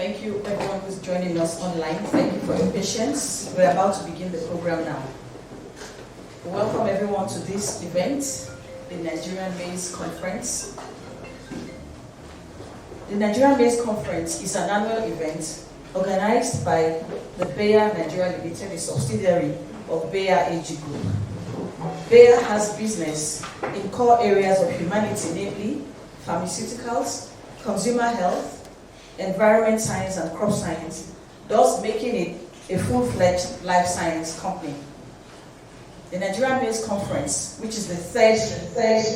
Thank you everyone who's joining us online. Thank you for your patience. We're about to begin the program now. Welcome everyone to this event, the Nigeria Maize Conference. The Nigeria Maize Conference is an annual event organized by the Bayer Nigeria Ltd, a subsidiary of Bayer AG Group. Bayer has business in core areas of humanity, namely pharmaceuticals, consumer health, environment science and crop science, thus making it a full-fledged life science company. The Nigeria Maize Conference, which is the third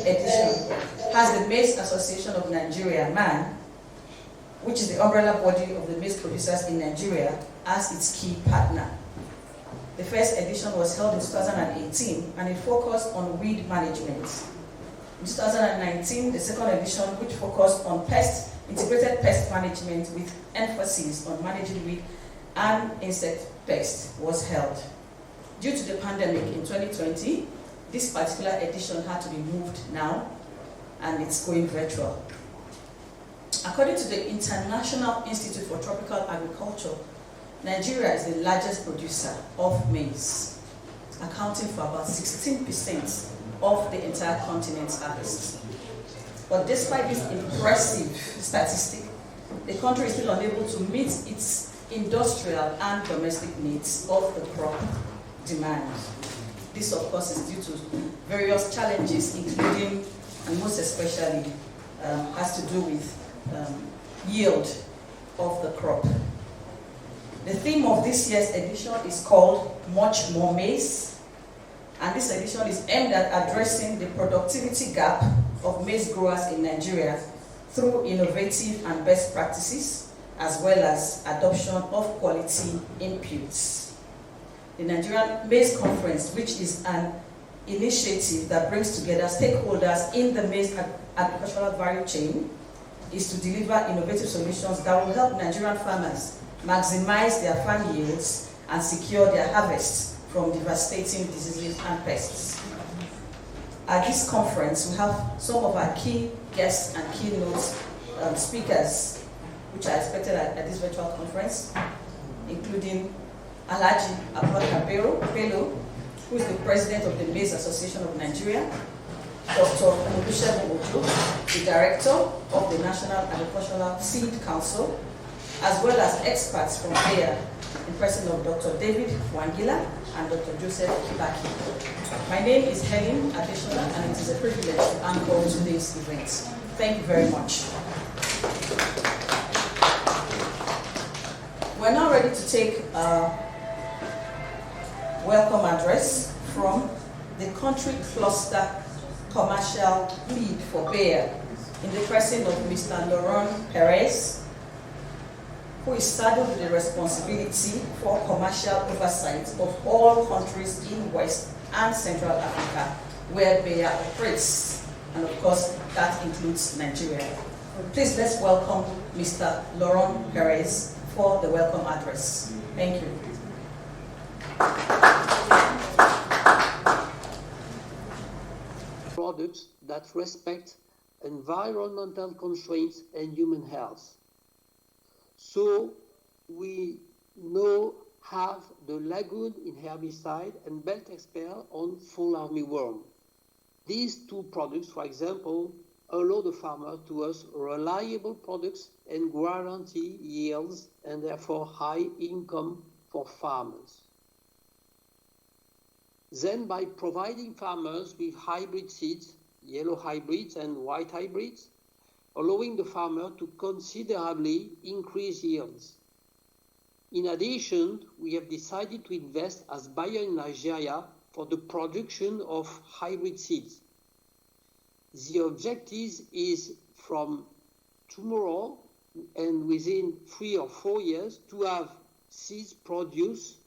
edition, has the Maize Association of Nigeria, MAN, which is the umbrella body of the maize producers in Nigeria, as its key partner. The first edition was held in 2018 and it focused on weed management. In 2019, the second edition, which focused on integrated pest management with emphasis on managing weed and insect pests, was held. Due to the pandemic in 2020, this particular edition had to be moved now, and it's going virtual. According to the International Institute for Tropical Agriculture, Nigeria is the largest producer of maize, accounting for about 16% of the entire continent's harvest. But despite this impressive statistic, the country is still unable to meet its industrial and domestic needs of the crop demand. This, of course, is due to various challenges, including, and most especially, has to do with yield of the crop. The theme of this year's edition is called Much More Maize, and this edition is aimed at addressing the productivity gap of maize growers in Nigeria through innovative and best practices, as well as adoption of quality inputs. The Nigerian Maize Conference, which is an initiative that brings together stakeholders in the maize agricultural value chain, is to deliver innovative solutions that will help Nigerian farmers maximize their farm yields and secure their harvests from devastating diseases and pests. At this conference, we have some of our key guests and keynote speakers, which are expected at this virtual conference, including Alhaji Abubakar Bello, who is the president of the Maize Association of Nigeria, Dr. Olusegun Ojo, the director of the National Agricultural Seed Council, as well as experts from Bayer, in person of Dr. David Wangila and Dr. Joseph Kibaki. My name is Helen Adeshola, and it is a privilege to anchor today's event. Thank you very much. We're now ready to take a welcome address from the country cluster commercial lead for Bayer, in the person of Mr. Laurent Perez, who is saddled with the responsibility for commercial oversight of all countries in West and Central Africa where Bayer operates. And of course, that includes Nigeria. Please let's welcome Mr. Laurent Perez for the welcome address. Thank you. Products that respect environmental constraints and human health. So we now have the lagoon in herbicide and belt expert on fall armyworm. These two products, for example, allow the farmer to use reliable products and guarantee yields and therefore high income for farmers. Then by providing farmers with hybrid seeds, yellow hybrids and white hybrids, allowing the farmer to considerably increase yields. In addition, we have decided to invest as Bayer Nigeria for the production of hybrid seeds. The objective is from tomorrow and within 3 or 4 years to have seeds produced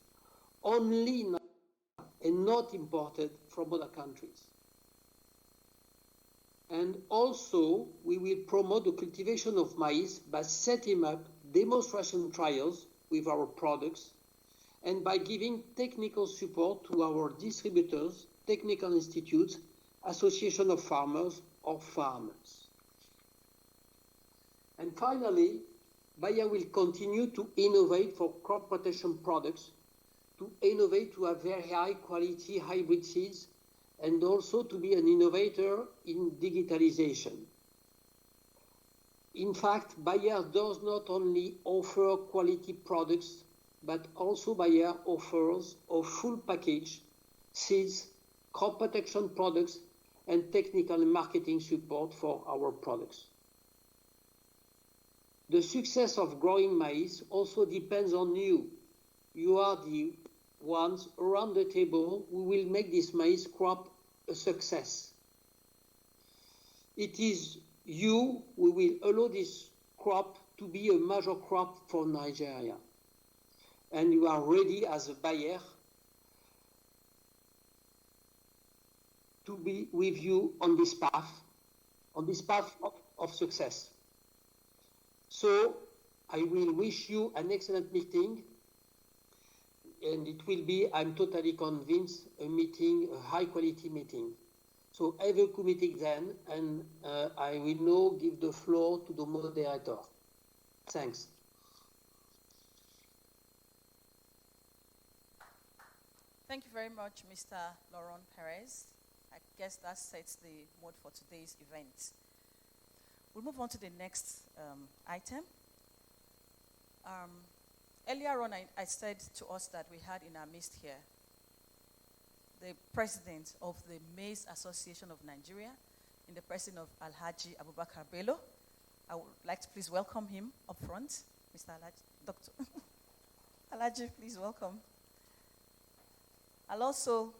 only in Nigeria and not imported from other countries. And also, we will promote the cultivation of maize by setting up demonstration trials with our products and by giving technical support to our distributors, technical institutes, association of farmers, or farmers. And finally, Bayer will continue to innovate for crop protection products, to innovate to have very high quality hybrid seeds, and also to be an innovator in digitalization. In fact, Bayer does not only offer quality products, but also Bayer offers a full package: seeds, crop protection products, and technical and marketing support for our products. The success of growing maize also depends on you. You are the ones around the table who will make this maize crop a success. It is you who will allow this crop to be a major crop for Nigeria. And you are ready as a Bayer to be with you on this path of success. So I will wish you an excellent meeting, and it will be, I'm totally convinced, a meeting, a high quality meeting. So have a good meeting then, and I will now give the floor to the moderator. Thanks. Thank you very much, Mr. Laurent Perez. I guess that sets the mood for today's event. We'll move on to the next item. Earlier on, I said to us that we had in our midst here the president of the Maize Association of Nigeria, in the person of Alhaji Abubakar Bello. I would like to please welcome him up front. Mr. Alhaji, Dr. Alhaji, please welcome. And also,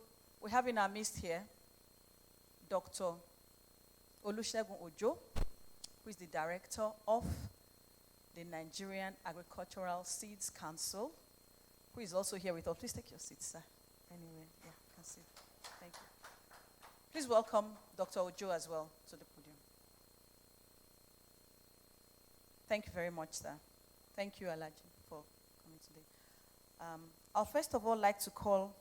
we have in our midst here Dr. Olusegun Ojo, who is the director of the Nigerian Agricultural Seeds Council, who is also here with us. Please take your seat, sir. Anyway, yeah, you can sit. Thank you. Please welcome Dr. Ojo as well to the podium. Thank you very much, sir. Thank you, Alhaji, for coming today. I'll first of all like to call,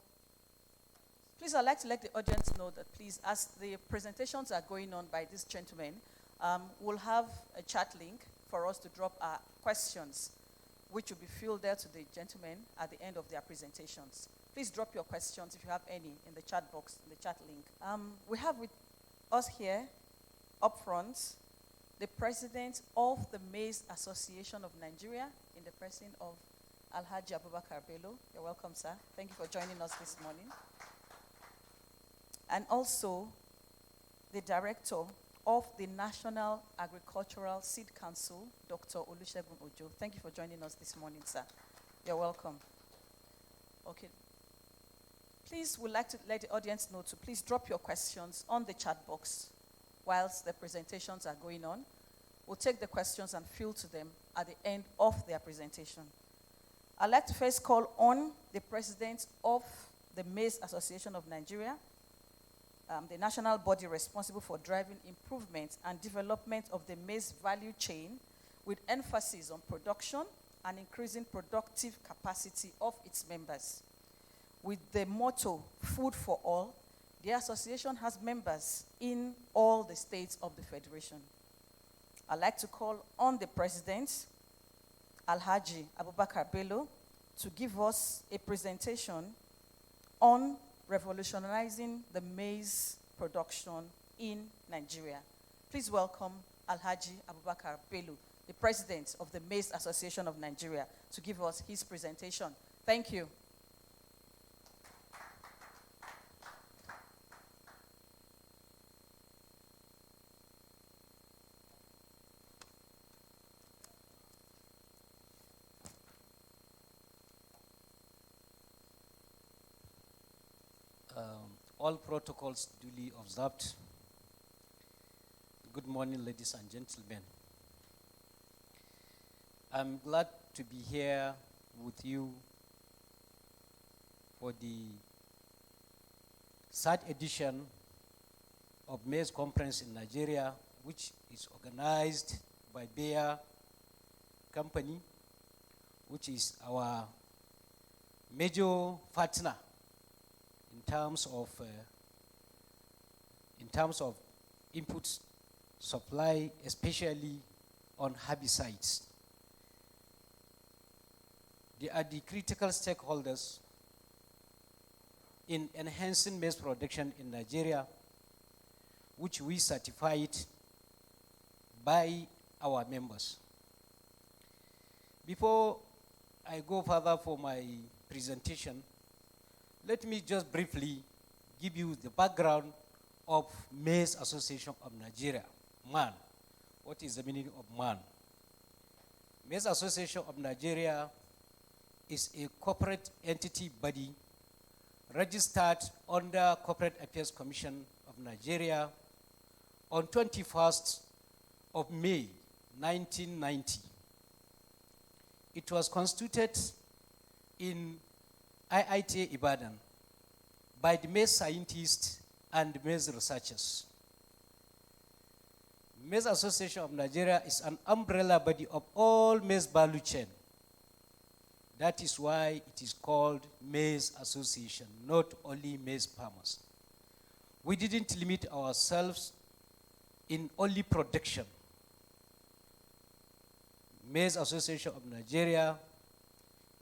please I'd like to let the audience know that please, as the presentations are going on by this gentleman, we'll have a chat link for us to drop our questions, which will be fielded to the gentlemen at the end of their presentations. Please drop your questions if you have any in the chat box, in the chat link. We have with us here, up front, the president of the Maize Association of Nigeria, in the person of Alhaji Abubakar Bello. You're welcome, sir. Thank you for joining us this morning. And also, the director of the National Agricultural Seed Council, Dr. Olusegun Ojo. Thank you for joining us this morning, sir. You're welcome. Okay. Please, we'd like to let the audience know to please drop your questions on the chat box whilst the presentations are going on. We'll take the questions and field to them at the end of their presentation. I'd like to first call on the president of the Maize Association of Nigeria, the national body responsible for driving improvement and development of the maize value chain, with emphasis on production and increasing productive capacity of its members. With the motto, Food for All, the association has members in all the states of the federation. I'd like to call on the president, Alhaji Abubakar Bello, to give us a presentation on revolutionizing the maize production in Nigeria. Please welcome Alhaji Abubakar Bello, the president of the Maize Association of Nigeria, to give us his presentation. Thank you. All protocols duly observed. Good morning, ladies and gentlemen. I'm glad to be here with you for the third edition of Maize Conference in Nigeria, which is organized by Bayer Company, which is our major partner in terms of input supply, especially on herbicides. They are the critical stakeholders in enhancing maize production in Nigeria, which we certified by our members. Before I go further for my presentation, let me just briefly give you the background of Maize Association of Nigeria, MAN. What is the meaning of MAN? Maize Association of Nigeria is a corporate entity body registered under Corporate Affairs Commission of Nigeria on 21st of May 1990. It was constituted in IITA Ibadan by the maize scientists and maize researchers. Maize Association of Nigeria is an umbrella body of all maize value chain. That is why it is called Maize Association, not only maize farmers. We didn't limit ourselves in only production. Maize Association of Nigeria,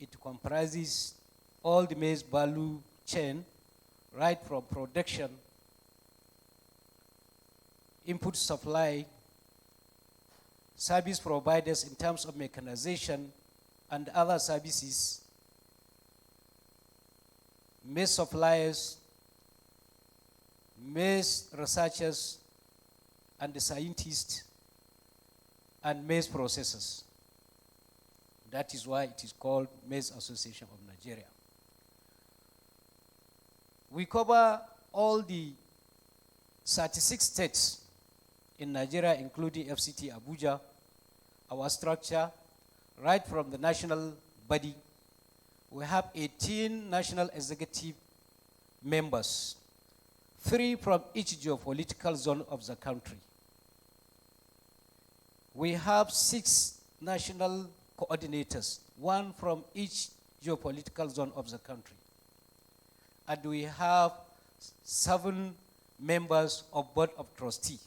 it comprises all the maize value chain, right from production, input supply, service providers in terms of mechanization and other services, maize suppliers, maize researchers and the scientists, and maize processors. That is why it is called Maize Association of Nigeria. We cover all the 36 states in Nigeria, including FCT Abuja. Our structure, right from the national body, we have 18 national executive members, 3 from each geopolitical zone of the country. We have 6 national coordinators, 1 from each geopolitical zone of the country. And we have 7 members of Board of Trustees,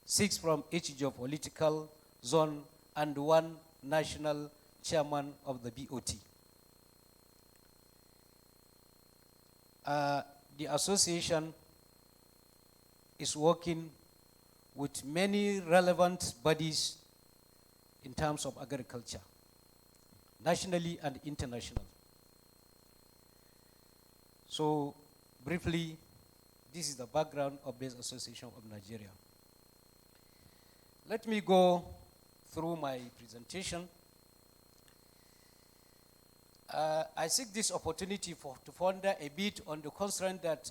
6 from each geopolitical zone and 1 national chairman of the BOT. The association is working with many relevant bodies in terms of agriculture, nationally and internationally. So, briefly, this is the background of Maize Association of Nigeria. Let me go through my presentation. I seek this opportunity to ponder a bit on the constraint that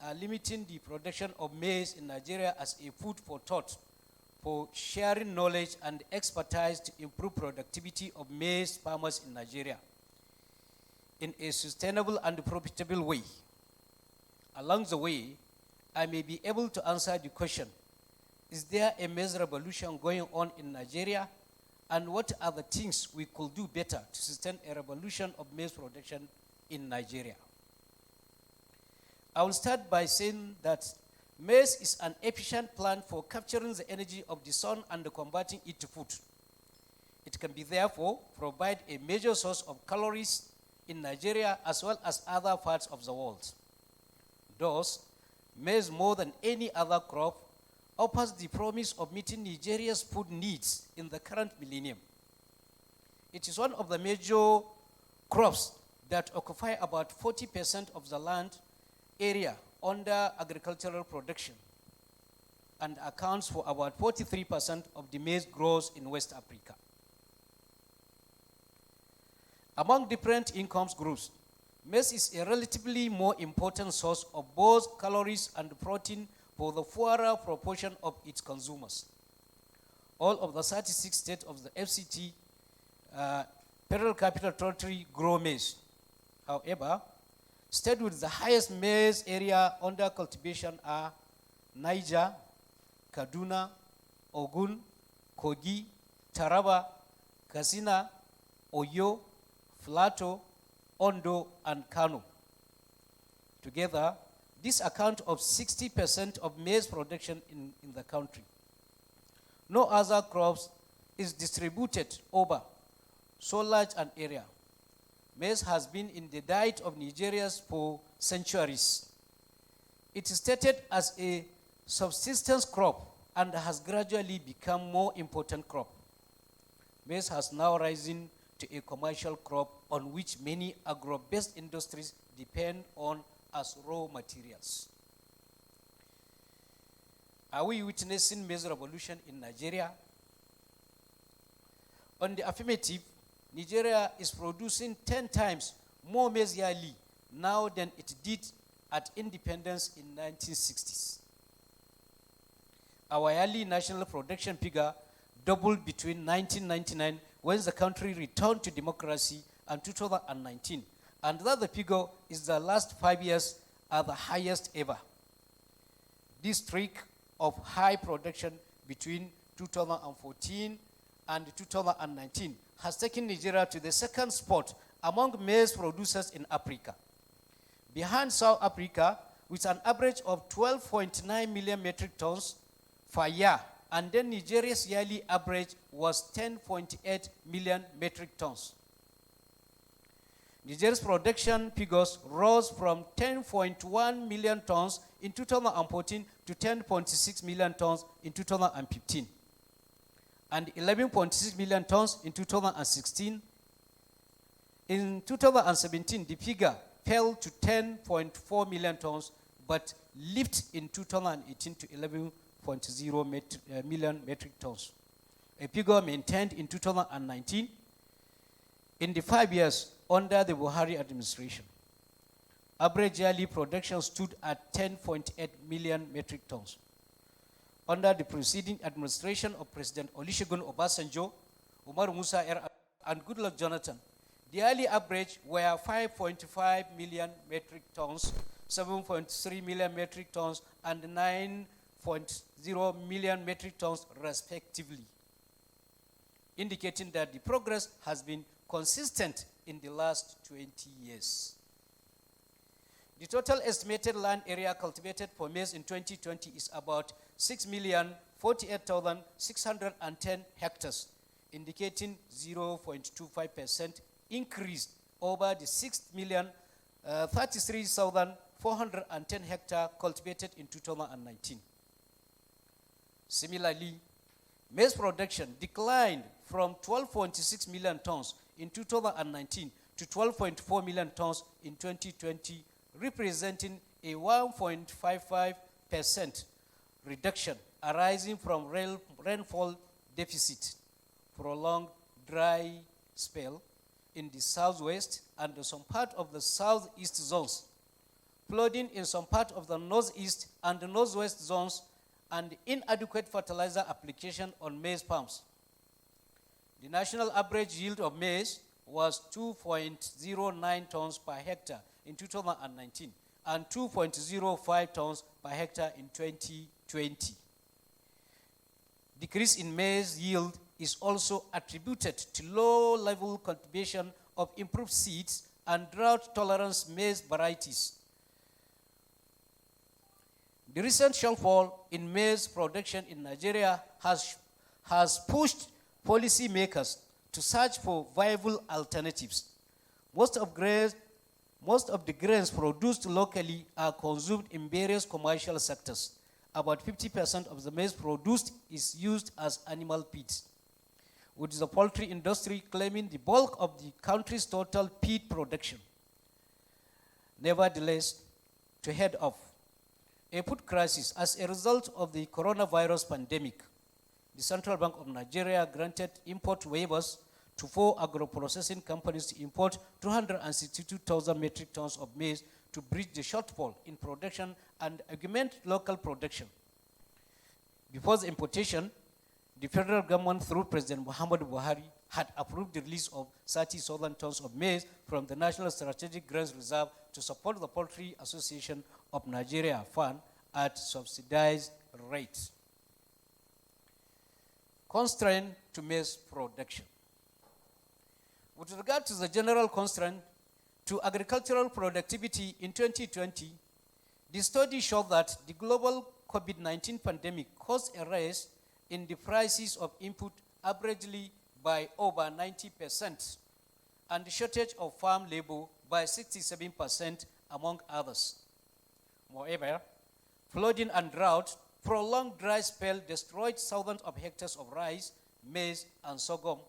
are limiting the production of maize in Nigeria as a food for thought for sharing knowledge and expertise to improve productivity of maize farmers in Nigeria in a sustainable and profitable way. Along the way, I may be able to answer the question, is there a maize revolution going on in Nigeria? And what are the things we could do better to sustain a revolution of maize production in Nigeria? I will start by saying that maize is an efficient plant for capturing the energy of the sun and converting it to food. It can be therefore provide a major source of calories in Nigeria as well as other parts of the world. Thus, maize more than any other crop offers the promise of meeting Nigeria's food needs in the current millennium. It is one of the major crops that occupy about 40% of the land area under agricultural production and accounts for about 43% of the maize growth in West Africa. Among different income groups, maize is a relatively more important source of both calories and protein for the poorer proportion of its consumers. All of the 36 states of the FCT, Federal Capital Territory, grow maize. However, states with the highest maize area under cultivation are Niger, Kaduna, Ogun, Kogi, Taraba, Katsina, Oyo, Plateau, Ondo, and Kano. Together, this account of 60% of maize production in the country. No other crops is distributed over so large an area. Maize has been in the diet of Nigerians for centuries. It is stated as a subsistence crop and has gradually become more important crop. Maize has now risen to a commercial crop on which many agro-based industries depend on as raw materials. Are we witnessing maize revolution in Nigeria? On the affirmative, Nigeria is producing 10 times more maize yearly now than it did at independence in 1960s. Our yearly national production figure doubled between 1999, when the country returned to democracy, and 2019, and that the figure is the last 5 years are the highest ever. This streak of high production between 2014 and 2019 has taken Nigeria to the second spot among maize producers in Africa, behind South Africa with an average of 12.9 million metric tons per year, and then Nigeria's yearly average was 10.8 million metric tons. Nigeria's production figures rose from 10.1 million tons in 2014 to 10.6 million tons in 2015, and 11.6 million tons in 2016. In 2017, the figure fell to 10.4 million tons, but lifted in 2018 to 11.0 million metric tons, a figure maintained in 2019 in the 5 years under the Buhari administration. Average yearly production stood at 10.8 million metric tons. Under the preceding administration of President Olusegun Obasanjo, Umar Musa and Goodluck Jonathan, the yearly average were 5.5 million metric tons, 7.3 million metric tons, and 9.0 million metric tons respectively, indicating that the progress has been consistent in the last 20 years. The total estimated land area cultivated for maize in 2020 is about 6,048,610 hectares, indicating 0.25% increase over the 6,033,410 hectares cultivated in 2019. Similarly, maize production declined from 12.6 million tons in 2019 to 12.4 million tons in 2020, representing a 1.55% reduction arising from rainfall deficit, prolonged dry spell in the southwest and some part of the southeast zones, flooding in some part of the northeast and the northwest zones, and inadequate fertilizer application on maize farms. The national average yield of maize was 2.09 tons per hectare in 2019 and 2.05 tons per hectare in 2020. Decrease in maize yield is also attributed to low-level cultivation of improved seeds and drought-tolerant maize varieties. The recent shortfall in maize production in Nigeria has pushed policymakers to search for viable alternatives. Most of the grains produced locally are consumed in various commercial sectors. About 50% of the maize produced is used as animal feed, with the poultry industry claiming the bulk of the country's total feed production. Nevertheless, to head off a food crisis as a result of the coronavirus pandemic, the Central Bank of Nigeria granted import waivers to 4 agro-processing companies to import 262,000 metric tons of maize to bridge the shortfall in production and augment local production. Before the importation, the federal government, through President Muhammadu Buhari, had approved the release of 30,000 tons of maize from the National Strategic Grains Reserve to support the Poultry Association of Nigeria Fund at subsidized rates. Constraint to maize production. With regard to the general constraint to agricultural productivity in 2020, the study showed that the global COVID-19 pandemic caused a rise in the prices of input averagely by over 90%, and the shortage of farm labor by 67%, among others. Moreover, flooding and drought, prolonged dry spell destroyed thousands of hectares of rice, maize, and sorghum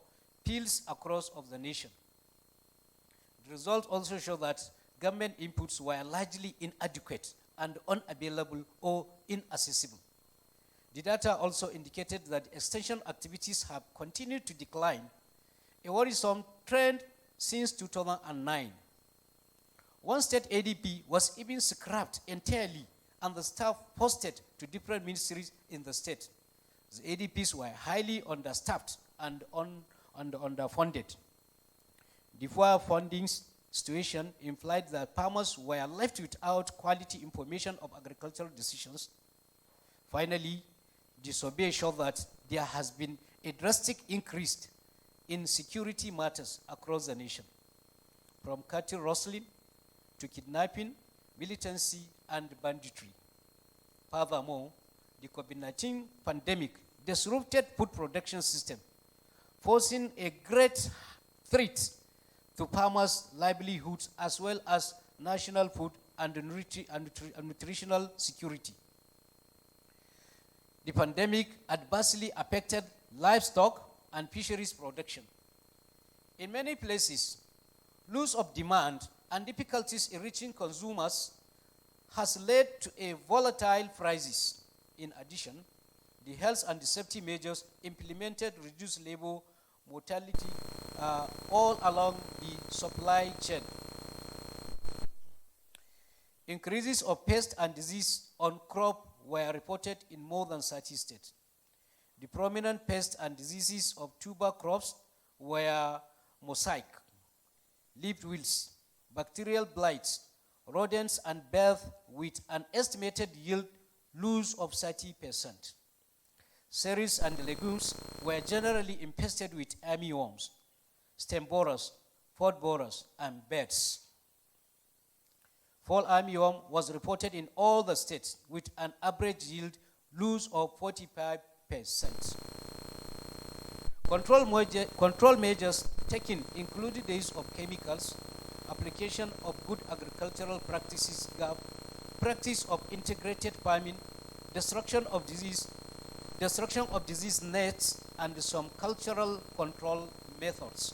fields across of the nation. The results also show that government inputs were largely inadequate and unavailable or inaccessible. The data also indicated that extension activities have continued to decline, a worrisome trend since 2009. One state ADP was even scrapped entirely, and the staff posted to different ministries in the state. The ADPs were highly understaffed and underfunded. The poor funding situation implied that farmers were left without quality information of agricultural decisions. Finally, the survey showed that there has been a drastic increase in security matters across the nation, from cattle rustling to kidnapping, militancy, and banditry. Furthermore, the COVID-19 pandemic disrupted food production system, posing a great threat to farmers' livelihoods as well as national food and nutritional security. The pandemic adversely affected livestock and fisheries production. In many places, loss of demand and difficulties in reaching consumers has led to a volatile prices. In addition, the health and the safety measures implemented reduced labor mortality all along the supply chain. Increases of pest and disease on crop were reported in more than 30 states. The prominent pests and diseases of tuber crops were mosaic, leaf wilt, bacterial blights, rodents, and birth, with an estimated yield loss of 30%. Cereals and legumes were generally infested with armyworms, stem borers, pod borers, and birds. Fall armyworm was reported in all the states with an average yield loss of 45%. Control measures taken included the use of chemicals, application of good agricultural practices, practice of integrated farming, destruction of disease nets, and some cultural control methods.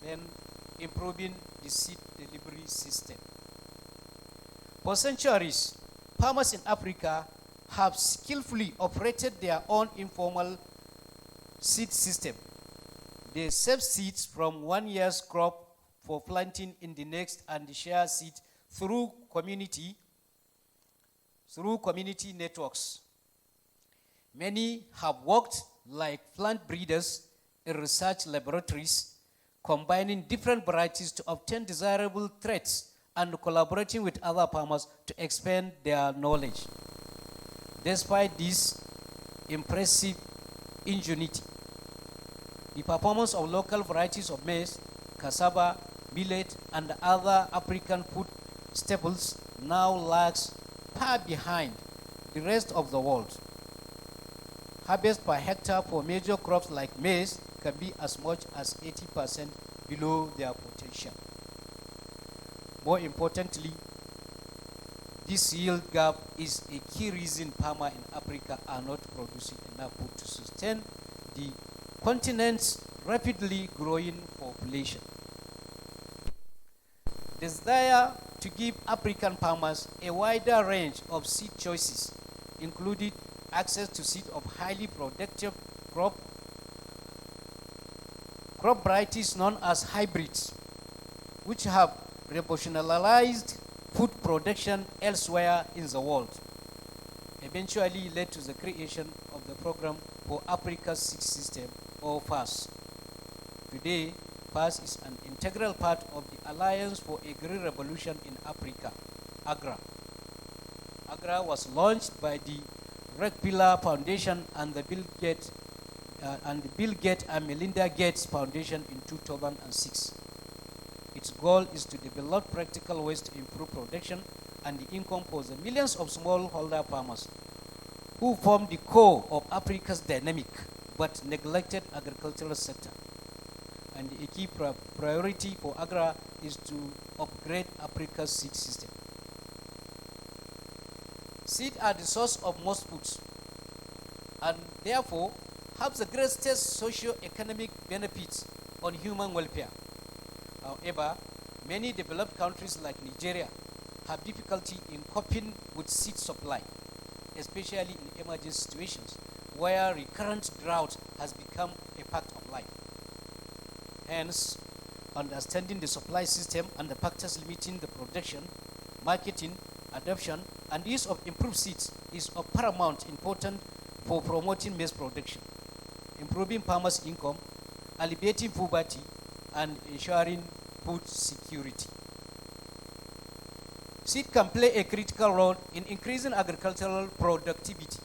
Then improving the seed delivery system. For centuries, farmers in Africa have skillfully operated their own informal seed system. They save seeds from 1 year's crop for planting in the next and share seeds through community networks. Many have worked like plant breeders in research laboratories, combining different varieties to obtain desirable traits and collaborating with other farmers to expand their knowledge. Despite this impressive ingenuity, the performance of local varieties of maize, cassava, millet, and other African food staples now lags far behind the rest of the world. Harvest per hectare for major crops like maize can be as much as 80% below their potential. More importantly, this yield gap is a key reason farmers in Africa are not producing enough food to sustain the continent's rapidly growing population. Desire to give African farmers a wider range of seed choices, including access to seed of highly productive crop varieties known as hybrids, which have revolutionized food production elsewhere in the world, eventually led to the creation of the Program for Africa's Seed System, or FAS. Today, FAS is an integral part of the Alliance for a Green Revolution in Africa, AGRA. AGRA was launched by the Rockefeller Foundation and the Bill Gates and Melinda Gates Foundation in 2006. Its goal is to develop practical ways to improve production and the income for the millions of smallholder farmers who form the core of Africa's dynamic but neglected agricultural sector. And a key priority for AGRA is to upgrade Africa's seed system. Seed are the source of most foods and therefore have the greatest socio-economic benefits on human welfare. However, many developed countries like Nigeria have difficulty in coping with seed supply, especially in emergency situations where recurrent drought has become a fact of life. Hence, understanding the supply system and the factors limiting the production, marketing, adoption, and use of improved seeds is of paramount importance for promoting maize production, improving farmers' income, alleviating poverty, and ensuring food security. Seed can play a critical role in increasing agricultural productivity.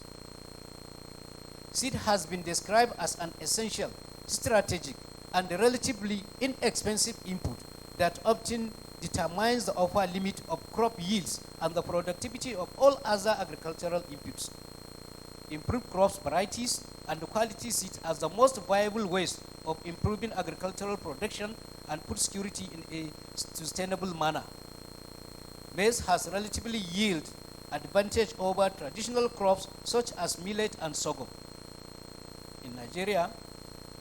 Seed has been described as an essential, strategic, and relatively inexpensive input that often determines the upper limit of crop yields and the productivity of all other agricultural inputs. Improved crops varieties and quality seeds as the most viable ways of improving agricultural production and food security in a sustainable manner. Maize has relatively yield advantage over traditional crops such as millet and sorghum. In Nigeria,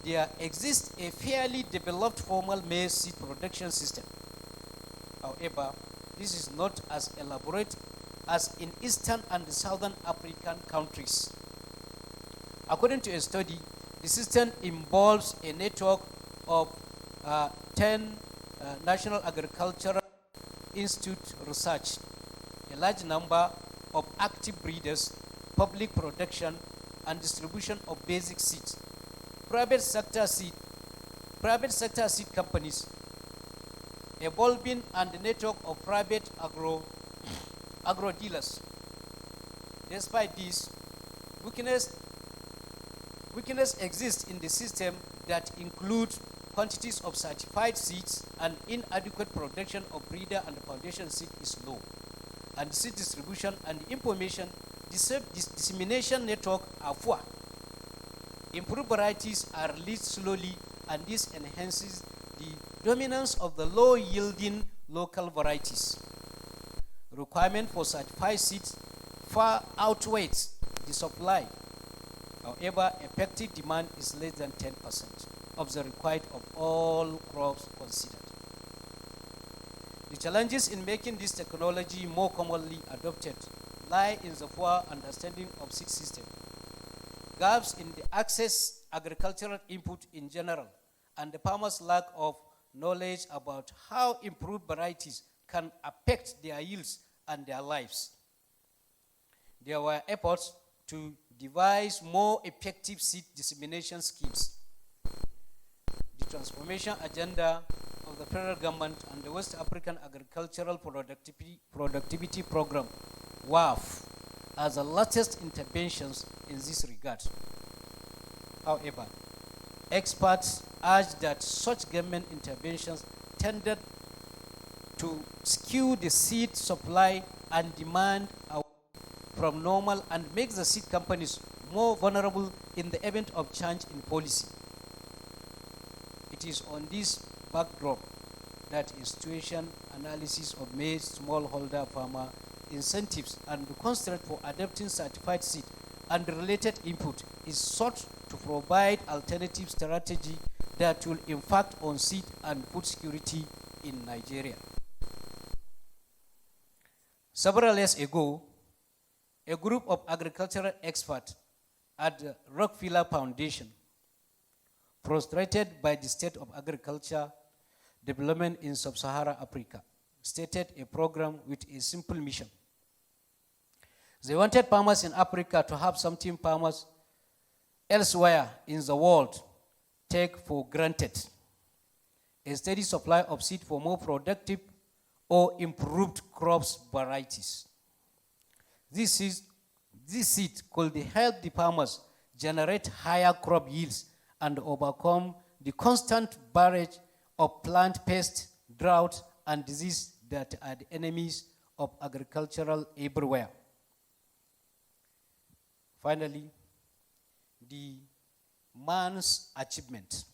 there exists a fairly developed formal maize seed production system. However, this is not as elaborate as in Eastern and Southern African countries. According to a study, the system involves a network of 10 National Agricultural Institute research, a large number of active breeders, public production and distribution of basic seeds, private sector seed companies, evolving and the network of private agro dealers. Despite this, weakness exists in the system that include quantities of certified seeds and inadequate production of breeder and foundation seed is low, and seed distribution and information dissemination network are poor. Improved varieties are released slowly, and this enhances the dominance of the low-yielding local varieties. Requirement for certified seeds far outweighs the supply. However, effective demand is less than 10% of the required of all crops considered. The challenges in making this technology more commonly adopted lie in the poor understanding of seed system, gaps in the access agricultural input in general, and the farmers' lack of knowledge about how improved varieties can affect their yields and their lives. There were efforts to devise more effective seed dissemination schemes. The transformation agenda of the federal government and the West African Agricultural Productivity Program, WAF, are the latest interventions in this regard. However, experts urge that such government interventions tended to skew the seed supply and demand from normal and make the seed companies more vulnerable in the event of change in policy. It is on this backdrop that a situation analysis of maize smallholder farmer incentives and the constraint for adopting certified seed and related input is sought to provide alternative strategy that will impact on seed and food security in Nigeria. Several years ago, a group of agricultural experts at the Rockefeller Foundation, frustrated by the state of agriculture development in sub-Saharan Africa, stated a program with a simple mission. They wanted farmers in Africa to have something farmers elsewhere in the world take for granted: a steady supply of seed for more productive or improved crops varieties. This seed could help the farmers generate higher crop yields and overcome the constant barrage of plant pests, drought, and disease that are the enemies of agricultural everywhere. Finally, the man's achievement.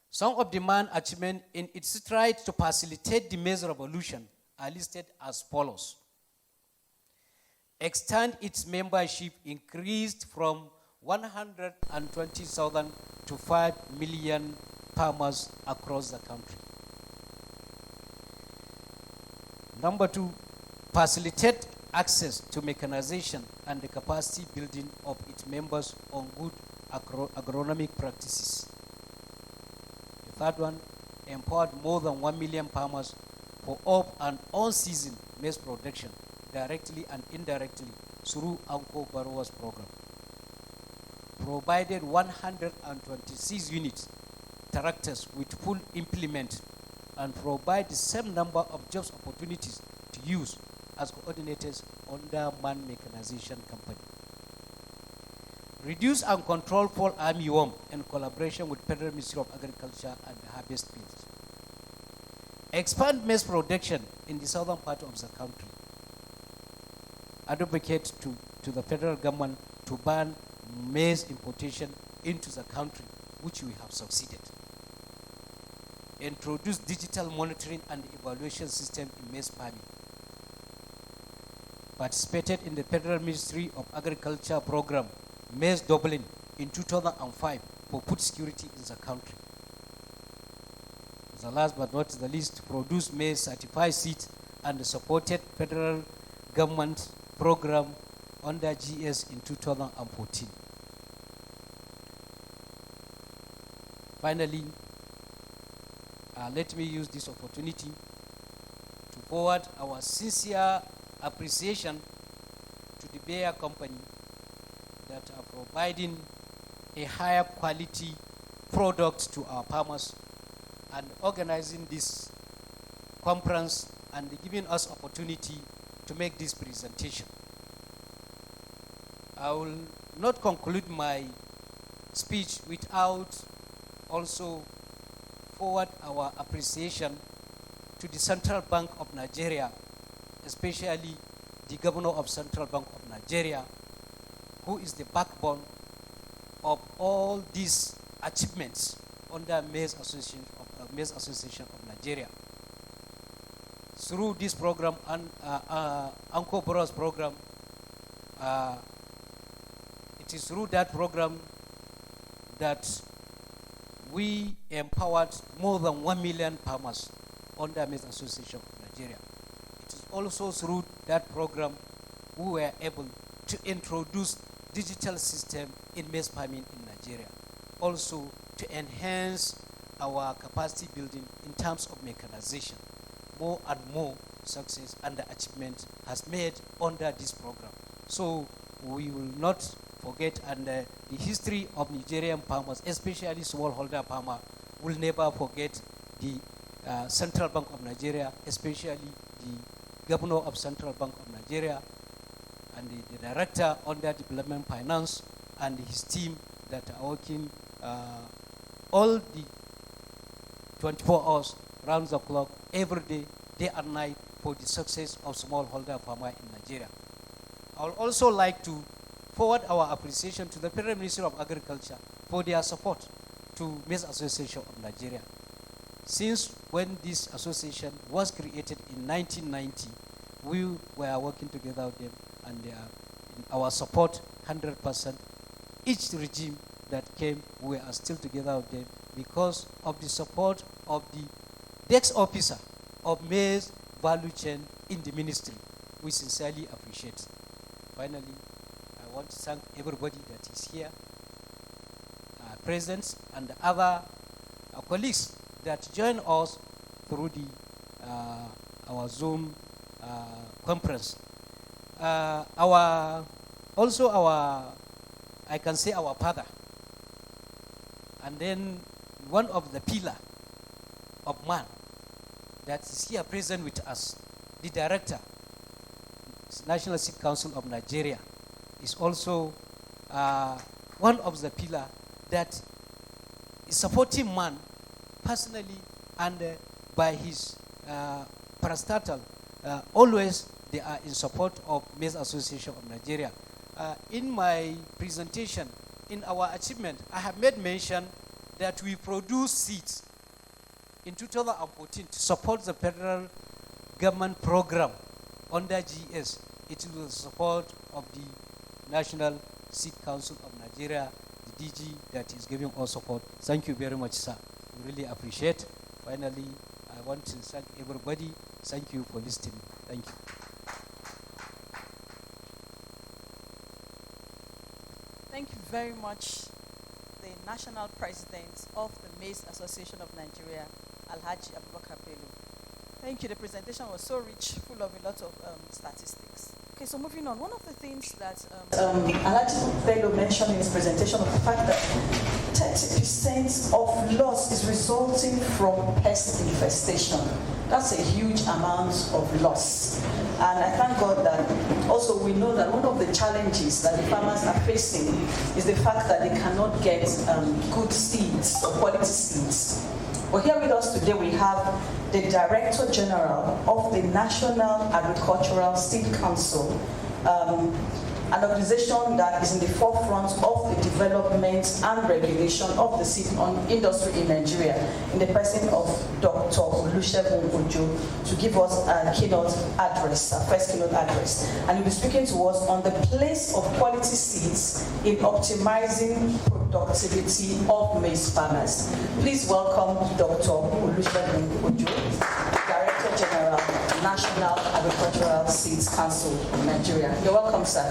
Some of the man's achievements in its stride to facilitate the maize revolution are listed as follows. Extend its membership increased from 120,000 to 5 million farmers across the country. Number 2, facilitate access to mechanization and the capacity building of its members on good agronomic practices. The third one, empowered more than 1 million farmers for off and on-season maize production directly and indirectly through ANCO borrowers program. Provided 126 units, tractors with full implement, and provide the same number of jobs opportunities to use as coordinators under Man Mechanization Company. Reduce and control fall armyworm in collaboration with Federal Ministry of Agriculture and Harvest Fields. Expand maize production in the southern part of the country. Advocate to the federal government to ban maize importation into the country, which we have succeeded. Introduce digital monitoring and evaluation system in maize farming. Participated in the Federal Ministry of Agriculture program, maize doubling in 2005 for food security in the country. The last but not the least, produce maize certified seeds and supported federal government program under GS in 2014. Finally, let me use this opportunity to forward our sincere appreciation to the Bayer company that are providing a higher quality product to our farmers and organizing this conference and giving us opportunity to make this presentation. I will not conclude my speech without also forward our appreciation to the Central Bank of Nigeria, especially the Governor of Central Bank of Nigeria, who is the backbone of all these achievements under Maize Association of Nigeria. Through this program and ANCO Borrowers program, it is through that program that we empowered more than 1 million farmers under Maize Association of Nigeria. It is also through that program we were able to introduce digital system in maize farming in Nigeria. Also to enhance our capacity building in terms of mechanization. More and more success and achievement has made under this program. So we will not forget, and the history of Nigerian farmers, especially smallholder farmer, will never forget the Central Bank of Nigeria, especially the Governor of Central Bank of Nigeria and the Director under Development Finance and his team that are working all the 24 hours, round the clock, every day and night for the success of smallholder farmer in Nigeria. I would also like to forward our appreciation to the Federal Ministry of Agriculture for their support to Maize Association of Nigeria. Since when this association was created in 1990, we were working together with them, and they are in our support 100%. Each regime that came, we are still together with them because of the support of the desk officer of maize value chain in the ministry. We sincerely appreciate. Finally, I want to thank everybody that is here, present, and other colleagues that join us through the our Zoom conference. I can say our father, and then one of the pillar of man that is here present with us, the director, National Seed Council of Nigeria, is also one of the pillar that is supporting man personally and by his parastatal. Always they are in support of Maize Association of Nigeria. In my presentation, in our achievement, I have made mention that we produce seeds in 2014 to support the federal government program under GS. It is with the support of the National Seed Council of Nigeria, the DG, that is giving us support. Thank you very much, sir. We really appreciate. Finally, I want to thank everybody. Thank you for listening. Thank you. Thank you very much, the National President of the Maize Association of Nigeria, Alhaji Abubakar Bello. Thank you. The presentation was so rich, full of a lot of statistics. Okay, so moving on. One of the things that Alhaji Bello mentioned in his presentation of the fact that 30% of loss is resulting from pest infestation. That's a huge amount of loss. And I thank God that also we know that one of the challenges that the farmers are facing is the fact that they cannot get good seeds or quality seeds. Well, here with us today we have the Director General of the National Agricultural Seed Council, an organization that is in the forefront of the development and regulation of the seed industry in Nigeria, in the person of Dr. Olusegun Ojo, to give us a keynote address, a first keynote address. And he'll be speaking to us on the place of quality seeds in optimizing productivity of maize farmers. Please welcome Dr. Olusegun Ojo, Director General, National Agricultural Seeds Council of Nigeria. You're welcome, sir.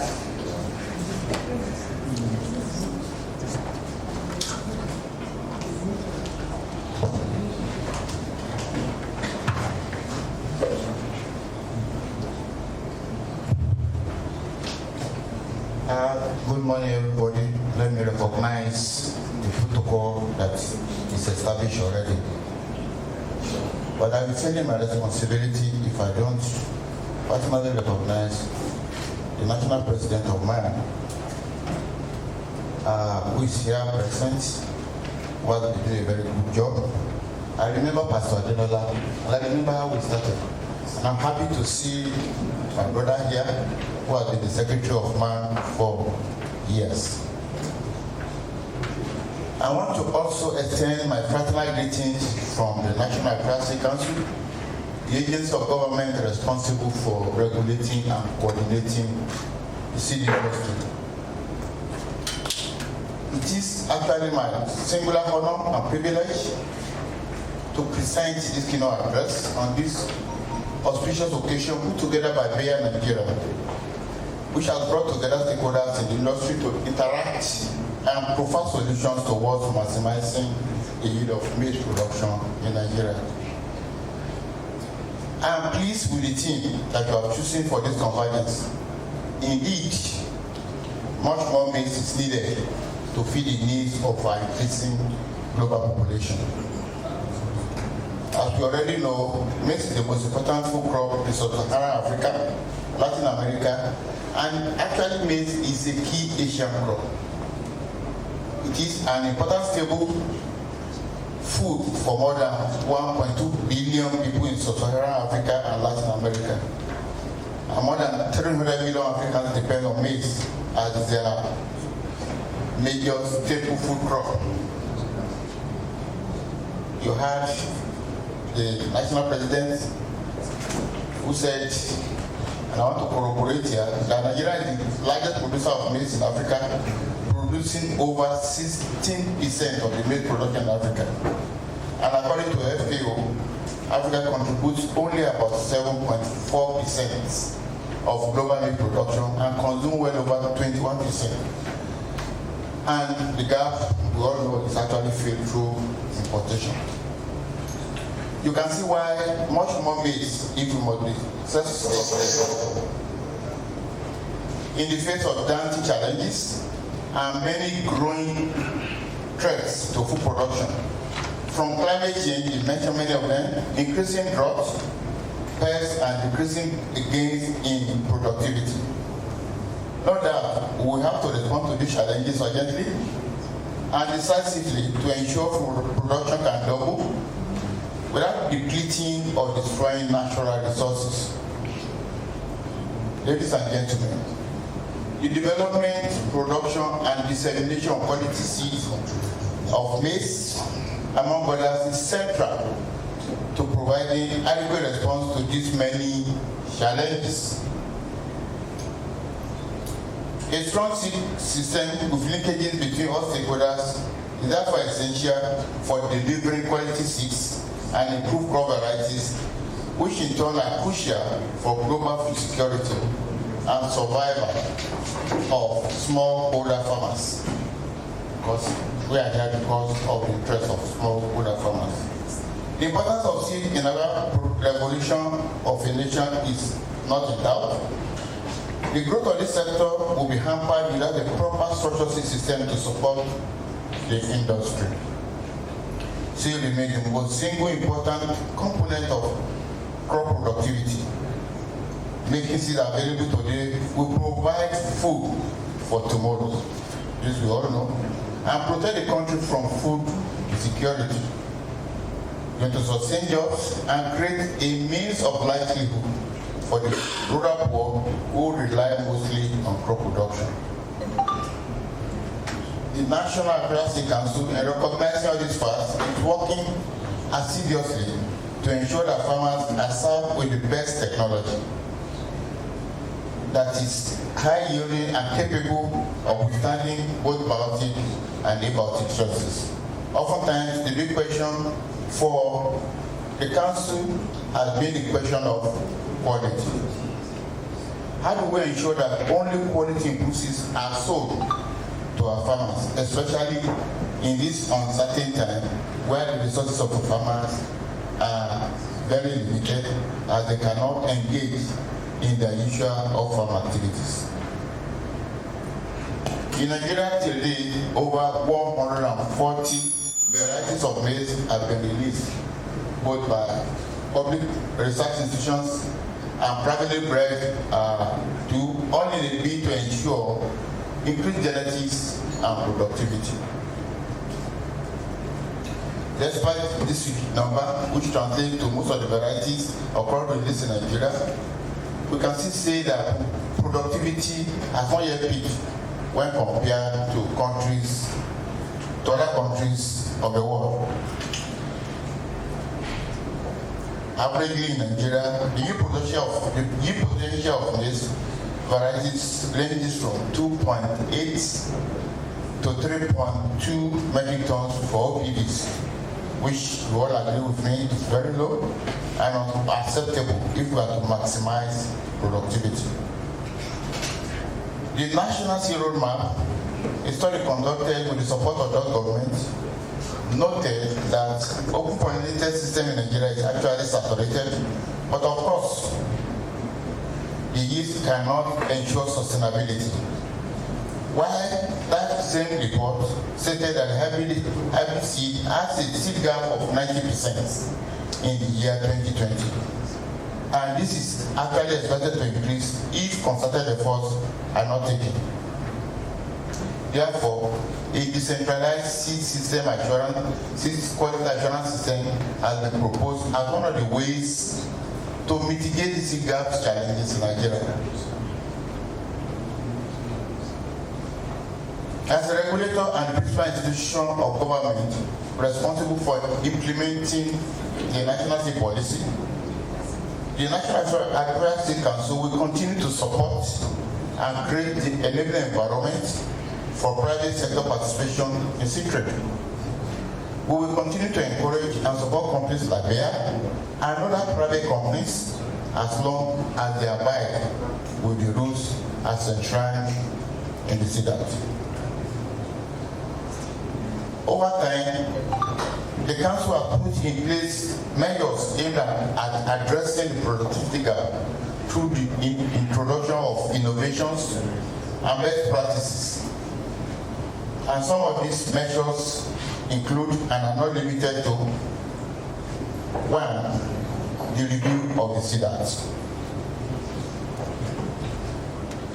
Good morning, everybody. Let me recognize the protocol that is established already. But I will feel my responsibility if I don't personally recognize the National President of Bayer, who is here present, who has been doing a very good job. I remember Pastor Adenola, and I remember how we started. And I'm happy to see my brother here, who has been the Secretary of Man for years. I want to also extend my fraternal greetings from the National Agricultural Council, the agency of government responsible for regulating and coordinating the seed industry. It is actually my singular honor and privilege to present this keynote address on this auspicious occasion put together by Bayer Nigeria, which has brought together stakeholders in the industry to interact and provide solutions towards maximizing the yield of maize production in Nigeria. I am pleased with the team that you are choosing for this convergence. Indeed, much more maize is needed to feed the needs of our increasing global population. As we already know, maize is the most important food crop in Sub-Saharan Africa, Latin America, and actually maize is a key Asian crop. It is an important staple food for more than 1.2 billion people in Sub-Saharan Africa and Latin America. And more than 300 million Africans depend on maize as their major staple food crop. You had the national president who said, and I want to corroborate here, that Nigeria is the largest producer of maize in Africa, producing over 16% of the maize production in Africa. And according to FAO, Africa contributes only about 7.4% of global maize production and consumes well over 21%. And the gap, we all know, is actually filled through importation. You can see why much more maize, if we must be successful in the face of daunting challenges and many growing threats to food production. From climate change, you mentioned many of them, increasing drought, pests, and decreasing gains in productivity. No doubt, we have to respond to these challenges urgently and decisively to ensure food production can double without depleting or destroying natural resources. Ladies and gentlemen, The development, production, and dissemination of quality seeds of maize, among others, is central to providing adequate response to these many challenges. A strong seed system with linkages between all stakeholders is therefore essential for delivering quality seeds and improved crop varieties, which in turn are crucial for global food security and survival of smallholder farmers. Because we are here because of the interest of smallholder farmers. The importance of seed in our revolution of a nation is not in doubt. The growth of this sector will be hampered without a proper structural seed system to support the industry. Seed remains the most single important component of crop productivity. Making seed available today will provide food for tomorrow, this we all know, and protect the country from food insecurity. Going to sustain jobs and create a means of livelihood for the rural poor who rely mostly on crop production. The National Agricultural Council, in recognizing all these facts, is working assiduously to ensure that farmers are served with the best technology that is high yielding and capable of withstanding both biotic and abiotic stresses. Oftentimes, the big question for the council has been the question of quality. How do we ensure that only quality inputs are sold to our farmers, especially in this uncertain time where the resources of the farmers are very limited as they cannot engage in their usual off-farm activities? In Nigeria today, over 140 varieties of maize have been released, both by public research institutions and privately bred to all in a bid to ensure increased genetics and productivity. Despite this number, which translates to most of the varieties of crop released in Nigeria, we can still say that productivity has not yet peaked when compared to other countries of the world. Averagely in Nigeria, the yield potential of maize varieties ranges from 2.8 to 3.2 metric tons for OPVs, which you all agree with me is very low and unacceptable if we are to maximize productivity. The National Seed Roadmap, a study conducted with the support of that government, noted that open pollinated system in Nigeria is actually saturated, but of course, the yields cannot ensure sustainability. While that same report stated that hybrid seed has a seed gap of 90% in the year 2020. And this is actually expected to increase if concerted efforts are not taken. Therefore, a decentralized seed quality assurance system has been proposed as one of the ways to mitigate the seed gaps challenges in Nigeria. As a regulator and principal institution of government responsible for implementing the national seed policy, the National Agricultural Council will continue to support and create the enabling environment for private sector participation in seed trade. We will continue to encourage and support companies like Bayer and other private companies as long as they abide with the rules as enshrined in the Seed Act. Over time, the Council has put in place measures aimed at addressing the productivity gap through the introduction of innovations and best practices. And some of these measures include and are not limited to: 1, the review of the Seed Act.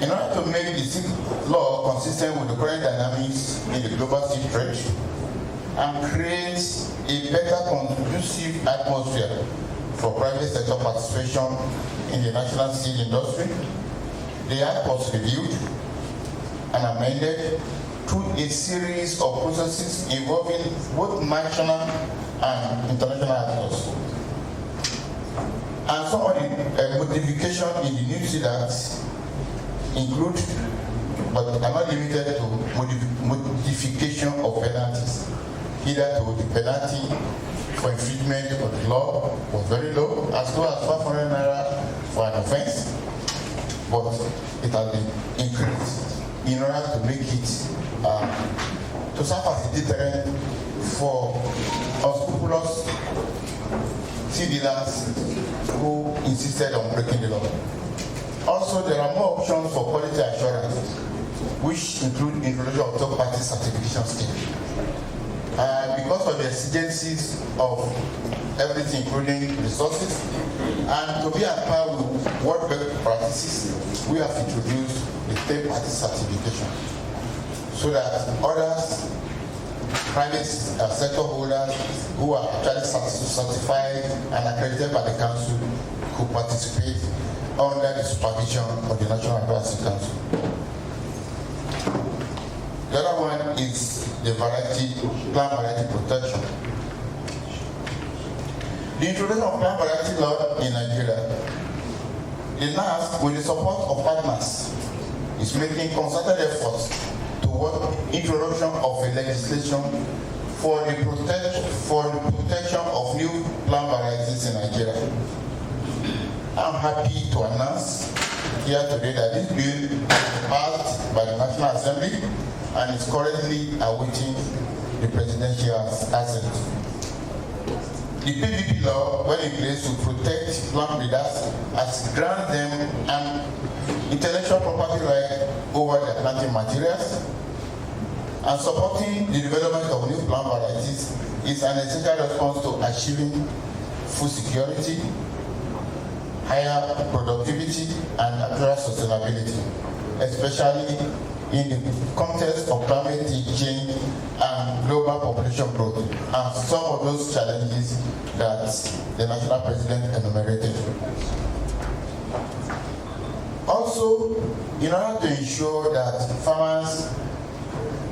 In order to make the seed law consistent with the current dynamics in the global seed trade and create a better conducive atmosphere for private sector participation in the national seed industry, the Act was reviewed and amended through a series of processes involving both national and international actors. And some of the modifications in the new seed act include, but are not limited to, modification of penalties. Hitherto, the penalty for infringement of the law was very low, as low as 500 naira for an offense, but it has been increased in order to make it to serve as a deterrent for unscrupulous seed dealers who insisted on breaking the law. Also, there are more options for quality assurance, which include introduction of third-party certification scheme. Because of the exigencies of everything, including resources, and to be at par with world best practices, we have introduced the third-party certification so that others, private sector holders who are actually certified and accredited by the council could participate under the supervision of the National Advisory Council. The other one is the plant variety protection. The introduction of plant variety law in Nigeria, the NAS, with the support of partners, is making concerted efforts toward introduction of a legislation for the protection of new plant varieties in Nigeria. I'm happy to announce here today that this bill was passed by the National Assembly and is currently awaiting the presidential assent. The PVP law, when in place, to protect plant breeders as grant them an intellectual property right over their planting materials, and supporting the development of new plant varieties is an essential response to achieving food security, higher productivity, and natural sustainability, especially in the context of climate change and global population growth, and some of those challenges that the national president enumerated. Also, in order to ensure that farmers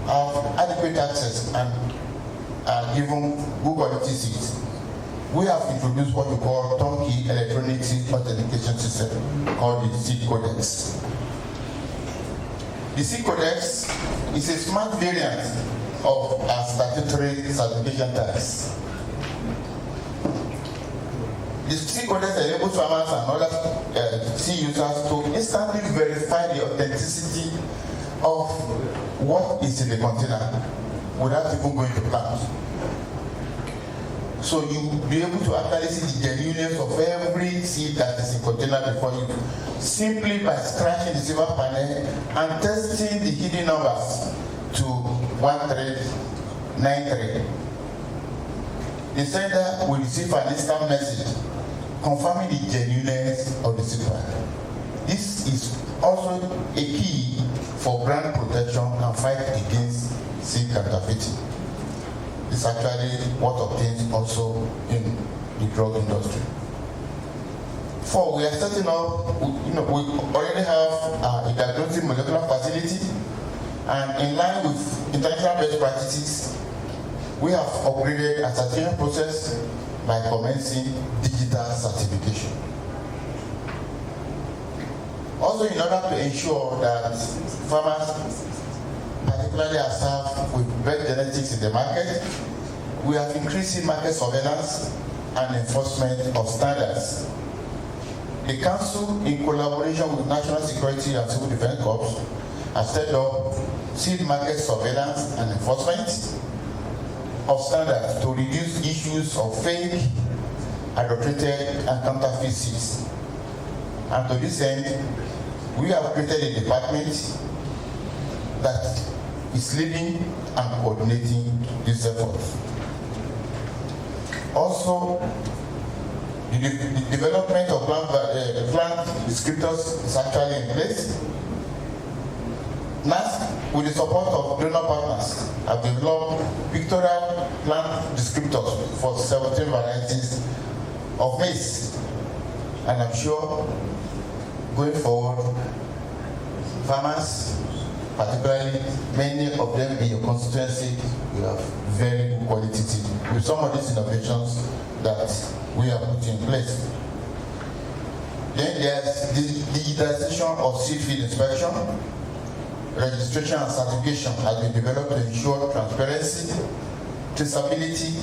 have adequate access and are given good quality seeds, we have introduced what we call turnkey electronic seed authentication system called the Seed Codex. The Seed Codex is a smart variant of our statutory certification tax. The Seed Codex enables farmers and other seed users to instantly verify the authenticity of what is in the container without even going to plant. So you'll be able to actually see the genuineness of every seed that is in container before you, simply by scratching the silver panel and testing the hidden numbers to 1393. The sender will receive an instant message confirming the genuineness of the seed panel. This is also a key for brand protection and fight against seed counterfeiting. It's actually what obtains also in the drug industry. 4, we are setting up, we already have a diagnostic molecular facility, and in line with international best practices, we have upgraded a certification process by commencing digital certification. Also, in order to ensure that farmers particularly are served with best genetics in the market, we have increased market surveillance and enforcement of standards. The Council, in collaboration with National Security and Civil Defense Corps, has set up seed market surveillance and enforcement of standards to reduce issues of fake, adulterated, and counterfeit seeds. And to this end, we have created a department that is leading and coordinating this effort. Also, the development of plant descriptors is actually in place. NAS, with the support of donor partners, have developed pictorial plant descriptors for 17 varieties of maize. And I'm sure, going forward, farmers particularly many of them in your constituency, we have very good quality seed with some of these innovations that we have put in place. Then there's the digitalization of seed field inspection. Registration and certification has been developed to ensure transparency, traceability,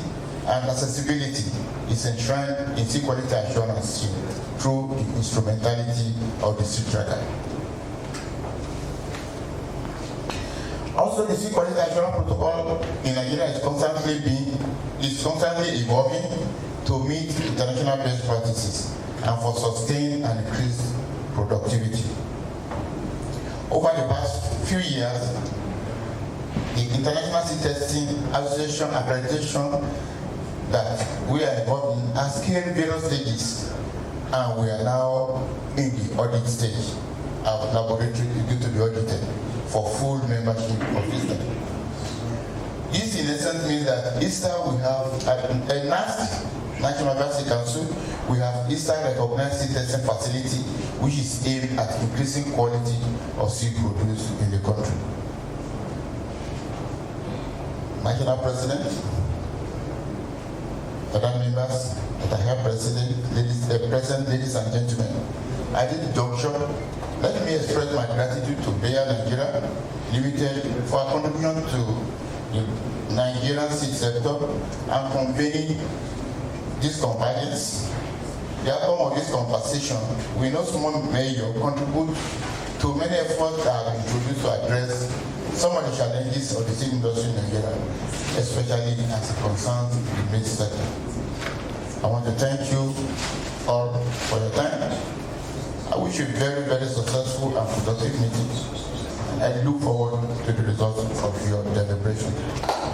and accessibility is enshrined in seed quality assurance scheme through the instrumentality of the seed tracker. Also, the seed quality assurance protocol in Nigeria is constantly evolving to meet international best practices and for sustained and increased productivity. Over the past few years, the International Seed Testing Association accreditation that we are involved in has scaled various stages, and we are now in the audit stage. Our laboratory is going to be audited for full membership of ISTA. This in essence means that ISTA we have a National University Council, we have ISTA recognized seed testing facility which is aimed at increasing quality of seed produced in the country. National President, other members, that I have President, ladies and gentlemen, at this juncture, let me express my gratitude to Bayer Nigeria Ltd for a contribution to the Nigerian seed sector and convening this convergence. The outcome of this conversation, we know small major contribute to many efforts that have been introduced to address some of the challenges of the seed industry in Nigeria, especially as it concerns the maize sector. I want to thank you all for your time. I wish you a very, very successful and productive meeting, and I look forward to the results of your deliberation.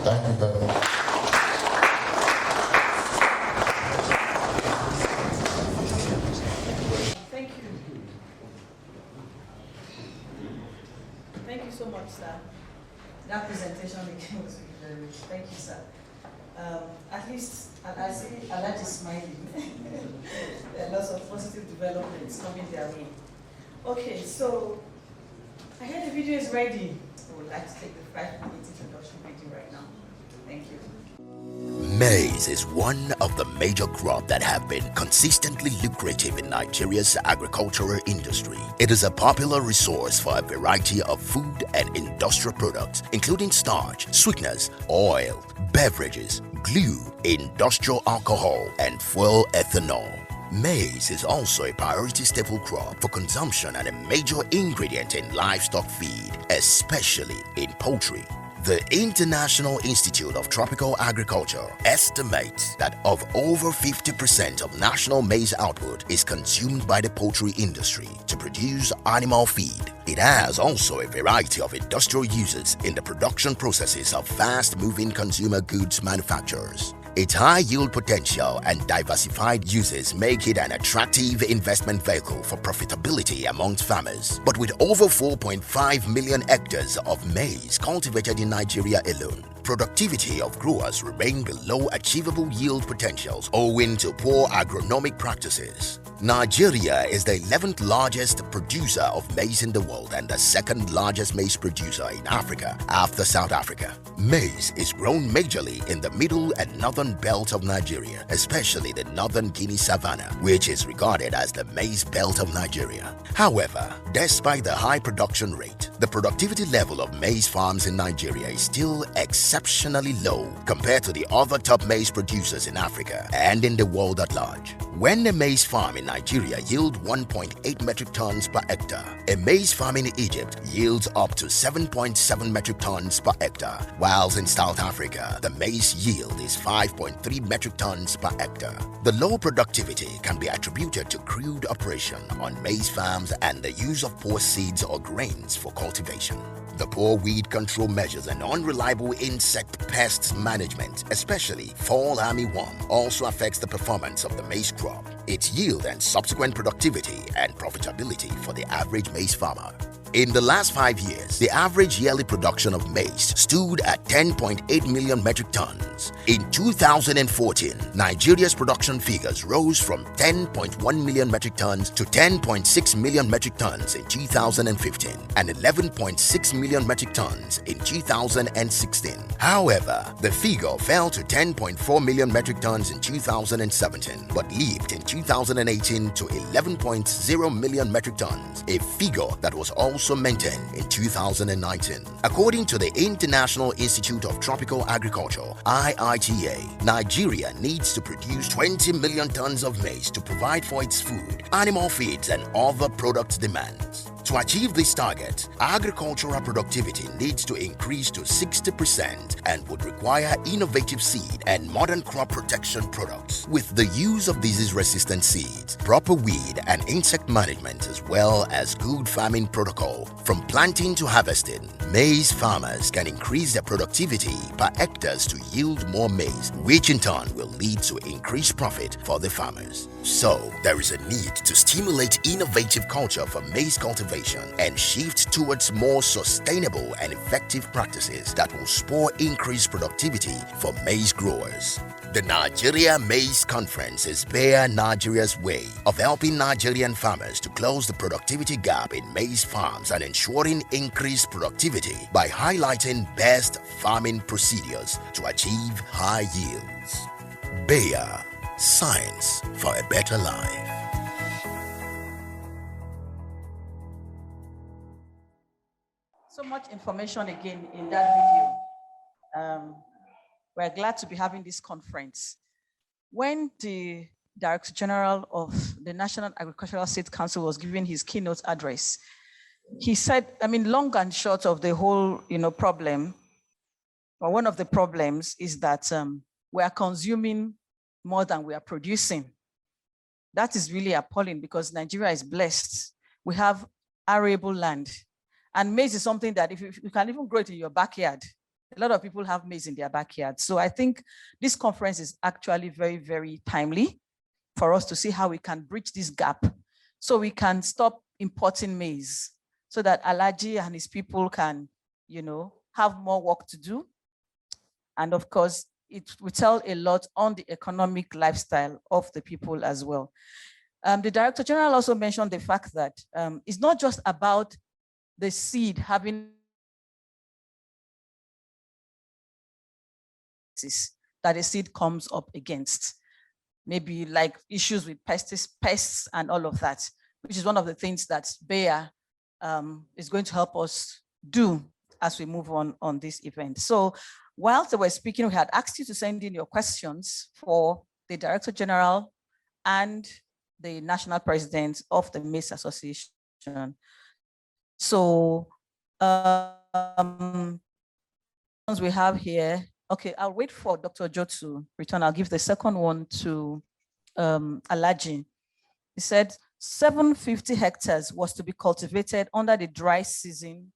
Thank you very much. Thank you so much, sir. That presentation again was very rich. Thank you, sir. At least, I see Alhaji smiling. There are lots of positive developments coming their way. Okay, so I hear the video is ready. I would like to take the 5-minute introduction video right now. Thank you. Maize is one of the major crops that have been consistently lucrative in Nigeria's agricultural industry. It is a popular resource for a variety of food and industrial products, including starch, sweeteners, oil, beverages, glue, industrial alcohol, and fuel ethanol. Maize is also a priority staple crop for consumption and a major ingredient in livestock feed, especially in poultry. The International Institute of Tropical Agriculture estimates that of over 50% of national maize output is consumed by the poultry industry to produce animal feed. It has also a variety of industrial uses in the production processes of fast-moving consumer goods manufacturers. Its high yield potential and diversified uses make it an attractive investment vehicle for profitability amongst farmers. But with over 4.5 million hectares of maize cultivated in Nigeria alone, productivity of growers remain below achievable yield potentials owing to poor agronomic practices. Nigeria is the 11th largest producer of maize in the world and the 2nd largest maize producer in Africa after South Africa. Maize is grown majorly in the middle and northern belt of Nigeria, especially the northern Guinea savanna, which is regarded as the maize belt of Nigeria. However, despite the high production rate, the productivity level of maize farms in Nigeria is still exceptionally low compared to the other top maize producers in Africa and in the world at large. When a maize farm in Nigeria yields 1.8 metric tons per hectare, a maize farm in Egypt yields up to 7.7 metric tons per hectare, whilst in South Africa, the maize yield is 5.3 metric tons per hectare. The low productivity can be attributed to crude operation on maize farms and the use of poor seeds or grains for cultivation. The poor weed control measures and unreliable insect pests management, especially fall armyworm, also affects the performance of the maize crop, its yield and subsequent productivity and profitability for the average maize farmer. In the last 5 years, the average yearly production of maize stood at 10.8 million metric tons. In 2014, Nigeria's production figures rose from 10.1 million metric tons to 10.6 million metric tons in 2015 and 11.6 million metric tons in 2016. However, the figure fell to 10.4 million metric tons in 2017, but leaped in 2018 to 11.0 million metric tons, a figure that was also maintained in 2019. According to the International Institute of Tropical Agriculture, IITA, Nigeria needs to produce 20 million tons of maize to provide for its food, animal feeds, and other product demands. To achieve this target, agricultural productivity needs to increase to 60% and would require innovative seed and modern crop protection products. With the use of disease-resistant seeds, proper weed and insect management, as well as good farming protocol, from planting to harvesting, maize farmers can increase their productivity per hectares to yield more maize, which in turn will lead to increased profit for the farmers. So, there is a need to stimulate innovative culture for maize cultivation and shift towards more sustainable and effective practices that will spur increased productivity for maize growers. The Nigeria Maize Conference is Bayer Nigeria's way of helping Nigerian farmers to close the productivity gap in maize farms and ensuring increased productivity by highlighting best farming procedures to achieve high yields. Bayer, science for a better life. So much information again in that video. We're glad to be having this conference. When the Director General of the National Agricultural State Council was giving his keynote address, he said, long and short of the whole, problem, or one of the problems is that we are consuming more than we are producing. That is really appalling because Nigeria is blessed. We have arable land. And maize is something that if you can even grow it in your backyard, a lot of people have maize in their backyard. So I think this conference is actually very, very timely for us to see how we can bridge this gap so we can stop importing maize so that Alhaji and his people can, have more work to do. And of course, it will tell a lot on the economic lifestyle of the people as well. The Director General also mentioned the fact that it's not just about the seed having that a seed comes up against, maybe like issues with pests and all of that, which is one of the things that Bayer is going to help us do as we move on this event. So whilst they were speaking, we had asked you to send in your questions for the Director General and the National President of the Maize Association. So we have here, okay, I'll wait for Dr. Joe to return. I'll give the second one to Alhaji. He said 750 hectares was to be cultivated under the dry season.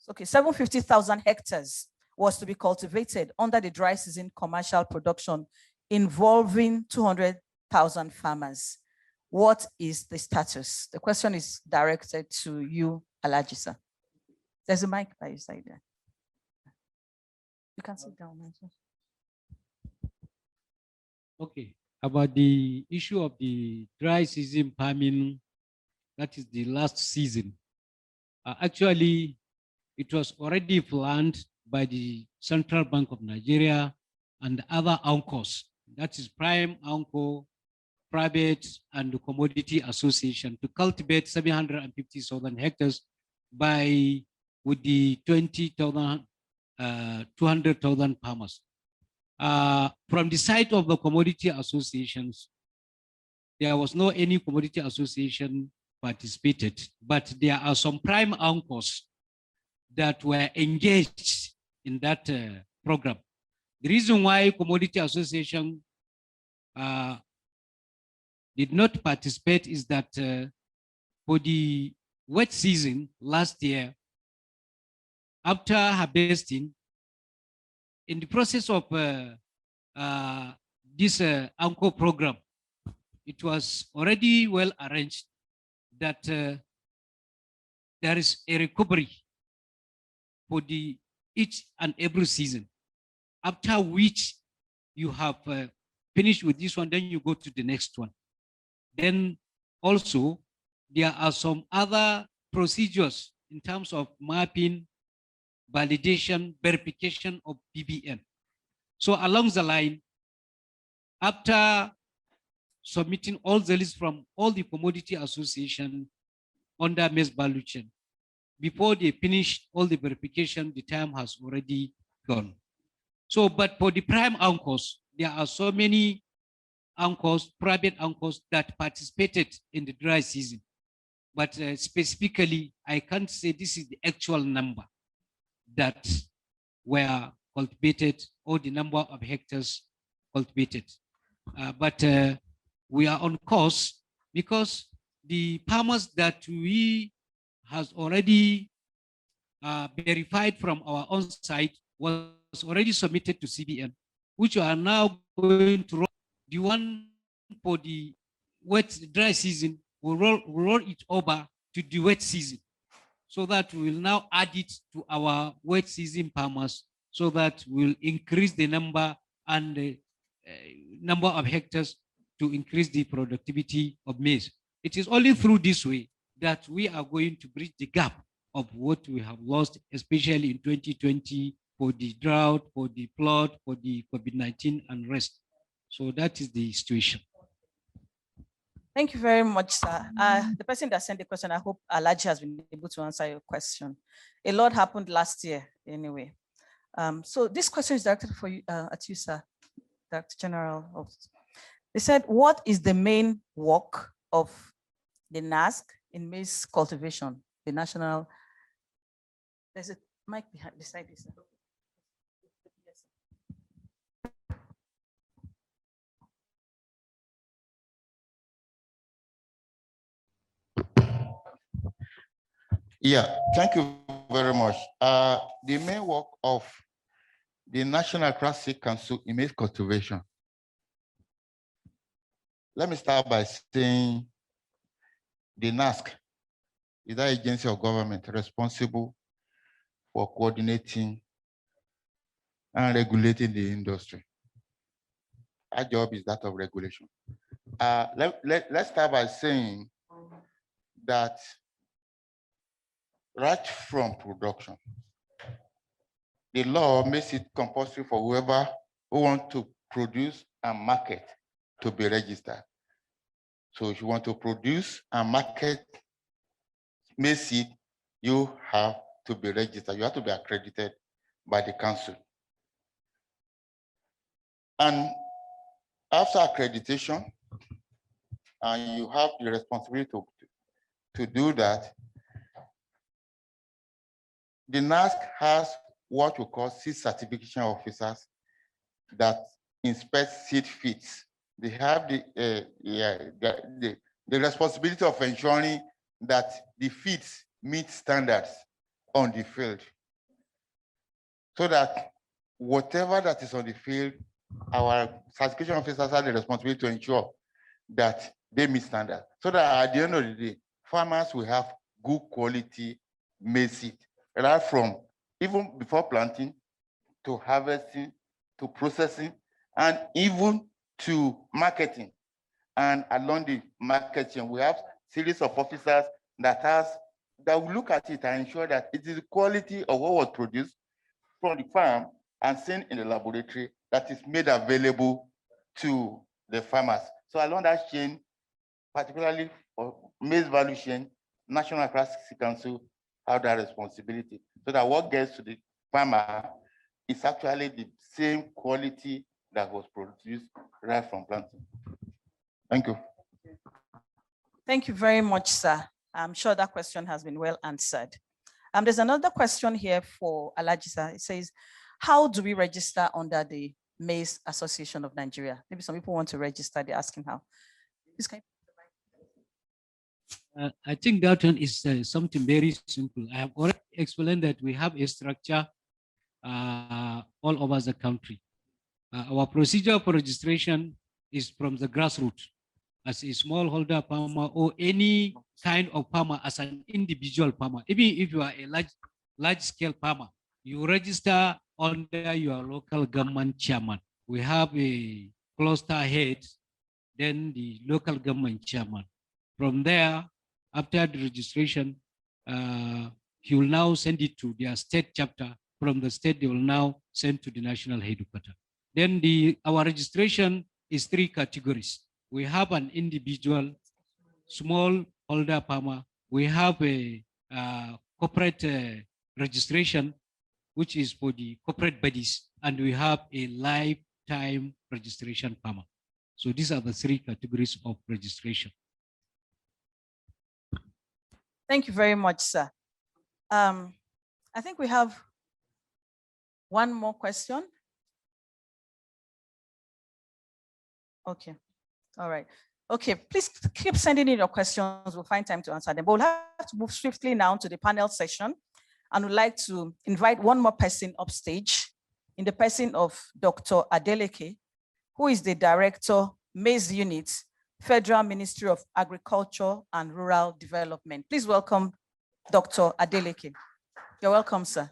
Okay, 750,000 hectares was to be cultivated under the dry season commercial production involving 200,000 farmers. What is the status? The question is directed to you, Alhaji, sir. There's a mic by your side there. You can sit down. Okay, about the issue of the dry season farming, that is the last season. Actually, it was already planned by the Central Bank of Nigeria and other anchors, that is Prime, Anchor, Private, and the Commodity Association, to cultivate 750,000 hectares with the 200,000 farmers. From the side of the commodity associations, there was no any commodity association participated, but there are some prime anchors that were engaged in that program. The reason why commodity association did not participate is that for the wet season last year, after harvesting, in the process of this anchor program, it was already well arranged that there is a recovery for the each and every season, after which you have finished with this one, then you go to the next one. Then also, there are some other procedures in terms of mapping, validation, verification of PBN. So along the line, after submitting all the lists from all the commodity association under maize value chain, before they finish all the verification, the time has already gone. So, but for the prime anchors, there are so many anchors, private anchors that participated in the dry season. But specifically, I can't say this is the actual number that were cultivated or the number of hectares cultivated. But we are on course because the farmers that we has already verified from our own site was already submitted to CBN, which are now going to roll. The one for the wet dry season will roll it over to the wet season, so that we will now add it to our wet season farmers, so that we'll increase the number and the number of hectares to increase the productivity of maize. It is only through this way that we are going to bridge the gap of what we have lost, especially in 2020 for the drought, for the flood, for the COVID-19 and rest. So that is the situation. Thank you very much, sir. The person that sent the question, I hope Alhaji has been able to answer your question. A lot happened last year anyway. So this question is directed for you, at you, sir, Director General. They said, what is the main work of the NASC in maize cultivation, the national? There's a mic beside this. Yeah, thank you very much. The main work of the National Classic Council in maize cultivation. Let me start by saying the NASC is that agency of government responsible for coordinating and regulating the industry. Our job is that of regulation. Let's start by saying that right from production, the law makes it compulsory for whoever who wants to produce and market to be registered. So if you want to produce and market maize seed, you have to be registered. You have to be accredited by the council. And after accreditation, and you have the responsibility to do that, the NASC has what we call seed certification officers that inspect seed feeds. They have the responsibility of ensuring that the feeds meet standards on the field, so that whatever that is on the field, our certification officers have the responsibility to ensure that they meet standards, so that at the end of the day, farmers will have good quality maize seed, right from even before planting to harvesting to processing and even to marketing. And along the marketing, we have series of officers that will look at it and ensure that it is the quality of what was produced from the farm and seen in the laboratory that is made available to the farmers. So along that chain, particularly for maize value chain, National Classic Council have that responsibility, so that what gets to the farmer is actually the same quality that was produced right from planting. Thank you. Thank you very much, sir. I'm sure that question has been well answered. There's another question here for Alhaji, sir. It says, how do we register under the Maize Association of Nigeria? Maybe some people want to register, they're asking how. I think that one is something very simple. I have already explained that we have a structure all over the country. Our procedure for registration is from the grassroots. as a smallholder farmer or any kind of farmer as an individual farmer. Even if you are a large scale farmer, you register under your local government chairman. We have a cluster head, then the local government chairman. From there, after the registration, he will now send it to their state chapter. From the state, they will now send to the national headquarters. Then our registration is 3 categories. We have an individual, small holder farmer. We have a corporate registration, which is for the corporate bodies, and we have a lifetime registration farmer. So these are the 3 categories of registration. Thank you very much, sir. I think we have one more question. Okay, all right. Okay, please keep sending in your questions. We'll find time to answer them. But we'll have to move swiftly now to the panel session. And we'd like to invite one more person upstage in the person of Dr. Adeleke, who is the Director, Maize Unit, Federal Ministry of Agriculture and Rural Development. Please welcome Dr. Adeleke. You're welcome, sir.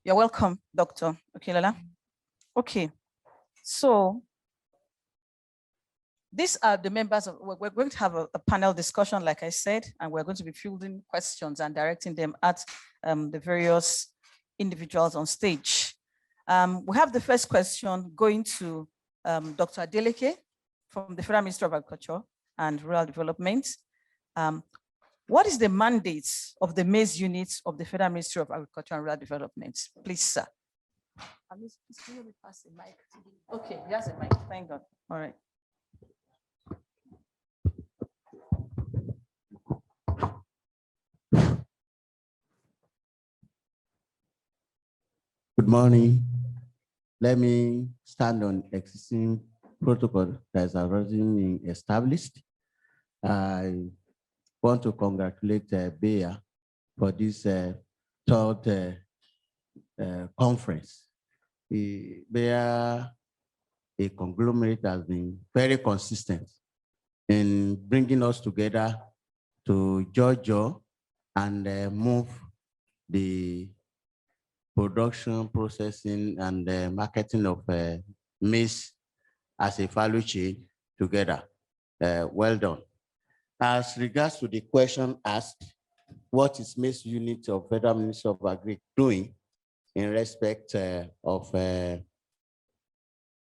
You're welcome, Dr. Okilola. Okay, so these are the members of, we're going to have a panel discussion, like I said, and we're going to be fielding questions and directing them at the various individuals on stage. We have the first question going to Dr. Adeleke from the Federal Ministry of Agriculture and Rural Development. What is the mandate of the maize unit of the Federal Ministry of Agriculture and Rural Development? Please, sir. Can you pass the mic? Okay, he has a mic. Thank God. All right. Good morning. Let me stand on existing protocol that has already been established. I want to congratulate Bayer for this third conference. Bayer, a conglomerate, has been very consistent in bringing us together to Georgia and move the production, processing, and marketing of maize as a value chain together. Well done. As regards to the question asked, what is maize unit of Federal Ministry of Agri doing in respect of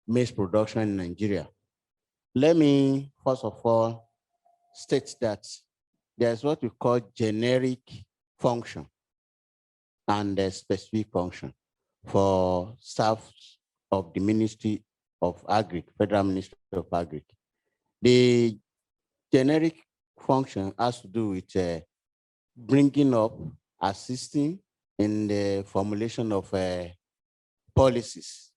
maize production in Nigeria? Let me first of all state that there's what we call generic function and a specific function for staff of the Ministry of Agri, Federal Ministry of Agri. The generic function has to do with bringing up, assisting in the formulation of policies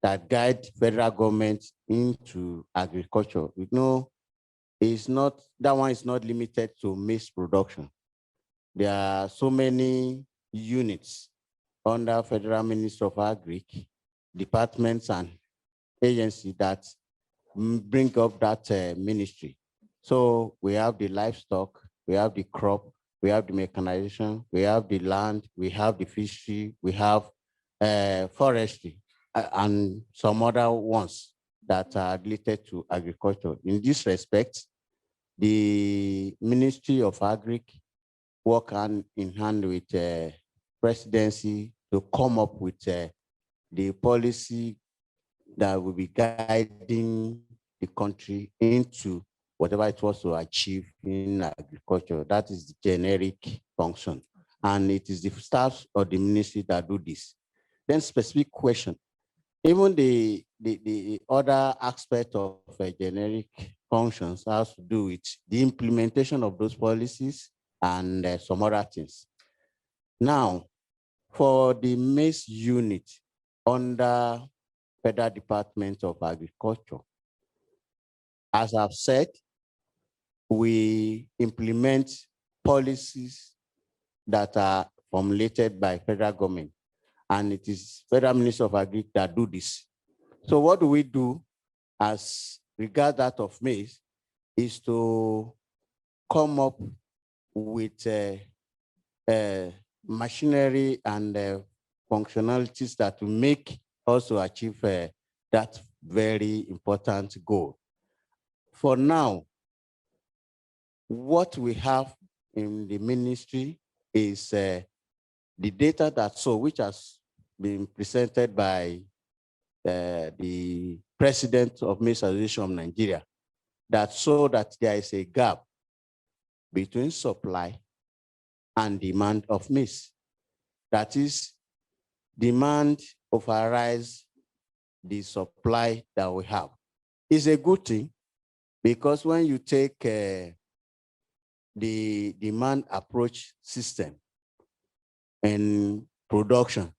that guide federal government into agriculture. We know that one is not limited to maize production. There are so many units under Federal Ministry of Agri, departments and agencies that bring up that ministry. So we have the livestock, we have the crop, we have the mechanization, we have the land, we have the fishery, we have forestry, and some other ones that are related to agriculture. In this respect, the Ministry of Agri work hand in hand with presidency to come up with the policy that will be guiding the country into whatever it was to achieve in agriculture. That is the generic function. And it is the staff of the ministry that do this. Then specific question. Even the other aspect of generic functions has to do with the implementation of those policies and some other things. Now, for the maize unit under Federal Department of Agriculture. As I've said, we implement policies that are formulated by federal government, and it is Federal Minister of Agriculture that do this. So what do we do as regard that of maize is to come up with machinery and functionalities that will make us to achieve that very important goal. For now, what we have in the ministry is the data which has been presented by the president of Maize Association of Nigeria, that show that there is a gap between supply and demand of maize. That is, demand overrides the supply that we have. It's a good thing, because when you take the demand approach system and production,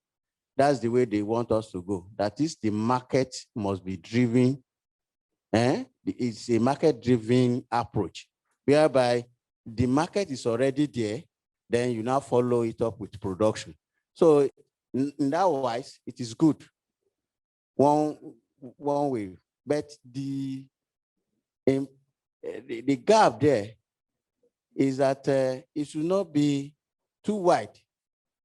that's the way they want us to go. That is, the market must be driven. It's a market-driven approach, whereby the market is already there, then you now follow it up with production. So in that wise, it is good one way. But the gap there is that it should not be too wide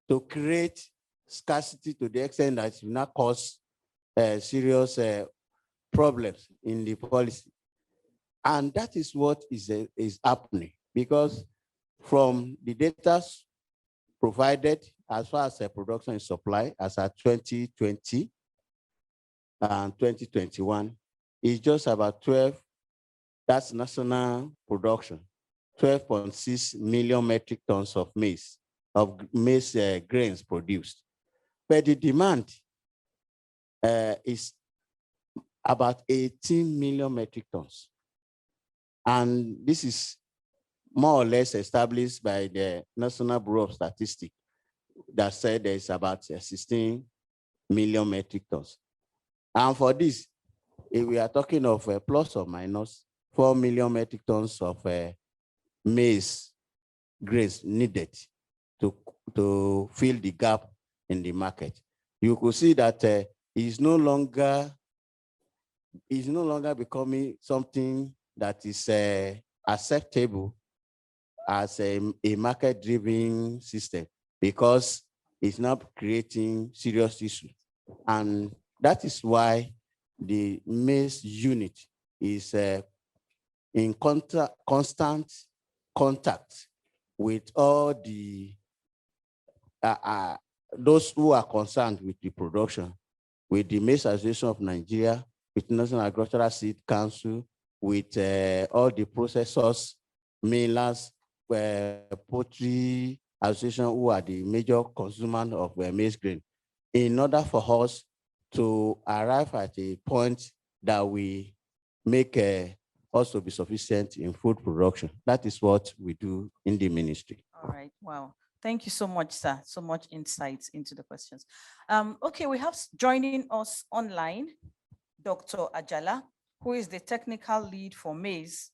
to create scarcity to the extent that it will not cause serious problems in the policy. And that is what is happening, because from the data provided as far as production and supply as at 2020 and 2021, is just about 12, that's national production, 12.6 million metric tons of maize grains produced. But the demand is about 18 million metric tons. And this is more or less established by the National Bureau of Statistics, that said there is about 16 million metric tons. And for this, if we are talking of plus or minus 4 million metric tons of maize grains needed to fill the gap in the market, you could see that it's no longer becoming something that is acceptable as a market-driven system, because it's not creating serious issues. And that is why the maize unit is in constant contact with all the those who are concerned with the production, with the Maize Association of Nigeria, with National Agricultural Seed Council, with all the processors, millers, poultry association, who are the major consumers of maize grain, in order for us to arrive at a point that we make us to be sufficient in food production. That is what we do in the ministry. All right, wow. Thank you so much, sir. So much insights into the questions. Okay, we have joining us online, Dr. Ajala, who is the technical lead for maize,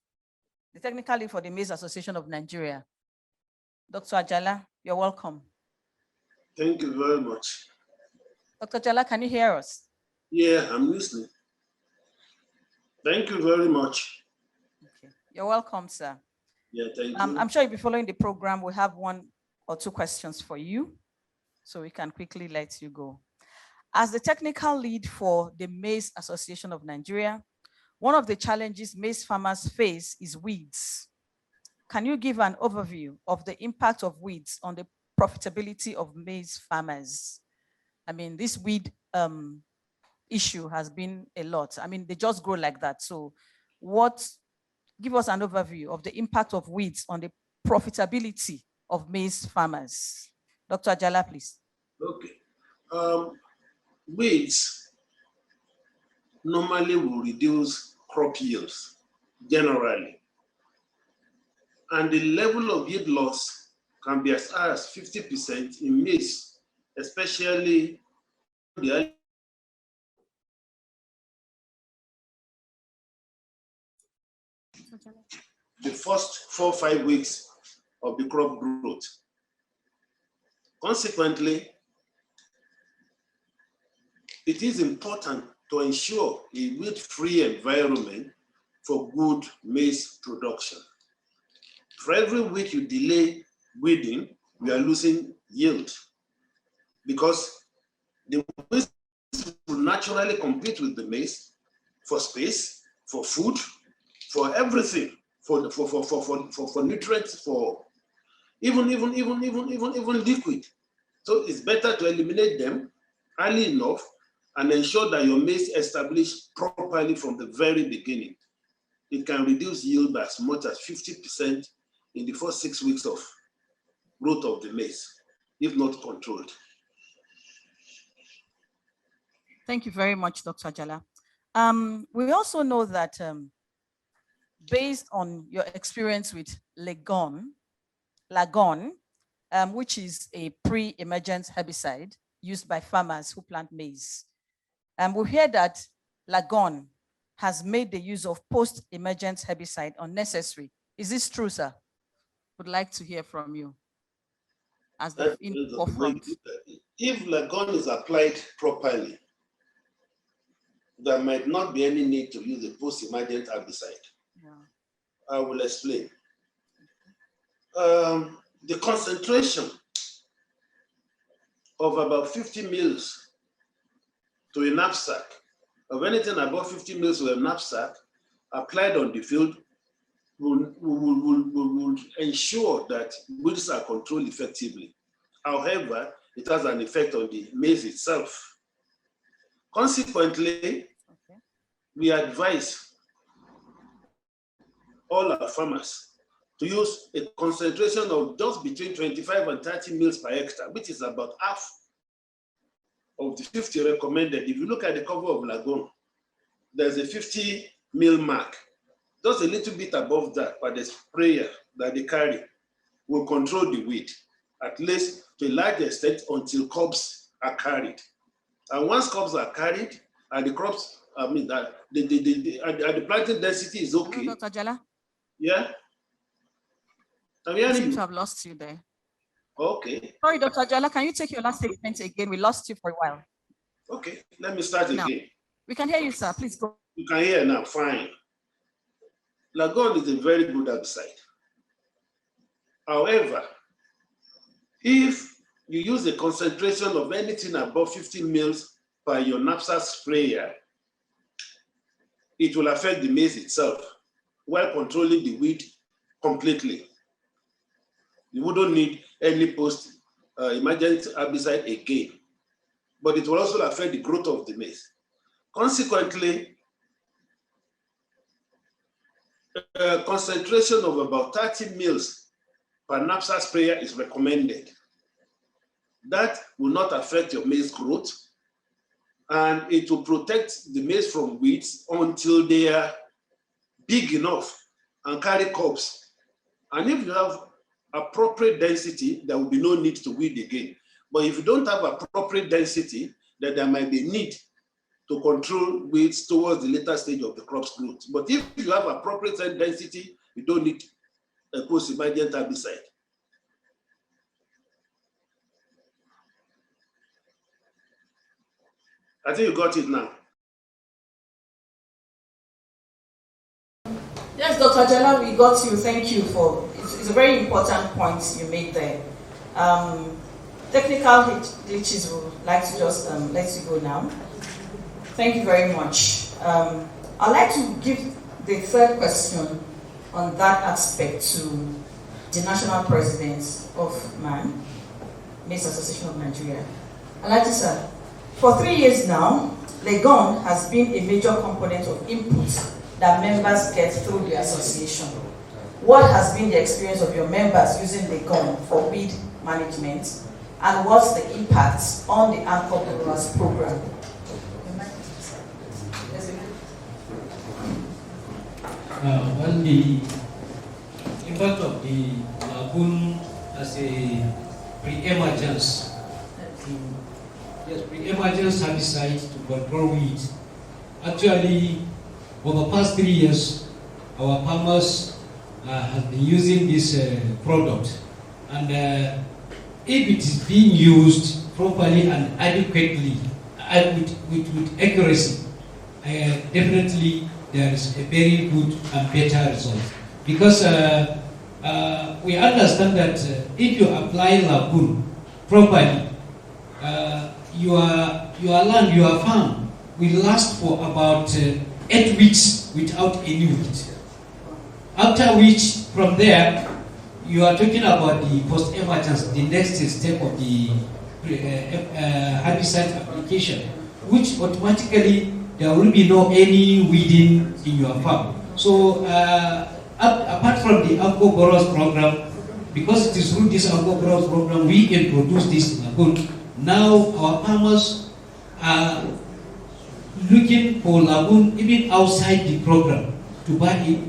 the technical lead for the Maize Association of Nigeria. Dr. Ajala, you're welcome. Thank you very much. Dr. Ajala, can you hear us? Yeah, I'm listening. Thank you very much. Okay. You're welcome, sir. Yeah, thank you. I'm sure you'll be following the program. We have 1 or 2 questions for you, so we can quickly let you go. As the technical lead for the Maize Association of Nigeria, one of the challenges maize farmers face is weeds. Can you give an overview of the impact of weeds on the profitability of maize farmers? I mean, this weed issue has been a lot. I mean, they just grow like that. So give us an overview of the impact of weeds on the profitability of maize farmers. Dr. Ajala, please. Okay. Weeds normally will reduce crop yields generally. And the level of yield loss can be as high as 50% in maize, especially the the first 4 or 5 weeks of the crop growth. Consequently, it is important to ensure a weed-free environment for good maize production. For every week you delay weeding, we are losing yield because the weeds will naturally compete with the maize for space, for food, for everything, for nutrients, for even liquid. So it's better to eliminate them early enough and ensure that your maize established properly from the very beginning. It can reduce yield by as much as 50% in the first 6 weeks of growth of the maize, if not controlled. Thank you very much, Dr. Jala. We also know that based on your experience with Lagon, which is a pre-emergent herbicide used by farmers who plant maize, we hear that Lagon has made the use of post-emergent herbicide unnecessary. Is this true, sir? Would like to hear from you as the forefront. If Lagon is applied properly, there might not be any need to use a post-emergent herbicide. Yeah. I will explain. The concentration of about 50 mils to a knapsack, of anything above 50 mils to a knapsack applied on the field will ensure that weeds are controlled effectively. However, it has an effect on the maize itself. Consequently, we advise all our farmers to use a concentration of just between 25 and 30 mils per hectare, which is about half of the 50 recommended. If you look at the cover of Lagon, there's a 50 mil mark. Just a little bit above that, but the sprayer that they carry will control the weed, at least to a large extent until cobs are carried. And once cobs are carried, and the crops, that the planting density is okay. Hello, Dr. Jala? Yeah? I seem to have lost you there. Okay. Sorry, Dr. Jala, can you take your last statement again? We lost you for a while. Okay, let me start again. We can hear you, sir. Please go. You can hear now, fine. Lagon is a very good herbicide. However, if you use a concentration of anything above 50 mils per your knapsack sprayer, it will affect the maize itself while controlling the weed completely. You wouldn't need any post-emergent herbicide again, but it will also affect the growth of the maize. Consequently, a concentration of about 30 mils per knapsack sprayer is recommended. That will not affect your maize growth, and it will protect the maize from weeds until they are big enough and carry cobs. And if you have appropriate density, there will be no need to weed again. But if you don't have appropriate density, then there might be need to control weeds towards the later stage of the crop's growth. But if you have appropriate density, you don't need a post-emergent herbicide. I think you got it now. Yes, Dr. Jala, we got you. Thank you for, it's a very important point you made there. Technical glitches would like to just let you go now. Thank you very much. I'd like to give the third question on that aspect to the National President of Maize Association of Nigeria. I'd like to say, for 3 years now, Lagon has been a major component of input that members get through the association. What has been the experience of your members using Lagon for weed management, and what's the impact on the Anchor Growers program? On the impact of the Lagoon as a pre-emergence, yes, pre-emergence herbicide to control weeds. Actually, over the past 3 years, our farmers have been using this product. And if it is being used properly and adequately, with accuracy, definitely there is a very good and better result. Because we understand that if you apply lagoon properly, your land, your farm will last for about 8 weeks without any weed. After which, from there, you are talking about the post-emergence, the next step of the herbicide application, which automatically there will be no any weeding in your farm. So apart from the Agro-Boros program, because it is through this Agro-Boros program we can produce this lagoon. Now our farmers are looking for lagoon even outside the program to buy it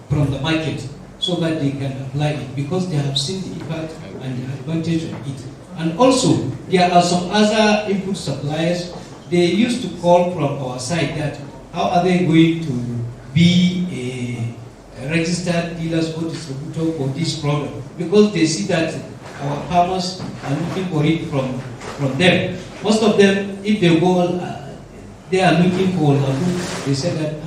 from the market so that they can apply it because they have seen the impact and the advantage of it. And also, there are some other input suppliers. They used to call from our side that how are they going to be a registered dealers or distributor for this product, because they see that our farmers are looking for it from them. Most of them, if they go, they are looking for lagoon. They say that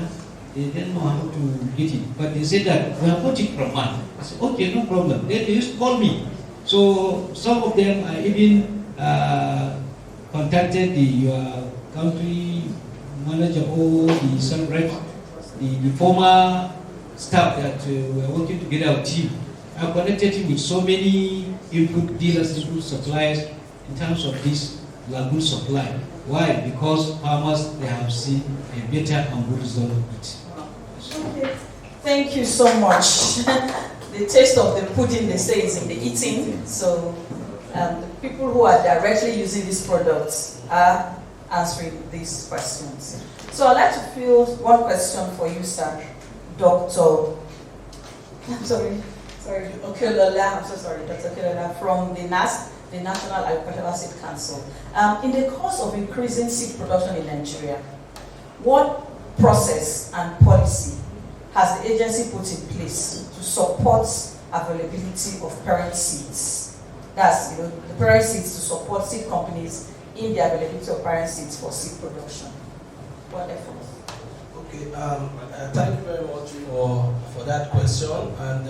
they don't know how to get it, but they say that we have got it from one. I said, okay, no problem. Then they used to call me. So some of them are even contacted your country manager or the some rep, the former staff that were working together with team. I connected him with so many input dealers, input suppliers in terms of this lagoon supply. Why? Because farmers, they have seen a better and good result of it. Okay. Thank you so much. The taste of the pudding, they say, is in the eating. So the people who are directly using these products are answering these questions. So I'd like to field one question for you, sir. Dr. Okelola, I'm so sorry, Dr. Okelola from the NAS, the National Agricultural Seed Council. In the course of increasing seed production in Nigeria, what process and policy has the agency put in place to support availability of parent seeds? That's, the parent seeds to support seed companies in the availability of parent seeds for seed production. What efforts? Okay, thank you very much for that question. And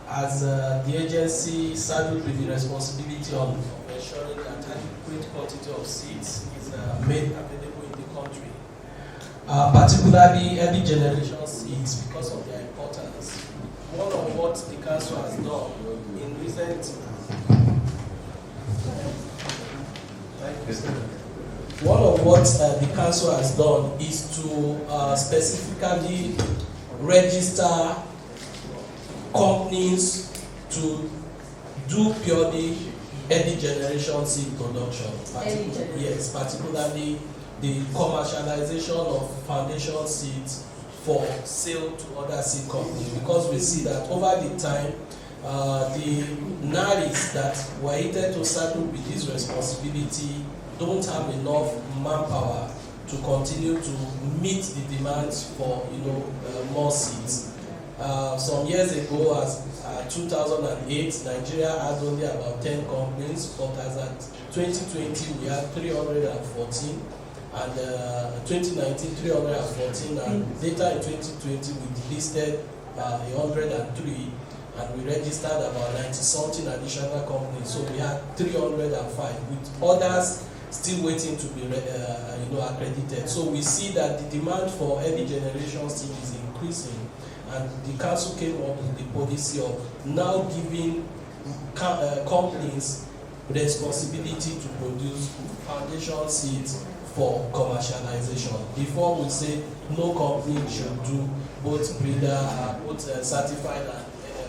as the agency saddled with the responsibility of ensuring that adequate quantity of seeds is made available in the country, particularly early generation seeds, because of their importance. One of what the council has done in recent One of what the council has done is to specifically register companies to do purely early generation seed production. Yes, particularly the commercialization of foundation seeds for sale to other seed companies, because we see that over the time, the NARIs that were able to saddle with this responsibility don't have enough manpower to continue to meet the demands for more seeds. Some years ago, as 2008, Nigeria had only about 10 companies, but as at 2020 we had 314, and 2019 314, and later in 2020 we listed 103, and we registered about 90 something additional companies. So we had 305, with others still waiting to be accredited. So we see that the demand for early generation seed is increasing, and the council came up with the policy of now giving companies responsibility to produce foundation seeds for commercialization. Before, we say no company should do both breeder, both certified and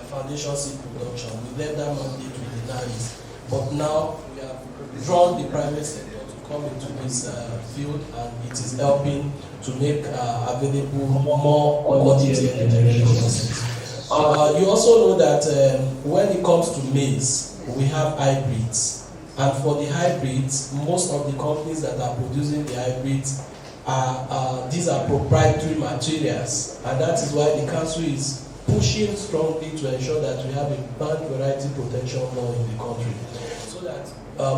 foundation seed production. We left that mandate with the NARIs. But now we have drawn the private sector to come into this field, and it is helping to make available more quantity and generation seeds. You also know that when it comes to maize, we have hybrids. And for the hybrids, most of the companies that are producing the hybrids these are proprietary materials, and that is why the council is pushing strongly to ensure that we have a plant variety protection law in the country, so that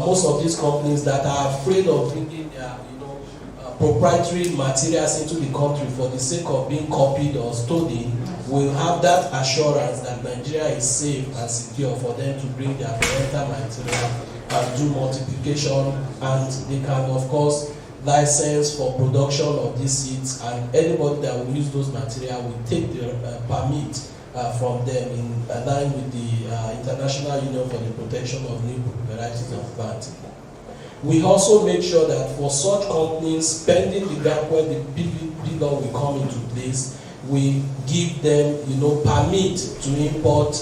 most of these companies that are afraid of bringing their proprietary materials into the country for the sake of being copied or stolen will have that assurance that Nigeria is safe and secure for them to bring their parental material and do multiplication, and they can of course license for production of these seeds, and anybody that will use those materials will take the permit from them in line with the International Union for the Protection of New Varieties of Plants. We also make sure that for such companies, pending the gap when the PPP law will come into place, we give them, permit to import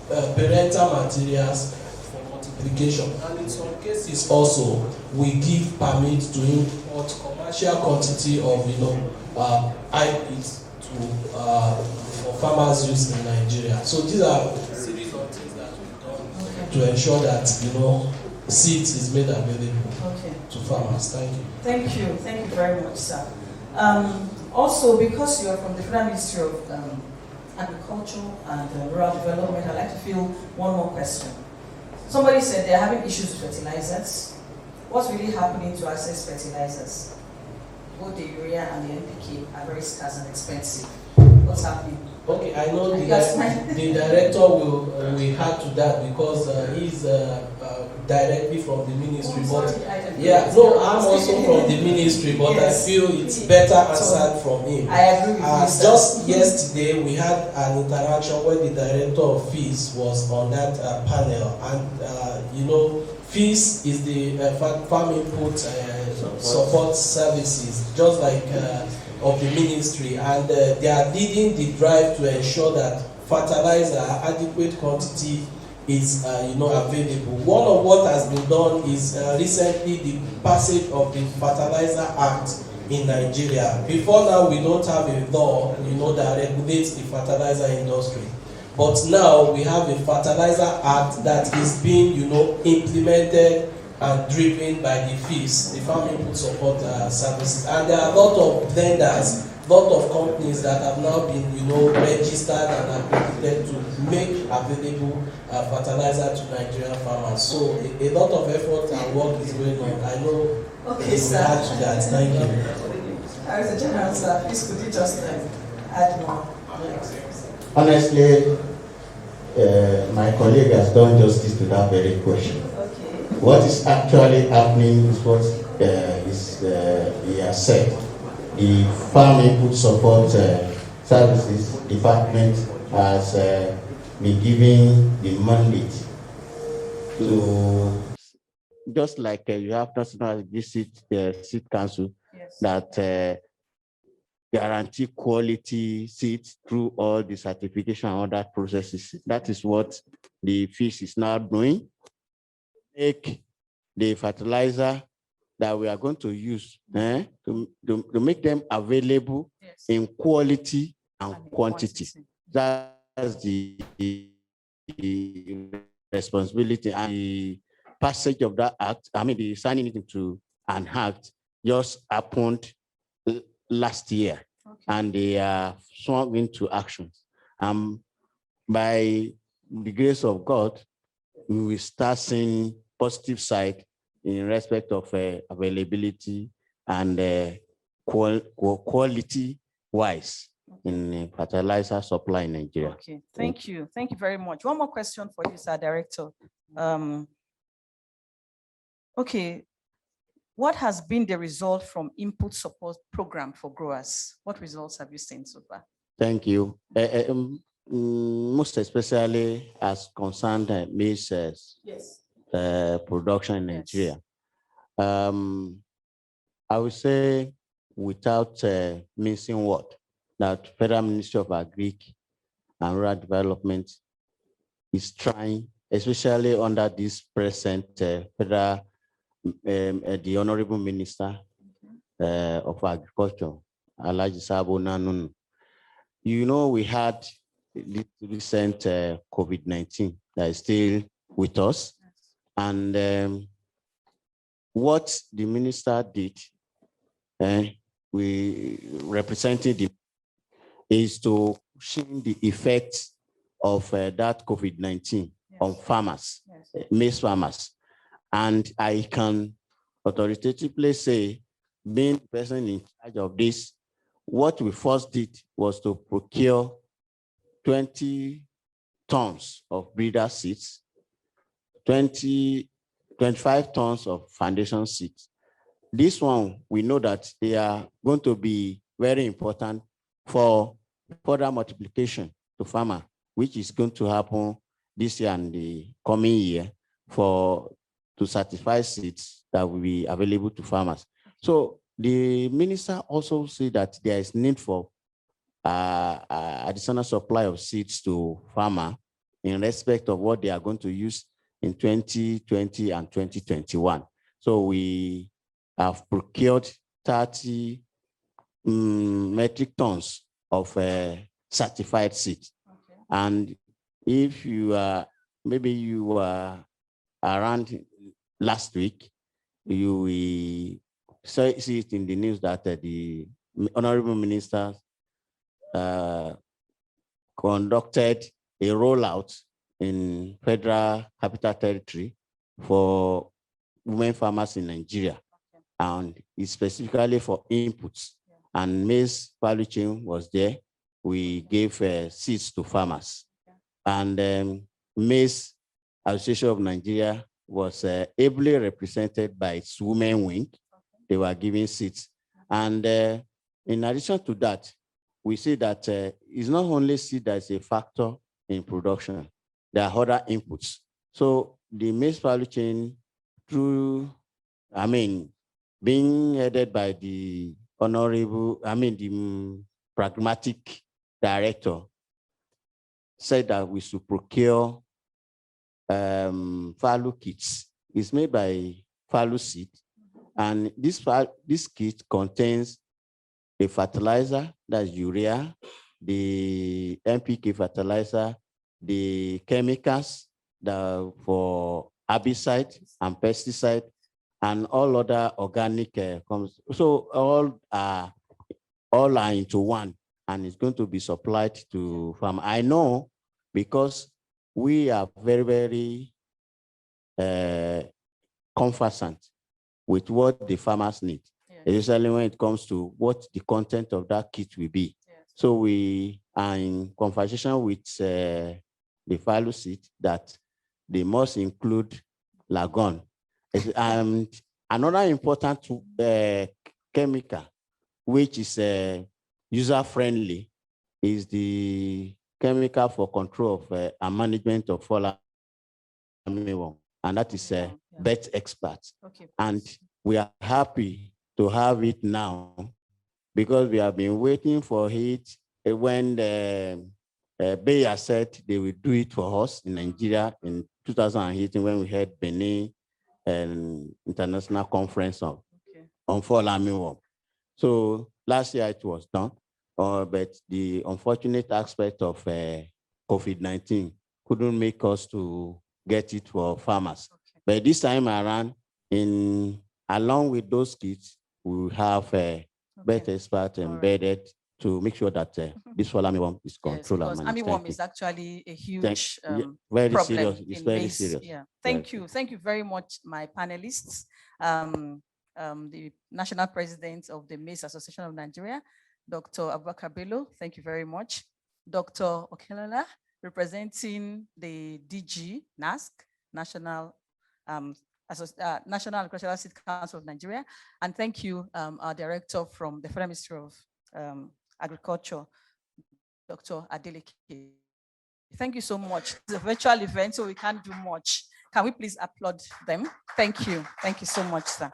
parental materials for multiplication. And in some cases also, we give permit to import commercial quantity of, hybrids for farmers' use in Nigeria. So these are a series of things that we've done to ensure that, seeds is made available to farmers. Thank you. Thank you. Thank you very much, sir. Also, because you are from the Federal Ministry of Agriculture and Rural Development, I'd like to fill one more question. Somebody said they're having issues with fertilizers. What's really happening to access fertilizers? Both the urea and the NPK are very scarce and expensive. What's happening? Okay, I know the director will add to that because he's directly from the ministry. But yeah, no, I'm also from the ministry, but yes, I feel it's better answered from him. I agree with you. Just yesterday, we had an interaction where the director of FIS was on that panel, and FIS is the farm input support services, just like of the ministry, and they are leading the drive to ensure that fertilizer adequate quantity is available. One of what has been done is recently the passage of the Fertilizer Act in Nigeria. Before now, we don't have a law that regulates the fertilizer industry. But now we have a Fertilizer Act that is being implemented and driven by the FIS, the Farm Input Support Services. And there are a lot of vendors, a lot of companies that have now been, registered and accredited to make available fertilizer to Nigerian farmers. So a lot of effort and work is going on. I know it's hard to that. Thank you. As a general sir, please could you just add more? Honestly, my colleague has done justice to that very question. What is actually happening is what he has said. The Farm Input Support Services Department has been given the mandate to, just like you have National Seed Council, yes, that guarantee quality seeds through all the certification and other processes. That is what the FIS is now doing. Make the fertilizer that we are going to use to make them available, yes, in quality and quantity. That's the responsibility, and the passage of that act, the signing it into an act just happened last year, okay, and they are swung into actions. By the grace of God, we will start seeing positive side in respect of availability and quality wise in fertilizer supply in Nigeria. Okay, thank you. Thank you very much. One more question for you, sir, Director. Okay, what has been the result from input support program for growers? What results have you seen so far? Thank you. Most especially as concerned maize, yes, production in Nigeria. Yes. I would say, without missing word, that Federal Ministry of Agric and Rural Development is trying, especially under this present federal, the Honorable Minister of Agriculture, Alhaji Sabo Nanunu. We had this recent COVID-19 that is still with us. And what the minister did we representing the is to show the effects of that COVID-19 on farmers, maize farmers. And I can authoritatively say, being the person in charge of this, what we first did was to procure 20 tons of breeder seeds, 25 tons of foundation seeds. This one, we know that they are going to be very important for further multiplication to farmer, which is going to happen this year and the coming year to satisfy seeds that will be available to farmers. So the minister also said that there is need for additional supply of seeds to farmer in respect of what they are going to use in 2020 and 2021. So we have procured 30 metric tons of certified seeds. Okay. And if you are, maybe you were around last week, you will see it in the news that the Honorable Minister conducted a rollout in Federal Capital Territory for women farmers in Nigeria. Okay. And it's specifically for inputs. Yeah. And maize value chain was there. We gave seeds to farmers. Okay. And Maize Association of Nigeria was ably represented by its women wing. Okay. They were giving seeds. And in addition to that, we see that it's not only seed that is a factor in production, there are other inputs. So the maize value chain, through, being headed by the honorable, the pragmatic director, said that we should procure fallow kits. It's made by fallow seed, and this kit contains the fertilizer, that's urea, the NPK fertilizer, the chemicals for herbicide and pesticide, and all other organic so all are into one, and it's going to be supplied to farm. I know because we are very, very conversant with what the farmers need. Especially when it comes to what the content of that kit will be. Yes. So we are in conversation with the fallow seed that they must include lagon. And another important chemical, which is user-friendly, is the chemical for control of and management of fall armyworm, and that is Bet Expert. Okay. And we are happy to have it now, because we have been waiting for it when Bayer said they will do it for us in Nigeria in 2018 when we had Benin International Conference on fall armyworm. So last year it was done, but the unfortunate aspect of COVID-19 couldn't make us to get it for farmers. Okay. But this time around, along with those kits, we have a better expert embedded to make sure that this fall armyworm is controlled. Yes, because armyworm is actually a huge very problem. Serious. It's very maize. serious. Yeah. Thank you very much, my panelists. The National President of the Maize Association of Nigeria, Dr. Abubakar Bello, thank you very much. Dr. Okelola, representing the DG NASC, National Agricultural Seed Council of Nigeria. And thank you, our director from the Federal Ministry of Agriculture, Dr. Adeleke. Thank you so much. It's a virtual event, so we can't do much. Can we please applaud them? Thank you. Thank you so much, sir.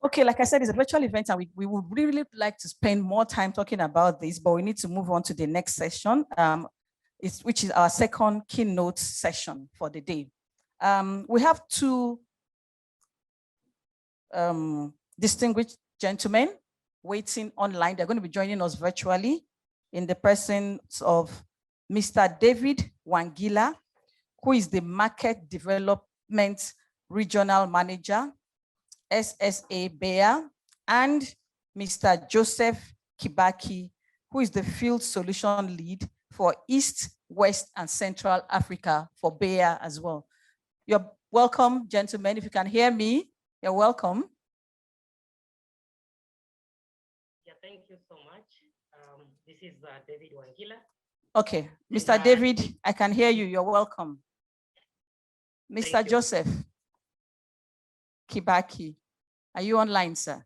Okay, like I said, it's a virtual event, and we would really like to spend more time talking about this, but we need to move on to the next session, which is our second keynote session for the day. We have two distinguished gentlemen waiting online. They're going to be joining us virtually in the presence of Mr. David Wangila, who is the Market Development Regional Manager, SSA Bayer, and Mr. Joseph Kibaki, who is the Field Solution Lead for East, West, and Central Africa for Bayer as well. You're welcome, gentlemen. If you can hear me, you're welcome. Yeah, thank you so much. This is David Wangila. Okay, Mr. David, I can hear you. You're welcome. Mr. Joseph Kibaki, are you online, sir?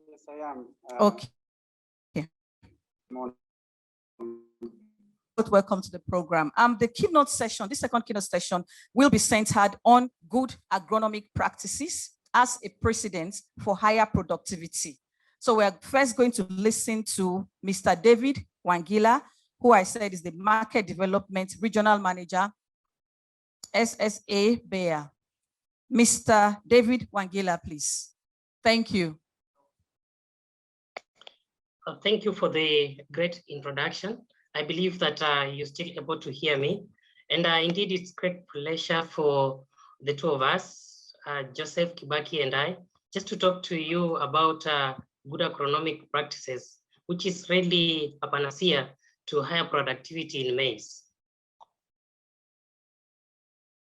Yes, I am. Okay. Morning. Welcome to the program. The keynote session, this second keynote session, will be centered on good agronomic practices as a precedent for higher productivity. So we're first going to listen to Mr. David Wangila, who I said is the Market Development Regional Manager, SSA Bayer. Mr. David Wangila, please. Thank you. Thank you for the great introduction. I believe that you're still able to hear me. And indeed, it's great pleasure for the two of us, Joseph Kibaki and I, just to talk to you about good agronomic practices, which is really a panacea to higher productivity in maize.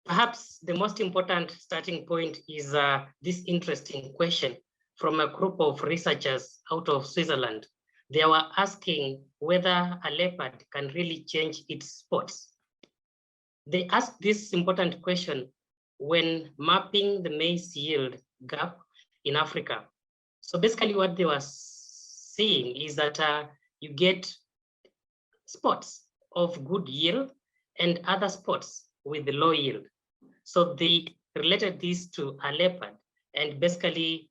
Perhaps the most important starting point is this interesting question from a group of researchers out of Switzerland. They were asking whether a leopard can really change its spots. They asked this important question when mapping the maize yield gap in Africa. So basically what they were seeing is that you get spots of good yield and other spots with the low yield. So they related this to a leopard, and basically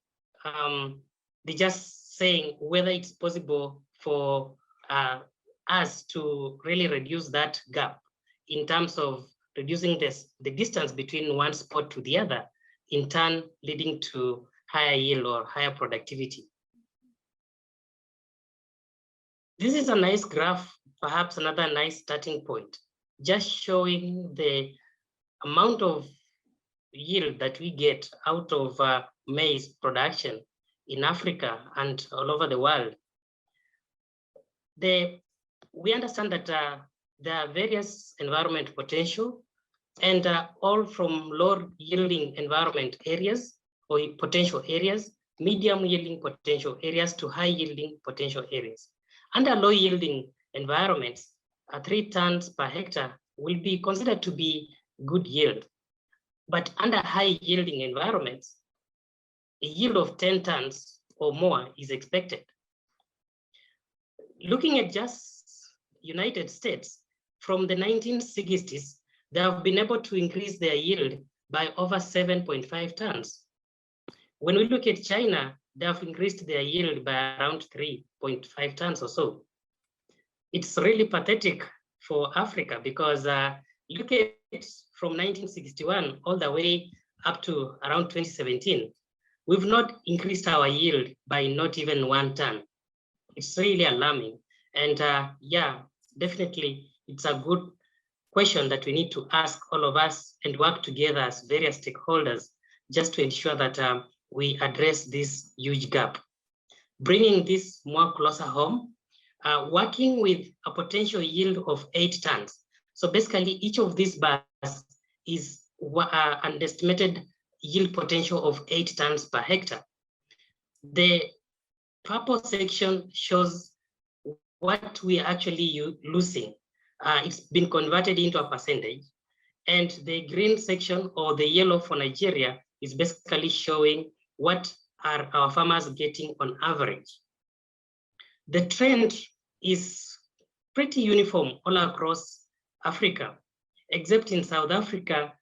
they just saying whether it's possible for us to really reduce that gap in terms of reducing the distance between one spot to the other, in turn leading to higher yield or higher productivity. This is a nice graph, perhaps another nice starting point, just showing the amount of yield that we get out of maize production in Africa and all over the world. We understand that there are various environment potential, and all from low yielding environment areas or potential areas, medium yielding potential areas to high yielding potential areas. Under low yielding environments, 3 tons per hectare will be considered to be good yield. But under high yielding environments, a yield of 10 tons or more is expected. Looking at just United States, from the 1960s, they have been able to increase their yield by over 7.5 tons. When we look at China, they have increased their yield by around 3.5 tons or so. It's really pathetic for Africa because look at it from 1961 all the way up to around 2017. We've not increased our yield by not even 1 ton. It's really alarming. And yeah, definitely it's a good question that we need to ask all of us and work together as various stakeholders just to ensure that we address this huge gap. Bringing this more closer home, working with a potential yield of 8 tons. So basically each of these bars is an estimated yield potential of 8 tons per hectare. The purple section shows what we are actually losing. It's been converted into a percentage. And the green section, or the yellow for Nigeria, is basically showing what are our farmers getting on average. The trend is pretty uniform all across Africa, except in South Africa.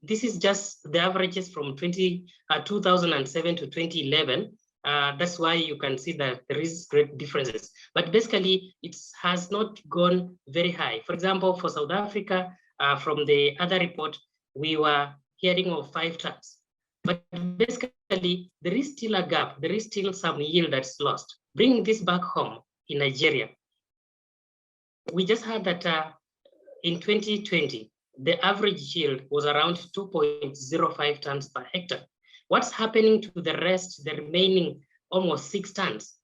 This is just the averages from 2007 to 2011. That's why you can see that there is great differences. But basically, it has not gone very high. For example, for South Africa, from the other report, we were hearing of 5 tons. But basically, there is still a gap. There is still some yield that's lost. Bringing this back home in Nigeria, we just heard that in 2020, the average yield was around 2.05 tons per hectare. What's happening to the rest, the remaining almost 6 tons?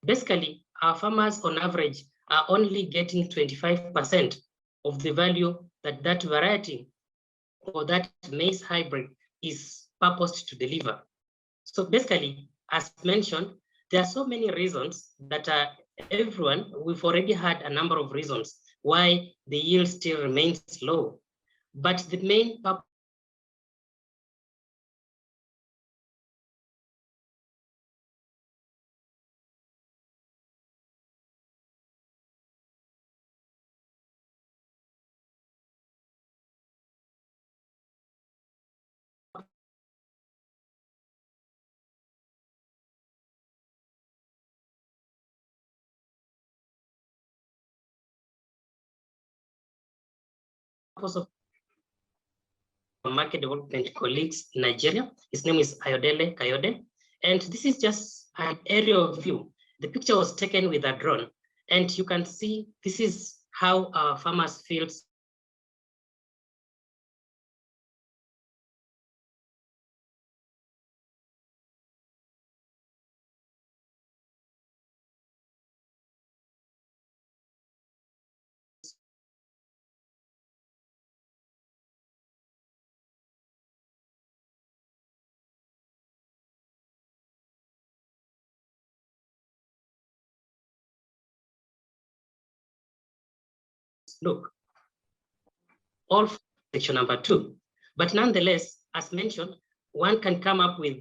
Basically, our farmers on average are only getting 25% of the value that that variety or that maize hybrid is purposed to deliver. So basically, as mentioned, there are so many reasons that we've already had a number of reasons why the yield still remains low. But the main purpose of market development colleagues in Nigeria. His name is Ayodele Kayode. And this is just an aerial view. The picture was taken with a drone. And you can see this is how our farmers' fields look. All section number 2. But nonetheless, as mentioned, one can come up with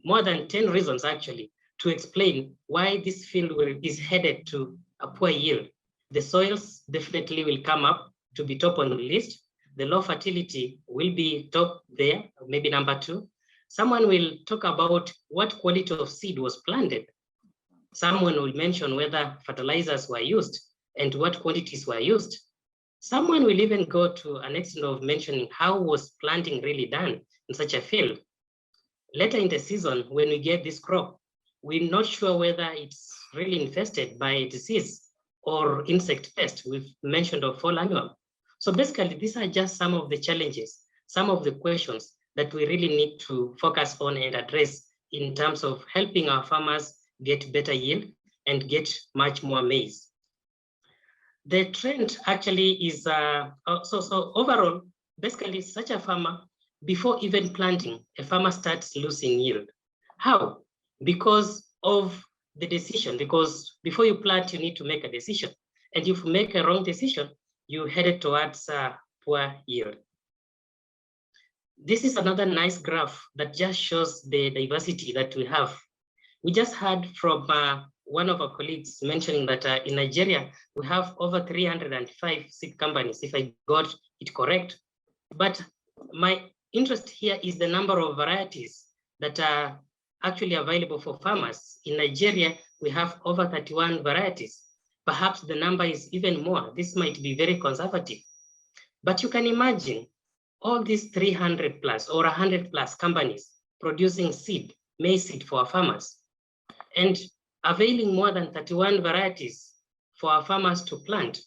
more than 10 reasons actually to explain why this field is headed to a poor yield. The soils definitely will come up to be top on the list. The low fertility will be top there, maybe number 2. Someone will talk about what quality of seed was planted. Someone will mention whether fertilizers were used and what quantities were used. Someone will even go to an extent of mentioning how was planting really done in such a field. Later in the season, when we get this crop, we're not sure whether it's really infested by disease or insect pest. We've mentioned of fall annual. So basically, these are just some of the challenges, some of the questions that we really need to focus on and address in terms of helping our farmers get better yield and get much more maize. The trend actually is, so overall, basically such a farmer, before even planting, a farmer starts losing yield. How? Because of the decision, because before you plant, you need to make a decision. And if you make a wrong decision, you headed towards poor yield. This is another nice graph that just shows the diversity that we have. We just heard from one of our colleagues mentioning that in Nigeria, we have over 305 seed companies, if I got it correct. But my interest here is the number of varieties that are actually available for farmers. In Nigeria, we have over 31 varieties. Perhaps the number is even more. This might be very conservative. But you can imagine all these 300 plus or 100 plus companies producing seed, maize seed for our farmers, and availing more than 31 varieties for our farmers to plant.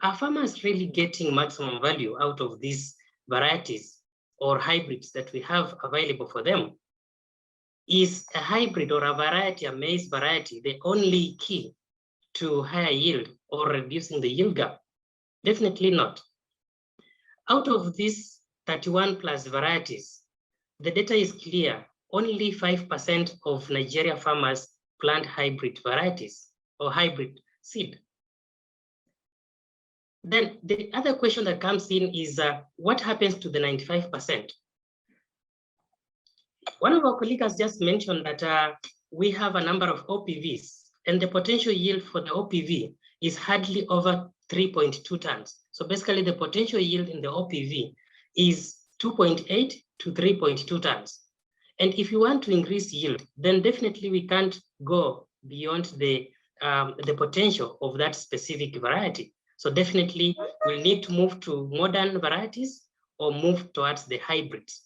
Are farmers really getting maximum value out of these varieties or hybrids that we have available for them? Is a hybrid or a variety, a maize variety, the only key to higher yield or reducing the yield gap? Definitely not. Out of these 31 plus varieties, the data is clear. Only 5% of Nigeria farmers plant hybrid varieties or hybrid seed. Then the other question that comes in is what happens to the 95%? One of our colleagues has just mentioned that we have a number of OPVs, and the potential yield for the OPV is hardly over 3.2 tons. So basically the potential yield in the OPV is 2.8 to 3.2 tons. And if you want to increase yield, then definitely we can't go beyond the potential of that specific variety. So definitely we'll need to move to modern varieties or move towards the hybrids.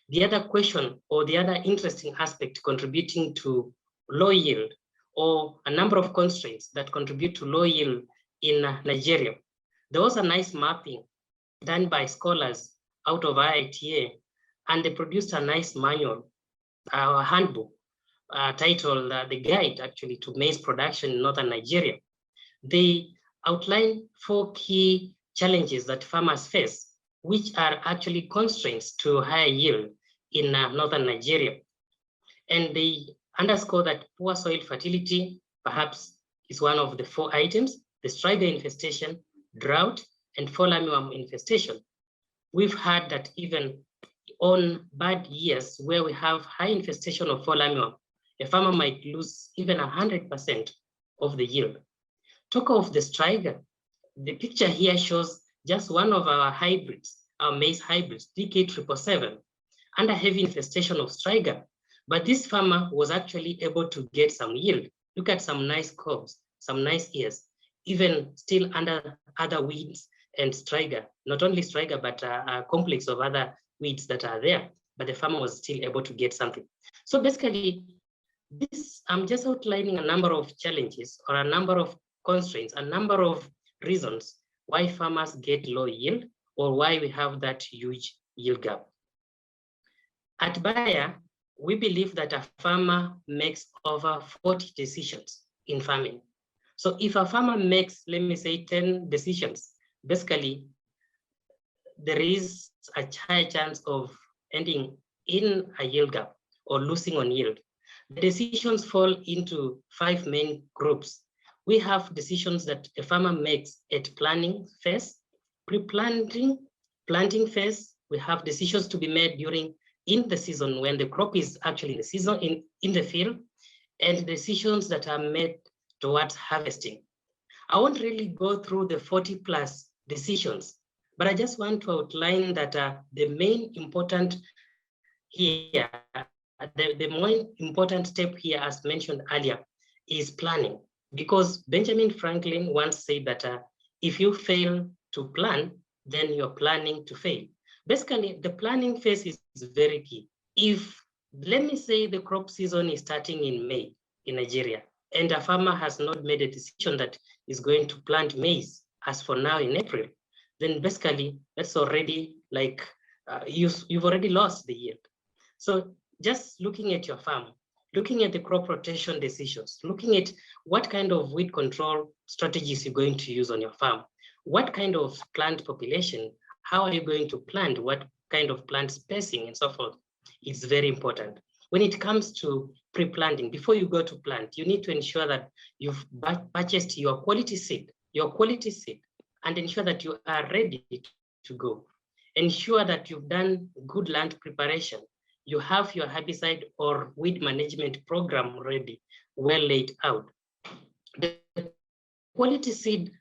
The other question or the other interesting aspect contributing to low yield or a number of constraints that contribute to low yield in Nigeria. There was a nice mapping done by scholars out of IITA, and they produced a nice manual, a handbook, titled The Guide actually to Maize Production in Northern Nigeria. They outline 4 key challenges that farmers face, which are actually constraints to higher yield in Northern Nigeria. And they underscore that poor soil fertility perhaps is one of the 4 items, the striga infestation, drought, and fall armyworm infestation. We've heard that even on bad years where we have high infestation of fall armyworm, a farmer might lose even 100% of the yield. Talk of the striga, the picture here shows just one of our hybrids, our maize hybrids, DK777, under heavy infestation of striga. But this farmer was actually able to get some yield. Look at some nice cobs, some nice ears, even still under other weeds and striga, not only striga, but a complex of other weeds that are there, but the farmer was still able to get something. So basically, this, I'm just outlining a number of challenges or a number of constraints, a number of reasons why farmers get low yield or why we have that huge yield gap. At Bayer, we believe that a farmer makes over 40 decisions in farming. So if a farmer makes, let me say, 10 decisions, basically, there is a high chance of ending in a yield gap or losing on yield. The decisions fall into 5 main groups. We have decisions that a farmer makes at planning phase, pre-planting, planting phase. We have decisions to be made in the season when the crop is actually in the season, in the field, and decisions that are made towards harvesting. I won't really go through the 40 plus decisions, but I just want to outline that the main important here, the more important step here, as mentioned earlier, is planning. Because Benjamin Franklin once said that if you fail to plan, then you're planning to fail. Basically, the planning phase is very key. If, let me say, the crop season is starting in May in Nigeria, and a farmer has not made a decision that is going to plant maize as for now in April, then basically that's already like you've already lost the yield. So just looking at your farm, looking at the crop rotation decisions, looking at what kind of weed control strategies you're going to use on your farm, what kind of plant population, how are you going to plant, what kind of plant spacing and so forth, is very important. When it comes to pre-planting, before you go to plant, you need to ensure that you've purchased your quality seed, and ensure that you are ready to go. Ensure that you've done good land preparation. You have your herbicide or weed management program ready, well laid out. The quality seed,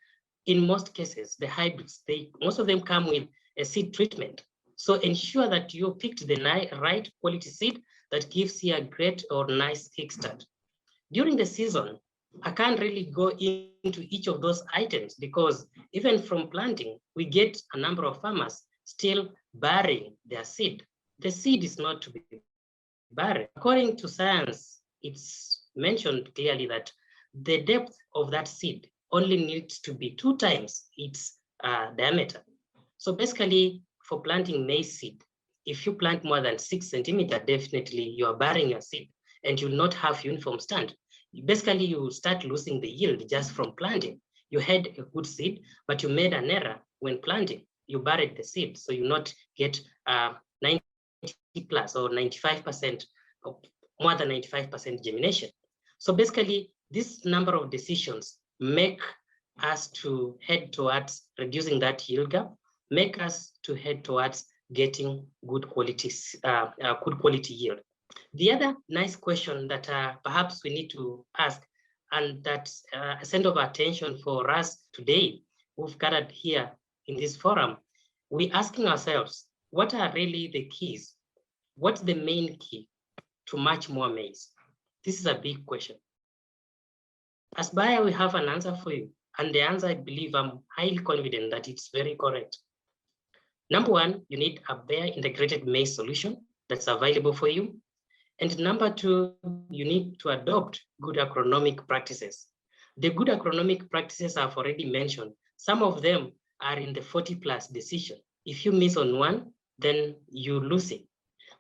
in most cases, the hybrids, most of them come with a seed treatment. So ensure that you picked the right quality seed that gives you a great or nice kickstart. During the season, I can't really go into each of those items because even from planting, we get a number of farmers still burying their seed. The seed is not to be buried. According to science, it's mentioned clearly that the depth of that seed only needs to be 2 times its diameter. So basically, for planting maize seed, if you plant more than 6 centimeters, definitely you are burying your seed and you'll not have uniform stand. Basically, you start losing the yield just from planting. You had a good seed, but you made an error when planting. You buried the seed, so you not get 90 plus or 95%, or more than 95% germination. So basically, this number of decisions make us to head towards reducing that yield gap, make us to head towards getting good quality yield. The other nice question that perhaps we need to ask, and that's a center of attention for us today, we've gathered here in this forum, we're asking ourselves, what are really the keys? What's the main key to much more maize? This is a big question. As Bayer, we have an answer for you. And the answer, I believe, I'm highly confident that it's very correct. Number 1, you need a Bayer integrated maize solution that's available for you. And number 2, you need to adopt good agronomic practices. The good agronomic practices I've already mentioned. Some of them are in the 40 plus decision. If you miss on one, then you lose it.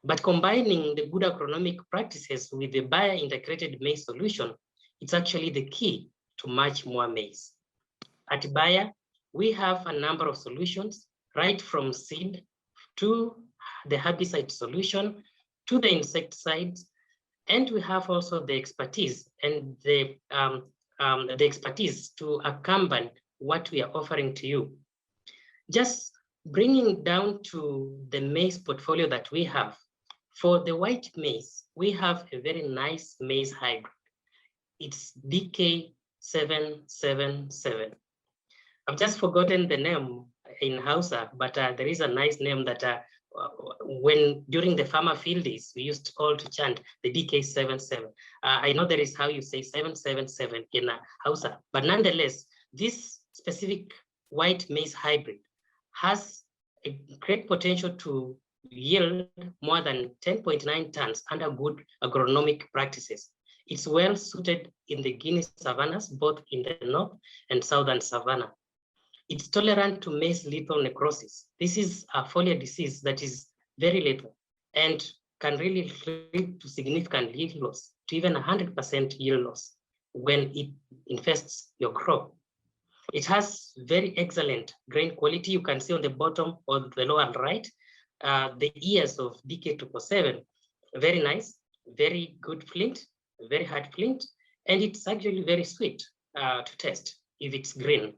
But combining the good agronomic practices with the Bayer integrated maize solution, it's actually the key to much more maize. At Bayer, we have a number of solutions, right from seed to the herbicide solution to the insecticides, and we have also the expertise and the expertise to accompany what we are offering to you. Just bringing down to the maize portfolio that we have. For the white maize, we have a very nice maize hybrid. It's DK777. I've just forgotten the name in Hausa, but there is a nice name that when during the farmer field days, we used all to chant the DK77. I know there is how you say 777 in Hausa, but nonetheless, this specific white maize hybrid has a great potential to yield more than 10.9 tons under good agronomic practices. It's well suited in the Guinea savannas, both in the north and southern savanna. It's tolerant to maize lethal necrosis. This is a foliar disease that is very lethal and can really lead to significant yield loss, to even 100% yield loss when it infests your crop. It has very excellent grain quality. You can see on the bottom or the lower right, the ears of DK247, very nice, very good flint, very hard flint, and it's actually very sweet to taste if it's green.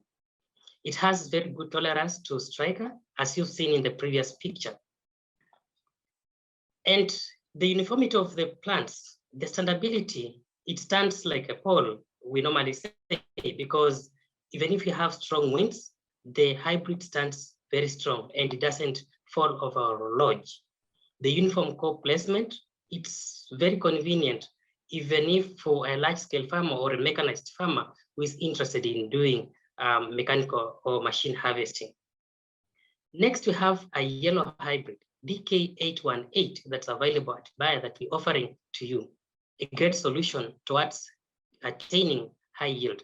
It has very good tolerance to striker, as you've seen in the previous picture. And the uniformity of the plants, the standability, it stands like a pole, we normally say, because even if you have strong winds, the hybrid stands very strong and it doesn't fall over or lodge. The uniform core placement, it's very convenient, even if for a large-scale farmer or a mechanized farmer who is interested in doing mechanical or machine harvesting. Next, we have a yellow hybrid, DK818, that's available at Bayer that we're offering to you. A great solution towards attaining high yield.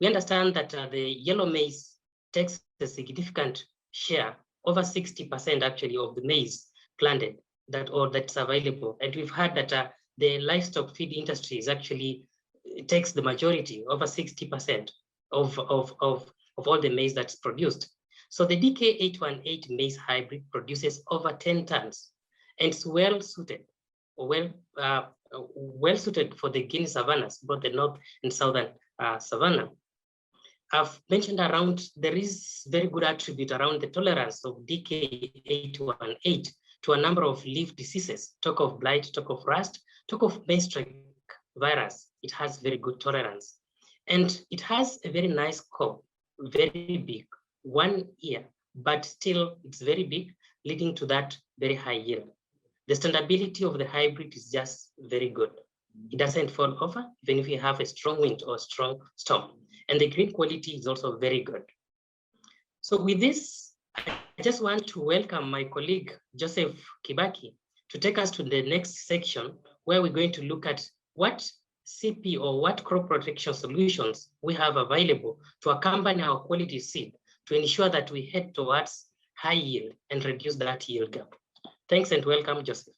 We understand that the yellow maize takes a significant share, over 60% actually of the maize planted that's available. And we've heard that the livestock feed industry is actually takes the majority, over 60% of all the maize that's produced. So the DK818 maize hybrid produces over 10 tons and it's well suited for the Guinea savannas, both the north and southern savanna. I've mentioned there is very good attribute around the tolerance of DK818 to a number of leaf diseases, talk of blight, talk of rust, talk of maize streak virus. It has very good tolerance. And it has a very nice cob, very big, 1 ear, but still it's very big, leading to that very high yield. The standability of the hybrid is just very good. It doesn't fall over, even if you have a strong wind or strong storm. And the grain quality is also very good. So with this, I just want to welcome my colleague, Joseph Kibaki, to take us to the next section, where we're going to look at what CP or what crop protection solutions we have available to accompany our quality seed to ensure that we head towards high yield and reduce that yield gap. Thanks and welcome, Joseph.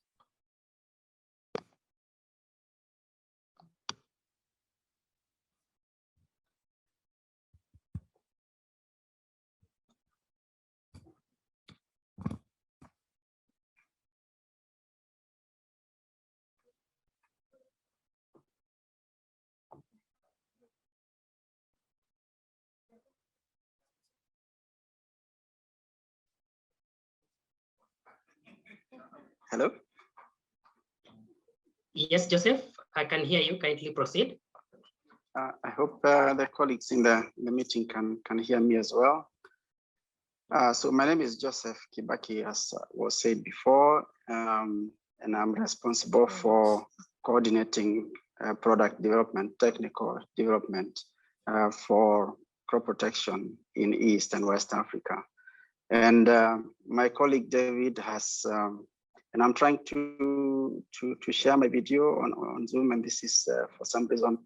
Hello? Yes, Joseph, I can hear you. Kindly proceed. I hope the colleagues in the meeting can hear me as well. So my name is Joseph Kibaki, as was said before, and I'm responsible for coordinating product development, technical development for crop protection in East and West Africa. And my colleague David has, and I'm trying to share my video on Zoom, and this is for some reason,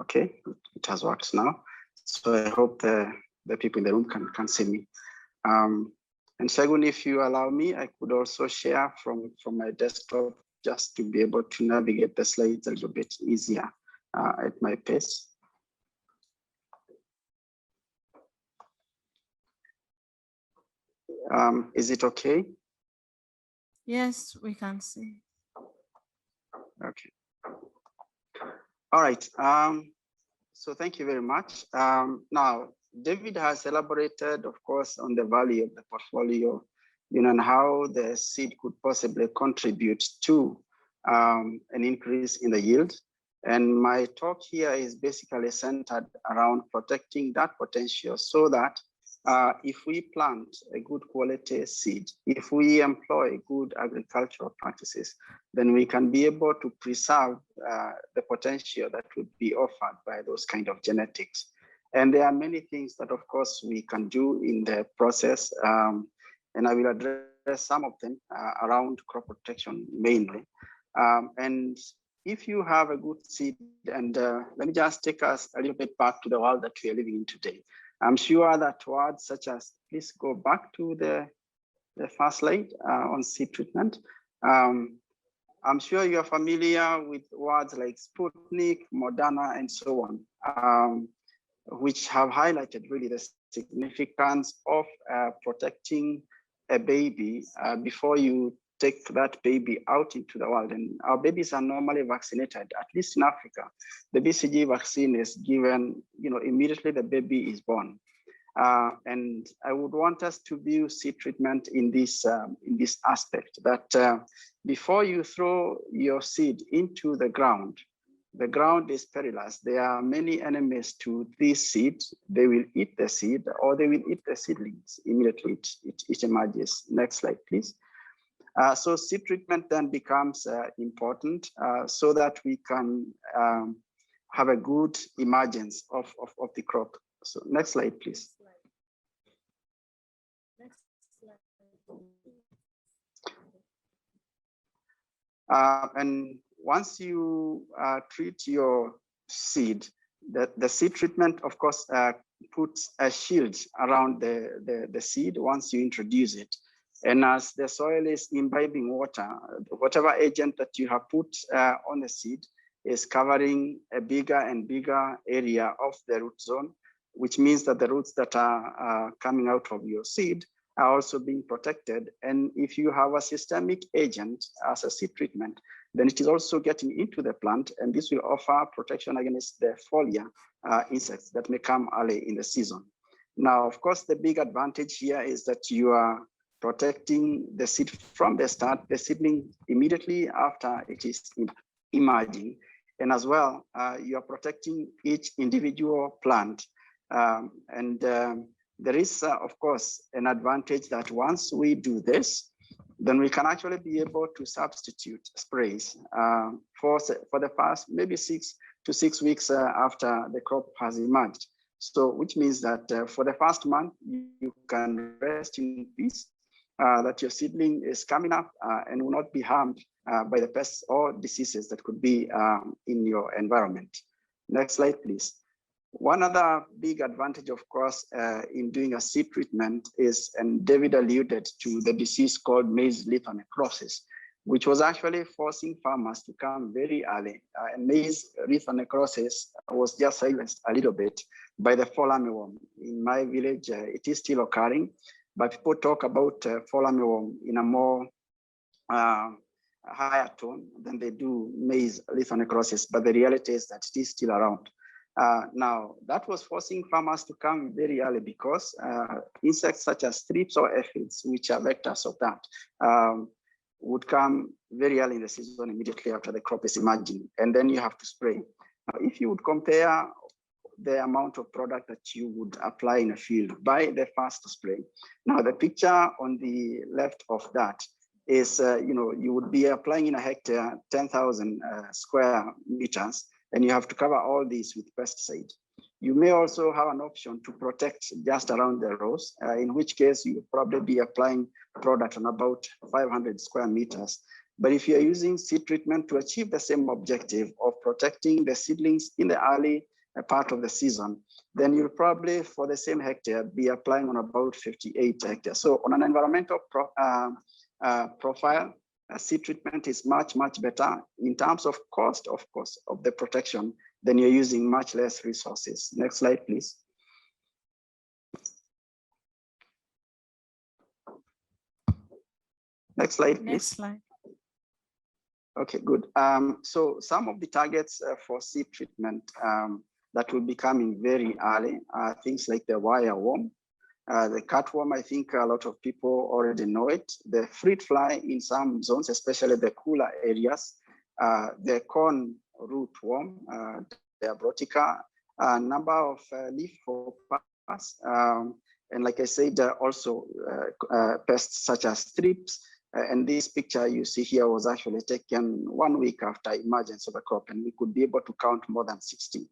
okay, it has worked now. So I hope the people in the room can see me. And second, if you allow me, I could also share from my desktop just to be able to navigate the slides a little bit easier at my pace. Is it okay? Yes, we can see. Okay. All right. So thank you very much. Now, David has elaborated, of course, on the value of the portfolio, and how the seed could possibly contribute to an increase in the yield. And my talk here is basically centered around protecting that potential so that if we plant a good quality seed, if we employ good agricultural practices, then we can be able to preserve the potential that would be offered by those kind of genetics. And there are many things that, of course, we can do in the process, and I will address some of them around crop protection mainly. And if you have a good seed, and let me just take us a little bit back to the world that we are living in today. I'm sure that words such as, please go back to the first slide on seed treatment. I'm sure you're familiar with words like Sputnik, Moderna, and so on, which have highlighted really the significance of protecting a baby before you take that baby out into the world. And our babies are normally vaccinated, at least in Africa. The BCG vaccine is given, immediately the baby is born. And I would want us to view seed treatment in this aspect, that before you throw your seed into the ground is perilous. There are many enemies to this seed. They will eat the seed, or they will eat the seedlings immediately it emerges. Next slide, please. So seed treatment then becomes important so that we can have a good emergence of the crop. So next slide, please. And once you treat your seed, the seed treatment, of course, puts a shield around the seed once you introduce it. And as the soil is imbibing water, whatever agent that you have put on the seed is covering a bigger and bigger area of the root zone, which means that the roots that are coming out of your seed are also being protected. And if you have a systemic agent as a seed treatment, then it is also getting into the plant, and this will offer protection against the foliar insects that may come early in the season. Now, of course, the big advantage here is that you are protecting the seed from the start, the seedling immediately after it is emerging. And as well, you are protecting each individual plant. There is, of course, an advantage that once we do this, then we can actually be able to substitute sprays for the first maybe 6 to 6 weeks after the crop has emerged. So, which means that for the first month, you can rest in peace that your seedling is coming up and will not be harmed by the pests or diseases that could be in your environment. Next slide, please. One other big advantage, of course, in doing a seed treatment is, and David alluded to, the disease called maize leaf necrosis, which was actually forcing farmers to come very early. And maize leaf necrosis was just silenced a little bit by the fall armyworm. In my village, it is still occurring, but people talk about fall armyworm in a more higher tone than they do maize leaf necrosis, but the reality is that it is still around. Now, that was forcing farmers to come very early because insects such as thrips or aphids, which are vectors of that, would come very early in the season, immediately after the crop is emerging, and then you have to spray. Now, if you would compare the amount of product that you would apply in a field by the first spray. Now, the picture on the left of that is, you would be applying in a hectare 10,000 square meters, and you have to cover all these with pesticide. You may also have an option to protect just around the rows, in which case you would probably be applying product on about 500 square meters. But if you're using seed treatment to achieve the same objective of protecting the seedlings in the early a part of the season, then you'll probably, for the same hectare, be applying on about 58 hectares. So on an environmental profile, seed treatment is much, much better in terms of cost, of course, of the protection. Then you're using much less resources. Next slide, please. Next slide, please. Next slide. Okay, good. So some of the targets for seed treatment that will be coming very early are things like the wireworm, the cutworm. I think a lot of people already know it. The fruit fly in some zones, especially the cooler areas. The corn rootworm, the abrotica, a number of leaf hoppers, and like I said, also pests such as thrips. And this picture you see here was actually taken 1 week after emergence of the crop, and we could be able to count more than 60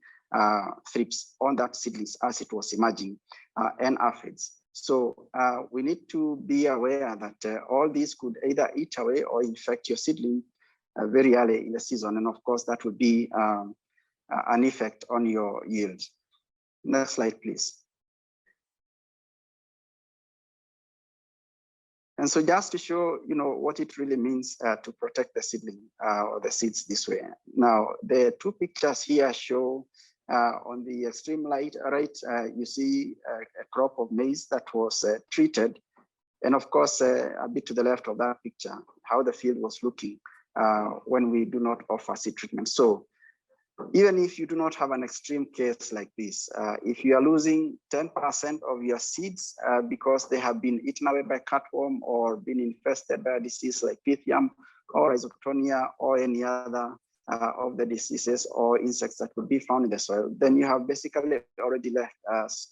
thrips on that seedlings as it was emerging, and aphids. So we need to be aware that all these could either eat away or infect your seedling very early in the season. And of course, that would be an effect on your yield. Next slide, please. And so just to show, what it really means to protect the seedling or the seeds this way. Now, the two pictures here show on the extreme right, you see a crop of maize that was treated. And of course, a bit to the left of that picture, how the field was looking when we do not offer seed treatment. So even if you do not have an extreme case like this, if you are losing 10% of your seeds because they have been eaten away by cutworm or been infested by a disease like pythium or rhizoctonia or any other of the diseases or insects that would be found in the soil, then you have basically already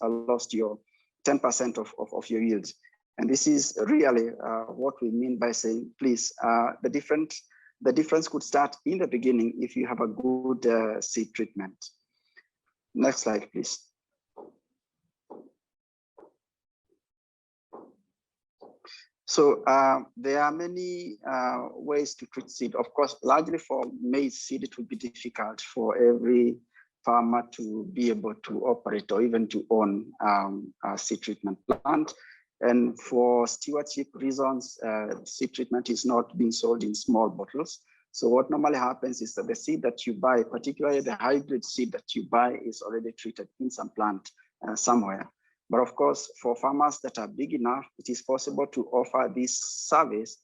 lost your 10% of your yields. And this is really what we mean by saying, please, the difference could start in the beginning if you have a good seed treatment. Next slide, please. So there are many ways to treat seed. Of course, largely for maize seed, it would be difficult for every farmer to be able to operate or even to own a seed treatment plant. And for stewardship reasons, seed treatment is not being sold in small bottles. So what normally happens is that the seed that you buy, particularly the hybrid seed that you buy, is already treated in some plant somewhere. But of course, for farmers that are big enough, it is possible to offer this service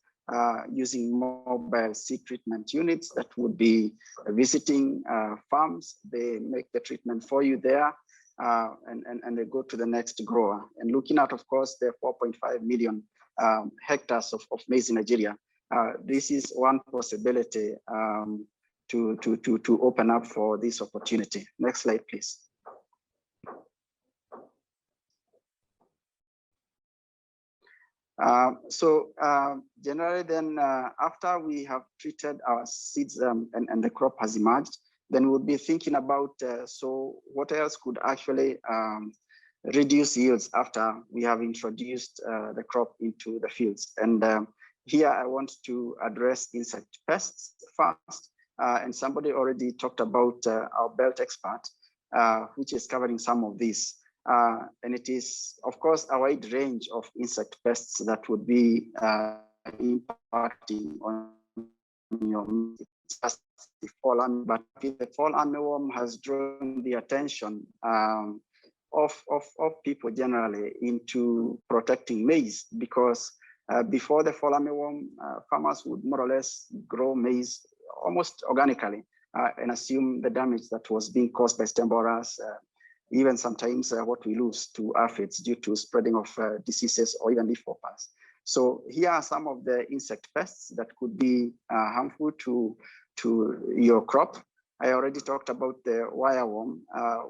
using mobile seed treatment units that would be visiting farms. They make the treatment for you there. And they go to the next grower. And looking at, of course, the 4.5 million hectares of maize in Nigeria, this is one possibility to open up for this opportunity. Next slide, please. Generally then, after we have treated our seeds and the crop has emerged, then we'll be thinking about, so what else could actually reduce yields after we have introduced the crop into the fields. And here I want to address insect pests first. And somebody already talked about our belt expert, which is covering some of these. And it is, of course, a wide range of insect pests that would be impacting on your the fall army, but the fall armyworm has drawn the attention of people generally into protecting maize, because before the fall armyworm, farmers would more or less grow maize almost organically and assume the damage that was being caused by stem borers, even sometimes what we lose to aphids due to spreading of diseases or even leaf hoppers. So here are some of the insect pests that could be harmful to your crop. I already talked about the wireworm.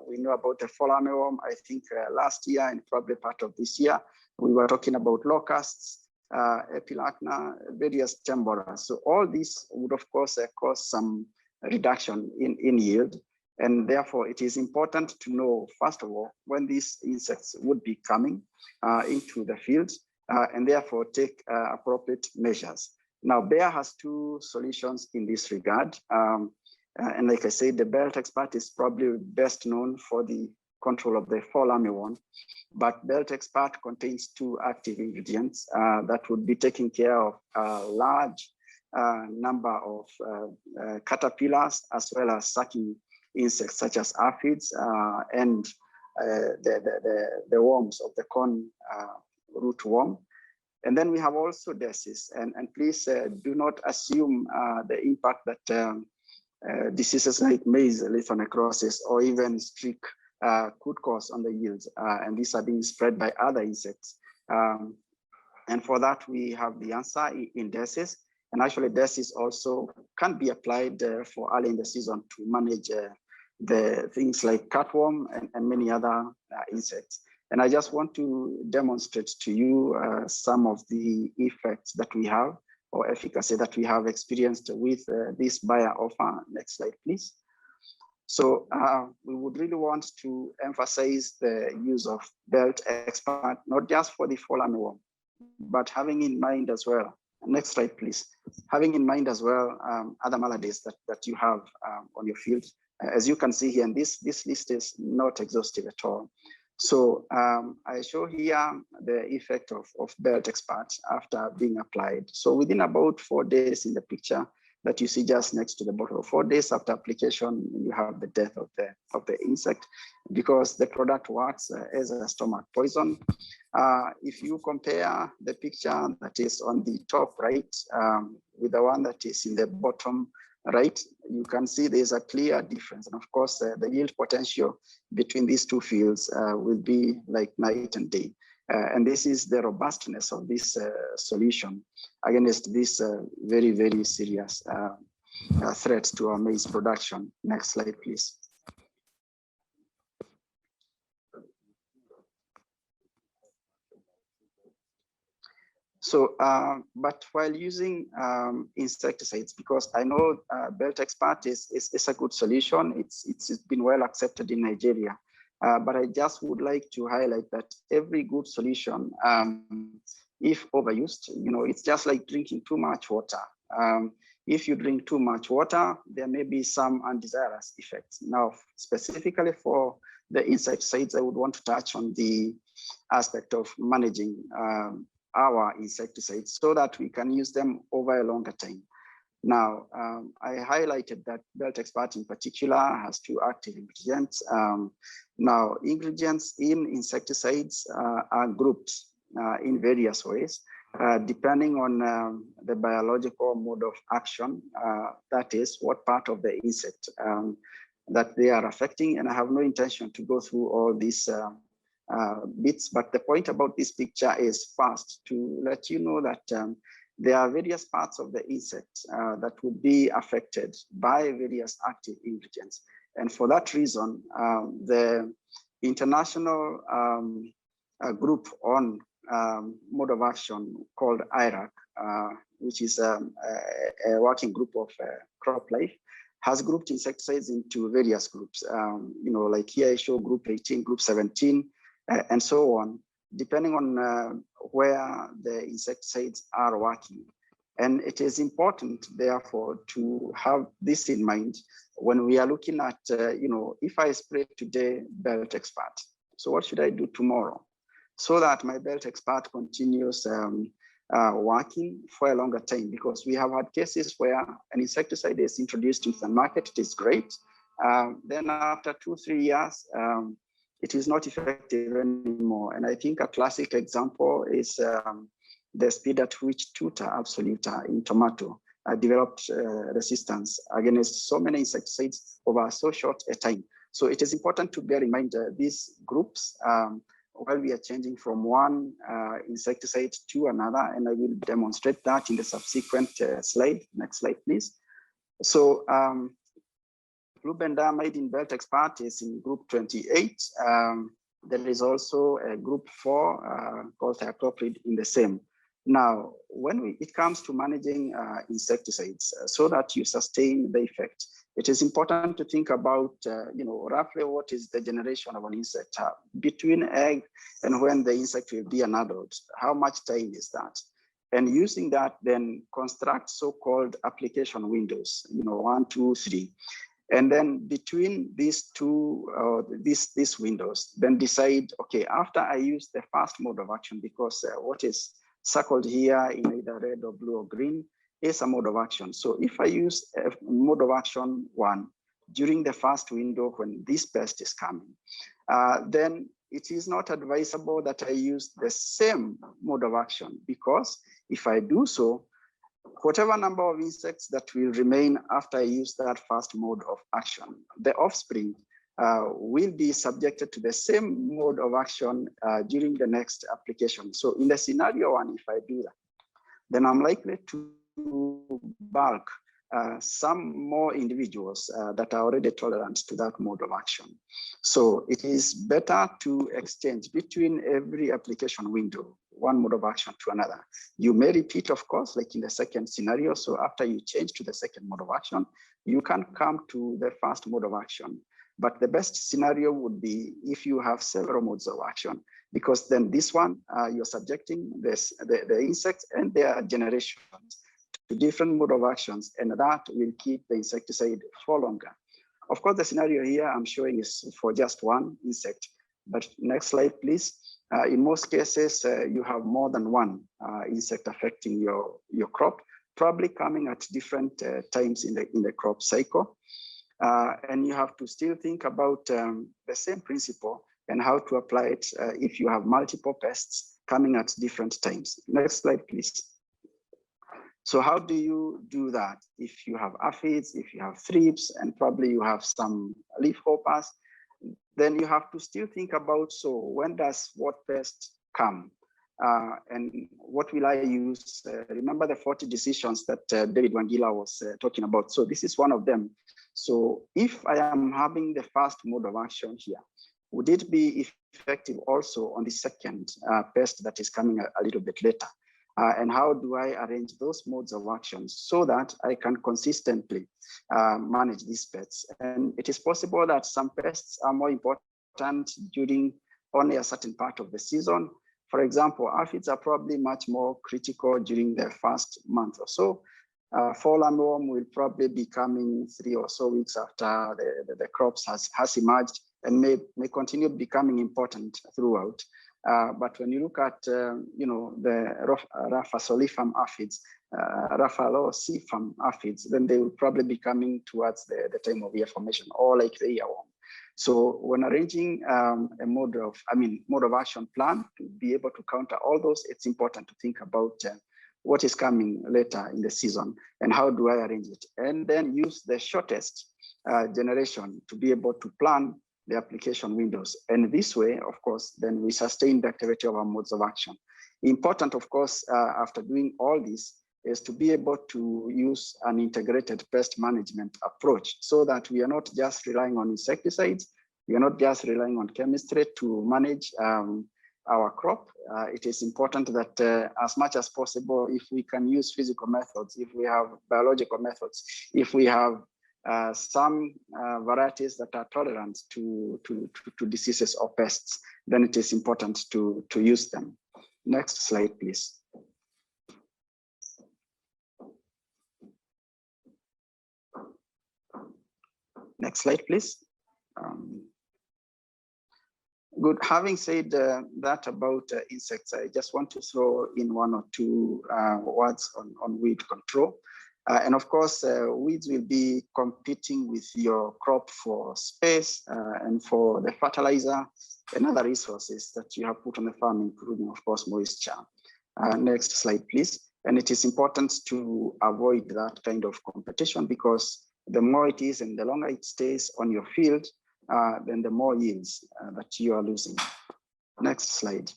We know about the fall armyworm. I think last year and probably part of this year, we were talking about locusts, epilacna, various stem borers. So all these would, of course, cause some reduction in yield. And therefore, it is important to know, first of all, when these insects would be coming into the fields, and therefore take appropriate measures. Now, Bayer has two solutions in this regard. And like I said, the belt expert is probably best known for the control of the fall armyworm, but belt expert contains 2 active ingredients that would be taking care of a large number of caterpillars, as well as sucking insects such as aphids and the worms of the corn rootworm. And then we have also disease, and please do not assume the impact that diseases like maize lithonephrosis or even streak could cause on the yields, and these are being spread by other insects. And for that, we have the answer in disease, and actually disease also can be applied for early in the season to manage the things like cutworm and many other insects. And I just want to demonstrate to you some of the effects that we have, or efficacy that we have experienced with this Bayer offer. Next slide, please. So we would really want to emphasize the use of belt expert, not just for the fall armyworm, but having in mind as well, next slide, please, having in mind as well other maladies that you have on your field. As you can see here, and this list is not exhaustive at all. So I show here the effect of belt expert after being applied. So within about 4 days in the picture that you see just next to the bottle, 4 days after application, you have the death of the insect, because the product works as a stomach poison. If you compare the picture that is on the top right with the one that is in the bottom right, you can see there's a clear difference. And of course, the yield potential between these 2 fields will be like night and day. And this is the robustness of this solution against this very, very serious threat to our maize production. Next slide, please. So, but while using insecticides, because I know belt expert is a good solution, it's been well accepted in Nigeria. But I just would like to highlight that every good solution, if overused, it's just like drinking too much water. If you drink too much water, there may be some undesirous effects. Now, specifically for the insecticides, I would want to touch on the aspect of managing our insecticides so that we can use them over a longer time. Now, I highlighted that belt expert in particular has 2 active ingredients. Now, ingredients in insecticides are grouped in various ways, depending on the biological mode of action, that is, what part of the insect that they are affecting. And I have no intention to go through all these bits, but the point about this picture is first to let you know that there are various parts of the insect that would be affected by various active ingredients. And for that reason, the international group on mode of action called IRAC, which is a working group of CropLife, has grouped insecticides into various groups. Like here I show group 18, group 17, and so on, depending on where the insecticides are working. And it is important, therefore, to have this in mind when we are looking at, if I spray today belt expert, so what should I do tomorrow? So that my belt expert continues working for a longer time, because we have had cases where an insecticide is introduced into the market, it is great. Then after 2-3 years, it is not effective anymore. And I think a classic example is the speed at which Tuta absoluta in tomato developed resistance against so many insecticides over so short a time. So it is important to bear in mind these groups while we are changing from one insecticide to another, and I will demonstrate that in the subsequent slide. Next slide, please. So flubendiamide in belt expert is in group 28. There is also a group 4 called thiacloprid in the same. Now, when it comes to managing insecticides so that you sustain the effect, it is important to think about, roughly what is the generation of an insect between egg and when the insect will be an adult. How much time is that? And using that, then construct so-called application windows, 1, 2, 3. And then between these two, these windows, then decide, okay, after I use the first mode of action, because what is circled here in either red or blue or green is a mode of action. So if I use mode of action 1 during the first window when this pest is coming, then it is not advisable that I use the same mode of action, because if I do so, whatever number of insects that will remain after I use that first mode of action, the offspring will be subjected to the same mode of action during the next application. So in the scenario 1, if I do that, then I'm likely to bulk some more individuals that are already tolerant to that mode of action. So it is better to exchange between every application window one mode of action to another. You may repeat, of course, like in the second scenario. So after you change to the second mode of action, you can come to the first mode of action. But the best scenario would be if you have several modes of action, because then this one, you're subjecting the insects and their generations to different mode of actions, and that will keep the insecticide for longer. Of course, the scenario here I'm showing is for just one insect, but next slide, please. In most cases, you have more than one insect affecting your crop, probably coming at different times in the crop cycle. And you have to still think about the same principle and how to apply it if you have multiple pests coming at different times. Next slide, please. So how do you do that? If you have aphids, if you have thrips, and probably you have some leaf hoppers, then you have to still think about, so when does what pest come? And what will I use? Remember the 40 decisions that David Wangila was talking about. So this is one of them. So if I am having the first mode of action here, would it be effective also on the second pest that is coming a little bit later? And how do I arrange those modes of action so that I can consistently manage these pests? And it is possible that some pests are more important during only a certain part of the season. For example, aphids are probably much more critical during the first month or so. Fall armyworm will probably be coming 3 or so weeks after the crops has emerged, and may continue becoming important throughout. But when you look at the Rhaphasolifam aphids, Rhaphalocifam aphids, then they will probably be coming towards the time of ear formation, or like the earworm. So when arranging a mode of action plan to be able to counter all those, it's important to think about what is coming later in the season and how do I arrange it, and then use the shortest generation to be able to plan the application windows. And this way, of course, then we sustain the activity of our modes of action. Important, of course, after doing all this, is to be able to use an integrated pest management approach so that we are not just relying on insecticides, we are not just relying on chemistry to manage our crop. It is important that as much as possible, if we can use physical methods, if we have biological methods, if we have some varieties that are tolerant to diseases or pests, then it is important to use them. Next slide, please. Next slide, please. Good. Having said that about insects, I just want to throw in 1 or 2 words on weed control. And of course, weeds will be competing with your crop for space and for the fertilizer and other resources that you have put on the farm, including, of course, moisture. Next slide, please. And it is important to avoid that kind of competition, because the more it is and the longer it stays on your field, then the more yields that you are losing. Next slide.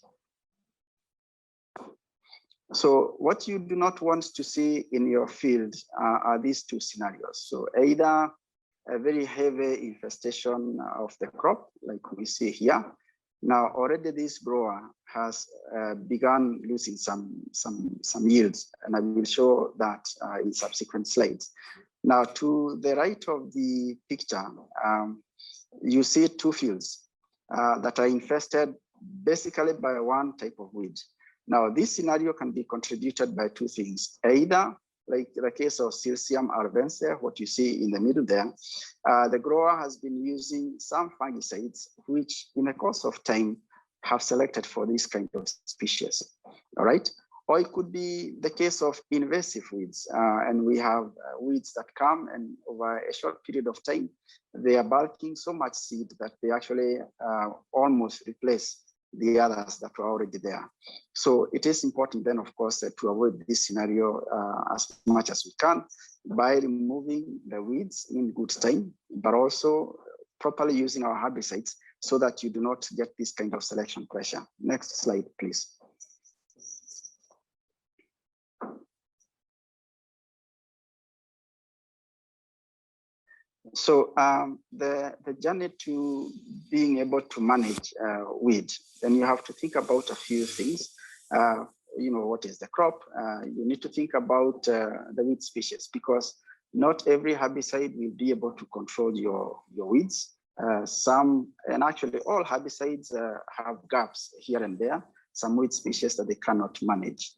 So what you do not want to see in your field are these 2 scenarios. So either a very heavy infestation of the crop, like we see here. Now already this grower has begun losing some yields, and I will show that in subsequent slides. Now to the right of the picture, you see 2 fields that are infested basically by one type of weed. Now, this scenario can be contributed by two things. Either, like the case of Silcium arvense, what you see in the middle there, the grower has been using some fungicides, which in the course of time have selected for this kind of species, all right? Or it could be the case of invasive weeds, and we have weeds that come and over a short period of time, they are bulking so much seed that they actually almost replace the others that were already there. So it is important then, of course, to avoid this scenario as much as we can by removing the weeds in good time, but also properly using our herbicides so that you do not get this kind of selection pressure. Next slide, please. So the journey to being able to manage weed, then you have to think about a few things. You know, what is the crop? You need to think about the weed species, because not every herbicide will be able to control your weeds. Some, and actually all herbicides have gaps here and there, some weed species that they cannot manage.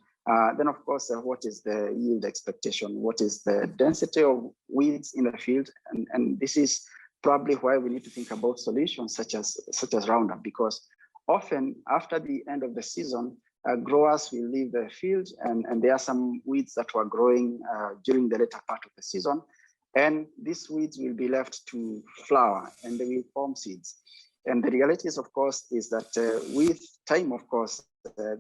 Then, of course, what is the yield expectation? What is the density of weeds in the field? And this is probably why we need to think about solutions such as Roundup, because often after the end of the season, growers will leave the field, and there are some weeds that were growing during the later part of the season, and these weeds will be left to flower and they will form seeds. And the reality is, of course, is that with time, of course,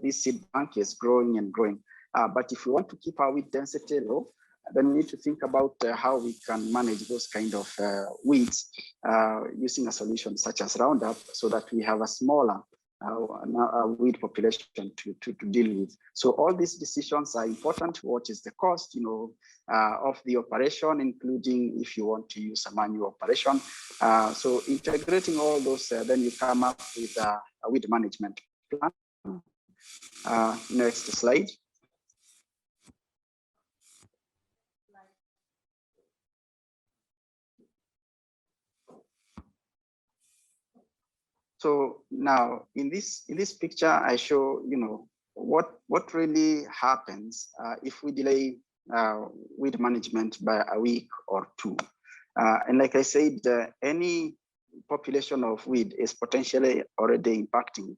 this seed bank is growing and growing. But if we want to keep our weed density low, then we need to think about how we can manage those kind of weeds using a solution such as Roundup, so that we have a smaller weed population to deal with. So all these decisions are important. What is the cost, you know, of the operation, including if you want to use a manual operation. So integrating all those, then you come up with a weed management plan. Next slide. So now in this picture, I show, you know, what really happens if we delay weed management by a week or two. And like I said, any population of weed is potentially already impacting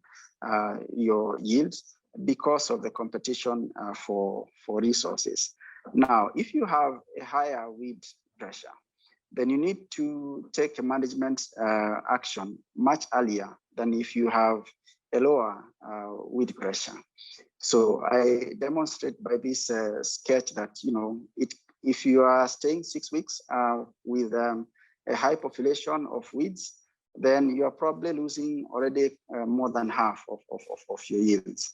your yields because of the competition for resources. Now, if you have a higher weed pressure, then you need to take a management action much earlier than if you have a lower weed pressure. So I demonstrate by this sketch that, you know, if you are staying 6 weeks with a high population of weeds, then you are probably losing already more than half of your yields.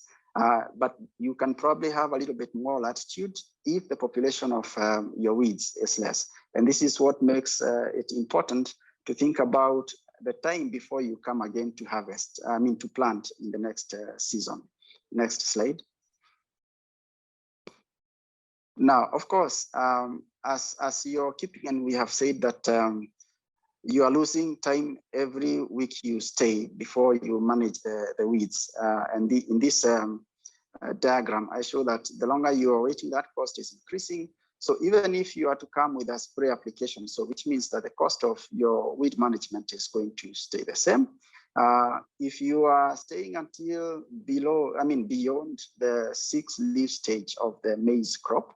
But you can probably have a little bit more latitude if the population of your weeds is less. And this is what makes it important to think about the time before you come again to harvest, to plant in the next season. Next slide. Now, of course, as you're keeping, and we have said that you are losing time every week you stay before you manage the weeds. And in this diagram, I show that the longer you are waiting, that cost is increasing. So even if you are to come with a spray application, so which means that the cost of your weed management is going to stay the same. If you are staying until beyond the 6-leaf stage of the maize crop,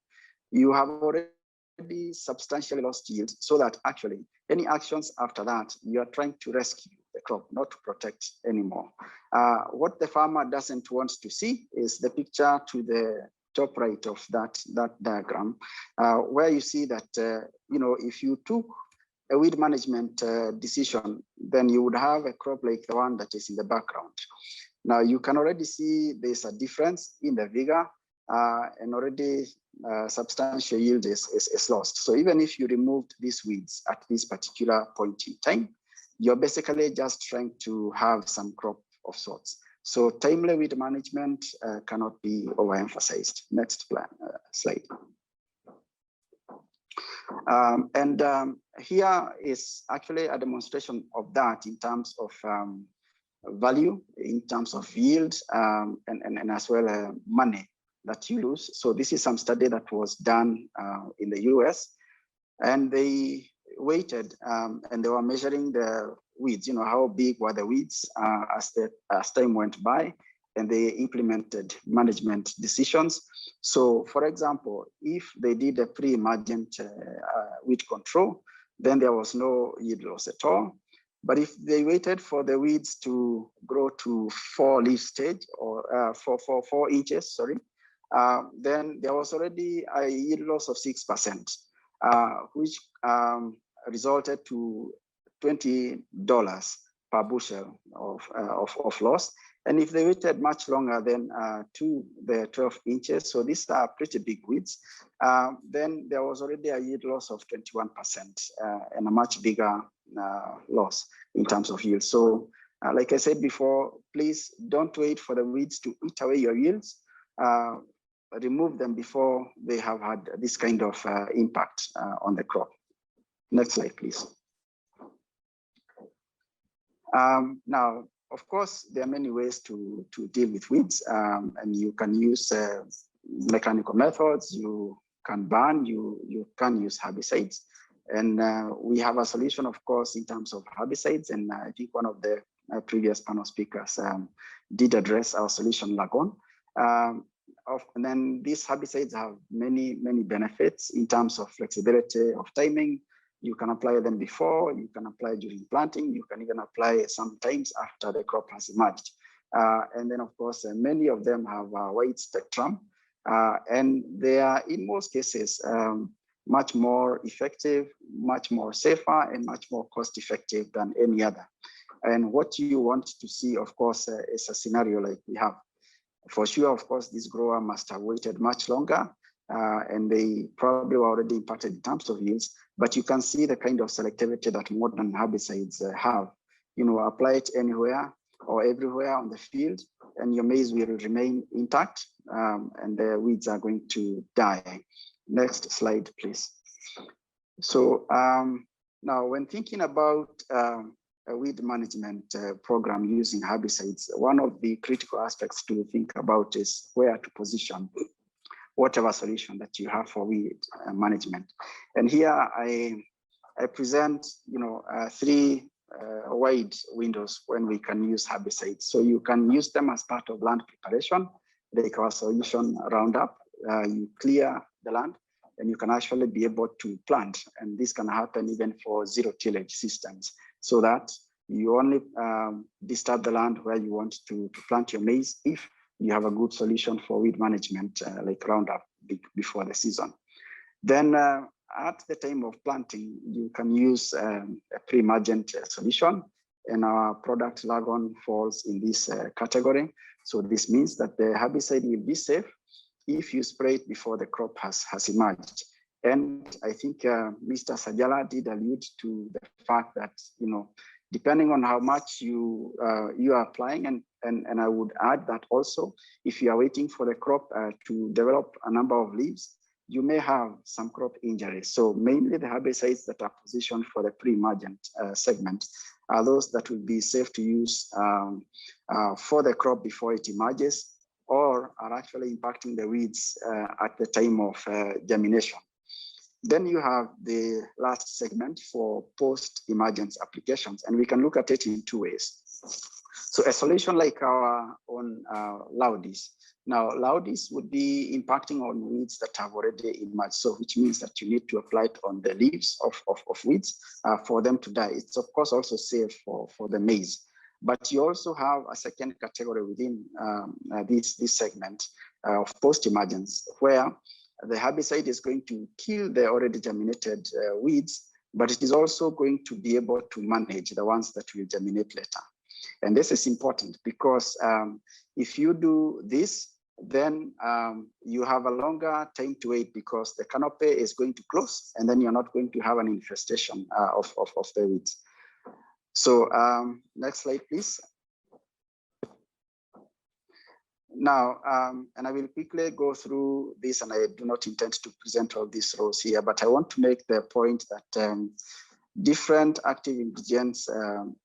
you have already substantially lost yield, so that actually any actions after that, you are trying to rescue the crop, not to protect anymore. What the farmer doesn't want to see is the picture to the top right of that diagram, where you see that, if you took a weed management decision, then you would have a crop like the one that is in the background. Now you can already see there's a difference in the vigor, and already substantial yield is lost. So even if you removed these weeds at this particular point in time, you're basically just trying to have some crop of sorts. So timely weed management cannot be overemphasized. Next slide. Here is actually a demonstration of that in terms of value in terms of yield and as well money that you lose. So this is some study that was done in the US, and they waited and they were measuring the weeds, how big were the weeds as time went by, and they implemented management decisions. So for example, if they did a pre-emergent weed control, then there was no yield loss at all. But if they waited for the weeds to grow to 4 leaf stage, or 4 inches, sorry, then there was already a yield loss of 6%, which resulted to $20 per bushel of loss. And if they waited much longer than to the 12 inches, so these are pretty big weeds, then there was already a yield loss of 21% and a much bigger loss in terms of yield. So like I said before, please don't wait for the weeds to eat away your yields. Remove them before they have had this kind of impact on the crop. Next slide, please. Now, of course, there are many ways to deal with weeds, and you can use mechanical methods, you can burn, you can use herbicides. And we have a solution, of course, in terms of herbicides. And I think one of the previous panel speakers did address our solution, Lagon. And then these herbicides have many benefits in terms of flexibility of timing. You can apply them before, you can apply during planting, you can even apply sometimes after the crop has emerged. And then, of course, many of them have a wide spectrum, and they are, in most cases, much more effective, much more safer, and much more cost-effective than any other. And what you want to see, of course, is a scenario like we have. For sure, of course, this grower must have waited much longer, and they probably were already impacted in terms of yields, but you can see the kind of selectivity that modern herbicides have. Apply it anywhere or everywhere on the field, and your maize will remain intact, and the weeds are going to die. Next slide, please. So now, when thinking about a weed management program using herbicides, one of the critical aspects to think about is where to position whatever solution that you have for weed management. And here I present, 3 wide windows when we can use herbicides. So you can use them as part of land preparation, like our solution Roundup. You clear the land, and you can actually be able to plant. And this can happen even for zero tillage systems, so that you only disturb the land where you want to plant your maize if you have a good solution for weed management, like Roundup before the season. Then at the time of planting, you can use a pre-emergent solution, and our product Lagon falls in this category. So this means that the herbicide will be safe if you spray it before the crop has emerged. And I think Mr. Sajala did allude to the fact that, depending on how much you are applying, and I would add that also, if you are waiting for the crop to develop a number of leaves, you may have some crop injuries. So mainly the herbicides that are positioned for the pre-emergent segment are those that will be safe to use for the crop before it emerges, or are actually impacting the weeds at the time of germination. Then you have the last segment for post-emergence applications, and we can look at it in 2 ways. So a solution like our own Laudis. Now, Laudis would be impacting on weeds that have already emerged, so which means that you need to apply it on the leaves of weeds for them to die. It's of course also safe for the maize. But you also have a second category within this segment of post-emergence, where the herbicide is going to kill the already germinated weeds, but it is also going to be able to manage the ones that will germinate later. And this is important because if you do this, then you have a longer time to wait, because the canopy is going to close, and then you're not going to have an infestation of the weeds. So next slide, please. Now, and I will quickly go through this, and I do not intend to present all these rows here, but I want to make the point that different active ingredients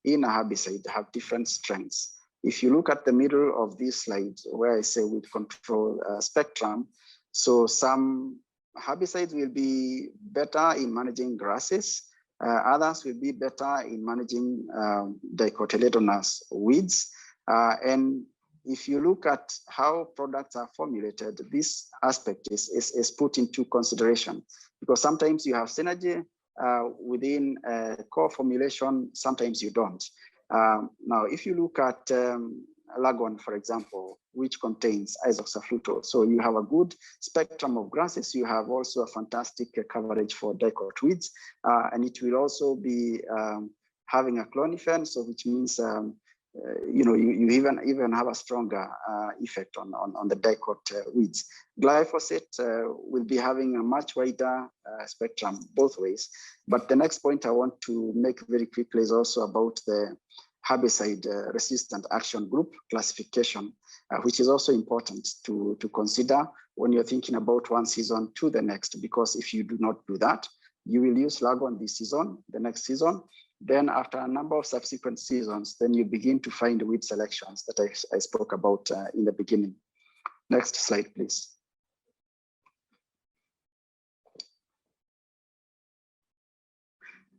in a herbicide have different strengths. If you look at the middle of this slide, where I say weed control spectrum, so some herbicides will be better in managing grasses, others will be better in managing dicotyledonous weeds. And if you look at how products are formulated, this aspect is put into consideration, because sometimes you have synergy within a core formulation, sometimes you don't. Now, if you look at Lagon, for example, which contains isoxaflutol, so you have a good spectrum of grasses, you have also a fantastic coverage for dicot weeds, and it will also be having a clonifen, so which means you even have a stronger effect on the dicot weeds. Glyphosate will be having a much wider spectrum both ways. But the next point I want to make very quickly is also about the herbicide resistant action group classification, which is also important to consider when you're thinking about one season to the next, because if you do not do that, you will use Lagon this season, the next season. Then after a number of subsequent seasons, then you begin to find weed selections that I spoke about in the beginning. Next slide, please.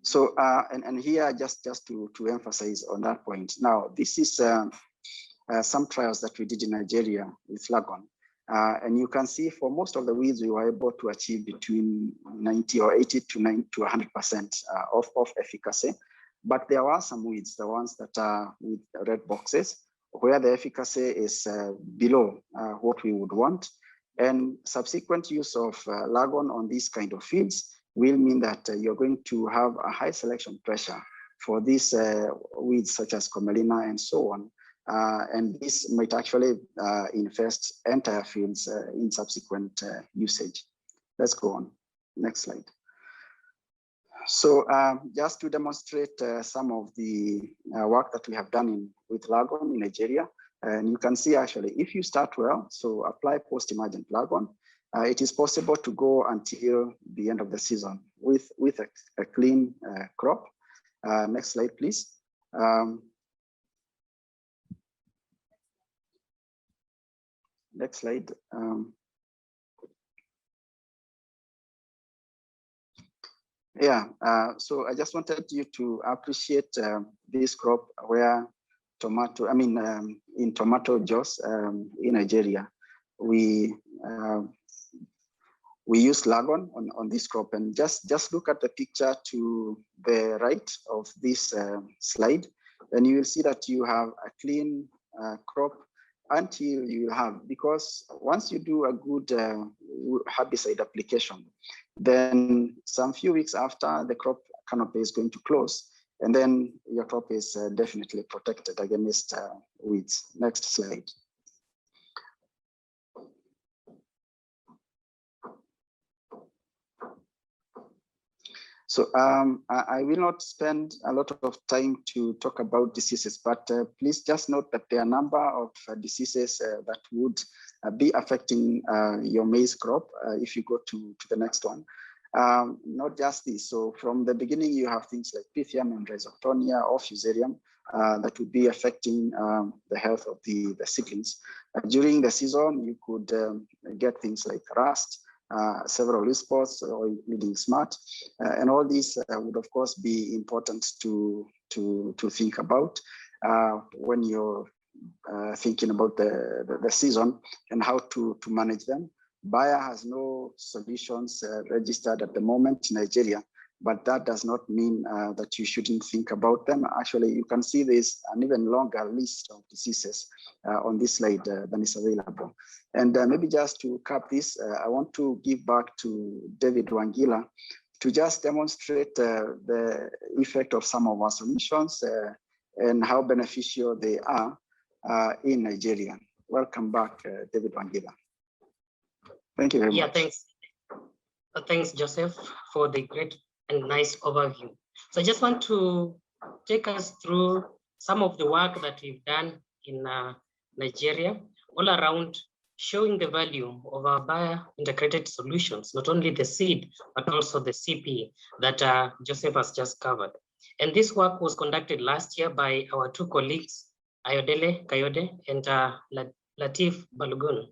So, and here just to emphasize on that point. Now, this is some trials that we did in Nigeria with Lagon. And you can see for most of the weeds, we were able to achieve between 90 or 80 to 100% of efficacy. But there are some weeds, the ones that are with red boxes, where the efficacy is below what we would want. And subsequent use of Lagon on these kind of fields will mean that you're going to have a high selection pressure for these weeds such as Commelina and so on. And this might actually infest entire fields in subsequent usage. Let's go on. Next slide. So just to demonstrate some of the work that we have done with Lagon in Nigeria, and you can see actually if you start well, so apply post-emergent Lagon, it is possible to go until the end of the season with a clean crop. Next slide, please. Next slide. So I just wanted you to appreciate this crop where tomato, in tomato juice in Nigeria, we use Lagon on this crop, and just look at the picture to the right of this slide, and you will see that you have a clean crop until you have, because once you do a good herbicide application, then some few weeks after, the crop canopy is going to close, and then your crop is definitely protected against weeds. Next slide. So I will not spend a lot of time to talk about diseases, but please just note that there are a number of diseases that would be affecting your maize crop if you go to the next one. Not just this. So from the beginning, you have things like Pythium and Rhizoctonia or Fusarium that would be affecting the health of the seedlings. During the season, you could get things like rust, several leaf spots or including smart, and all these would of course be important to think about when you're thinking about the season and how to manage them. Bayer has no solutions registered at the moment in Nigeria, but that does not mean that you shouldn't think about them. Actually, you can see there's an even longer list of diseases on this slide than is available. And maybe just to cap this, I want to give back to David Wangila to just demonstrate the effect of some of our solutions and how beneficial they are in Nigeria. Welcome back, David Wangila. Thank you very much. Thanks. Thanks, Joseph, for the great and nice overview. So I just want to take us through some of the work that we've done in Nigeria all around showing the value of our Bayer integrated solutions, not only the seed, but also the CP that Joseph has just covered. And this work was conducted last year by our two colleagues, Ayodele Kayode and Latif Balogun.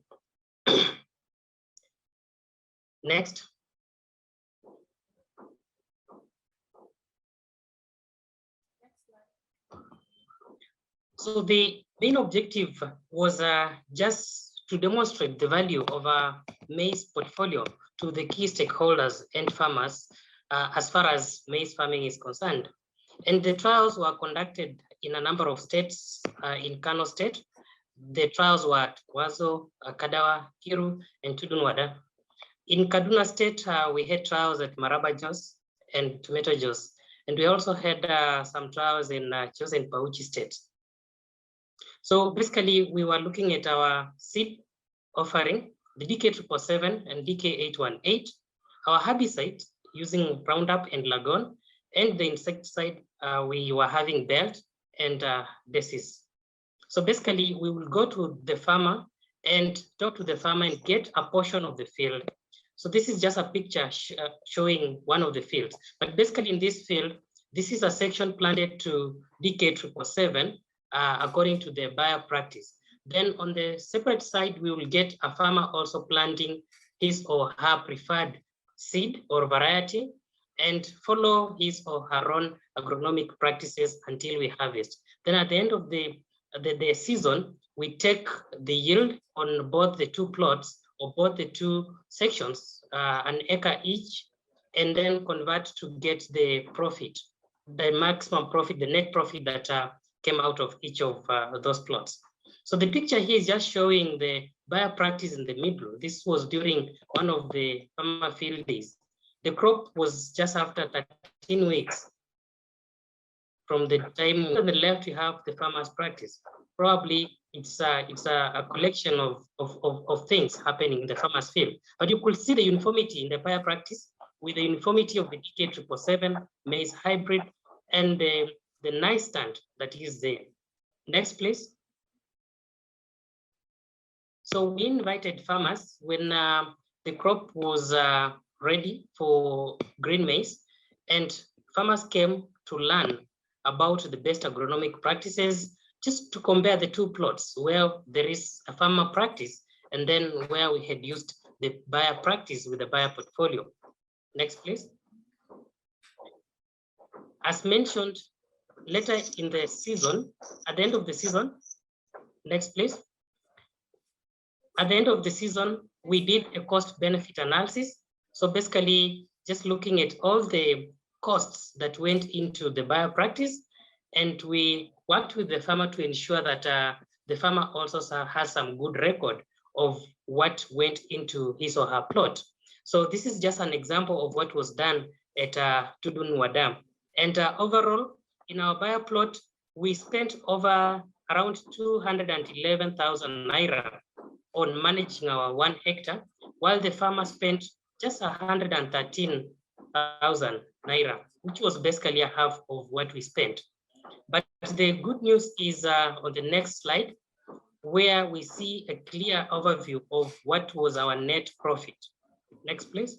Next. So the main objective was just to demonstrate the value of our maize portfolio to the key stakeholders and farmers as far as maize farming is concerned. And the trials were conducted in a number of states in Kano State. The trials were at Wazo, Kadawa, Kiru, and Tudunwada. In Kaduna State, we had trials at Maraba Jos and Tomato Jos. And we also had some trials in Jos and Pauchi State. So basically, we were looking at our seed offering, the DK777 and DK818, our herbicide using Roundup and Lagon, and the insecticide, we were having Belt and Decis. So basically, we will go to the farmer and talk to the farmer and get a portion of the field. So this is just a picture showing one of the fields. But basically in this field, this is a section planted to DK777, according to the Bayer practice. Then on the separate side, we will get a farmer also planting his or her preferred seed or variety and follow his or her own agronomic practices until we harvest. Then at the end of the season, we take the yield on both the two plots or both the two sections, an acre each, and then convert to get the profit, the maximum profit, the net profit that came out of each of those plots. So the picture here is just showing the Bayer practice in the middle. This was during one of the farmer field days. The crop was just after 13 weeks from the time on the left you have the farmer's practice. Probably it's a collection of things happening in the farmer's field. But you could see the uniformity in the Bayer practice with the uniformity of the DK777 maize hybrid and the nice stand that is there. Next, please. So we invited farmers when the crop was ready for green maize, and farmers came to learn about the best agronomic practices, just to compare the two plots where there is a farmer practice and then where we had used the Bayer practice with the Bayer portfolio. Next, please. As mentioned, later in the season, at the end of the season, next please. At the end of the season, we did a cost benefit analysis. So basically just looking at all the costs that went into the Bayer practice, and we worked with the farmer to ensure that the farmer also has some good record of what went into his or her plot. So this is just an example of what was done at Tudunwada. And overall, in our Bayer plot, we spent over around 211,000 naira on managing our 1 hectare, while the farmer spent just 113,000 naira, which was basically a half of what we spent. But the good news is on the next slide, where we see a clear overview of what was our net profit. Next, please.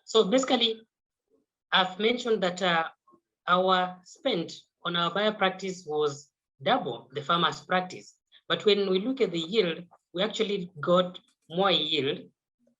So basically, I've mentioned that our spend on our Bayer practice was double the farmer's practice. But when we look at the yield, we actually got more yield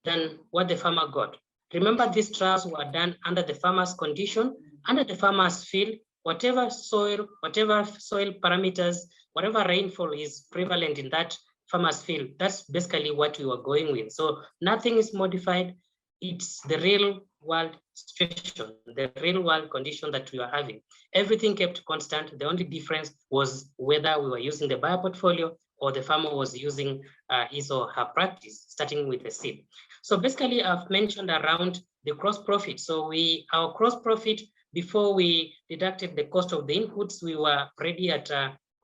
than what the farmer got. Remember, these trials were done under the farmer's condition, under the farmer's field, whatever soil parameters, whatever rainfall is prevalent in that farmer's field, that's basically what we were going with. So nothing is modified. It's the real world situation, the real world condition that we are having. Everything kept constant. The only difference was whether we were using the Bayer portfolio or the farmer was using his or her practice, starting with the seed. So basically, I've mentioned around the gross profit. So our gross profit, before we deducted the cost of the inputs, we were already at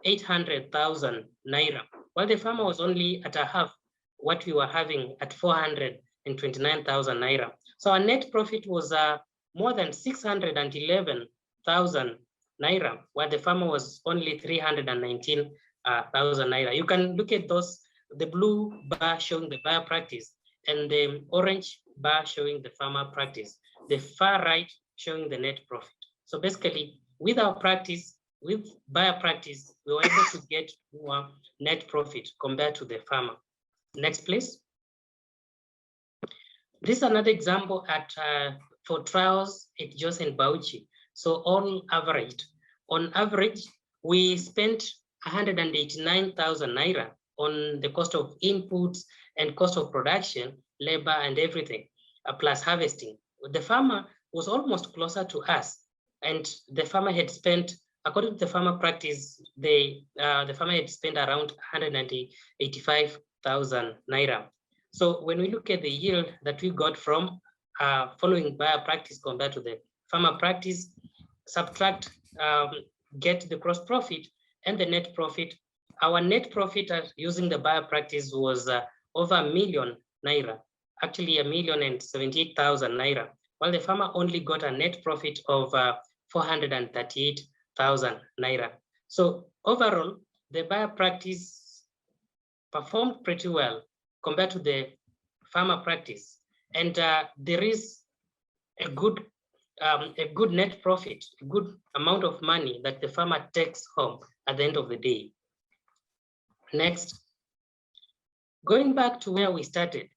800,000 naira, while the farmer was only at a half what we were having at 429,000 naira. So our net profit was more than 611,000 naira, while the farmer was only 319,000 thousand naira. You can look at those, the blue bar showing the Bayer practice and the orange bar showing the farmer practice, the far right showing the net profit. So basically, with our practice, with Bayer practice, we were able to get more net profit compared to the farmer. Next, please. This is another example for trials at Jos and Bauchi. So all averaged. On average, we spent 189,000 naira on the cost of inputs and cost of production, labor and everything, plus harvesting. The farmer was almost closer to us, and the farmer had spent, according to the farmer practice, the farmer had spent around 185,000 naira. So when we look at the yield that we got from following Bayer practice compared to the farmer practice, subtract, get the gross profit and the net profit. Our net profit using the Bayer practice was over 1 million naira, actually 1,078,000 naira, while the farmer only got a net profit of 438,000 naira. So overall, the Bayer practice performed pretty well compared to the farmer practice, and there is a good net profit, a good amount of money that the farmer takes home at the end of the day. Next, going back to where we started,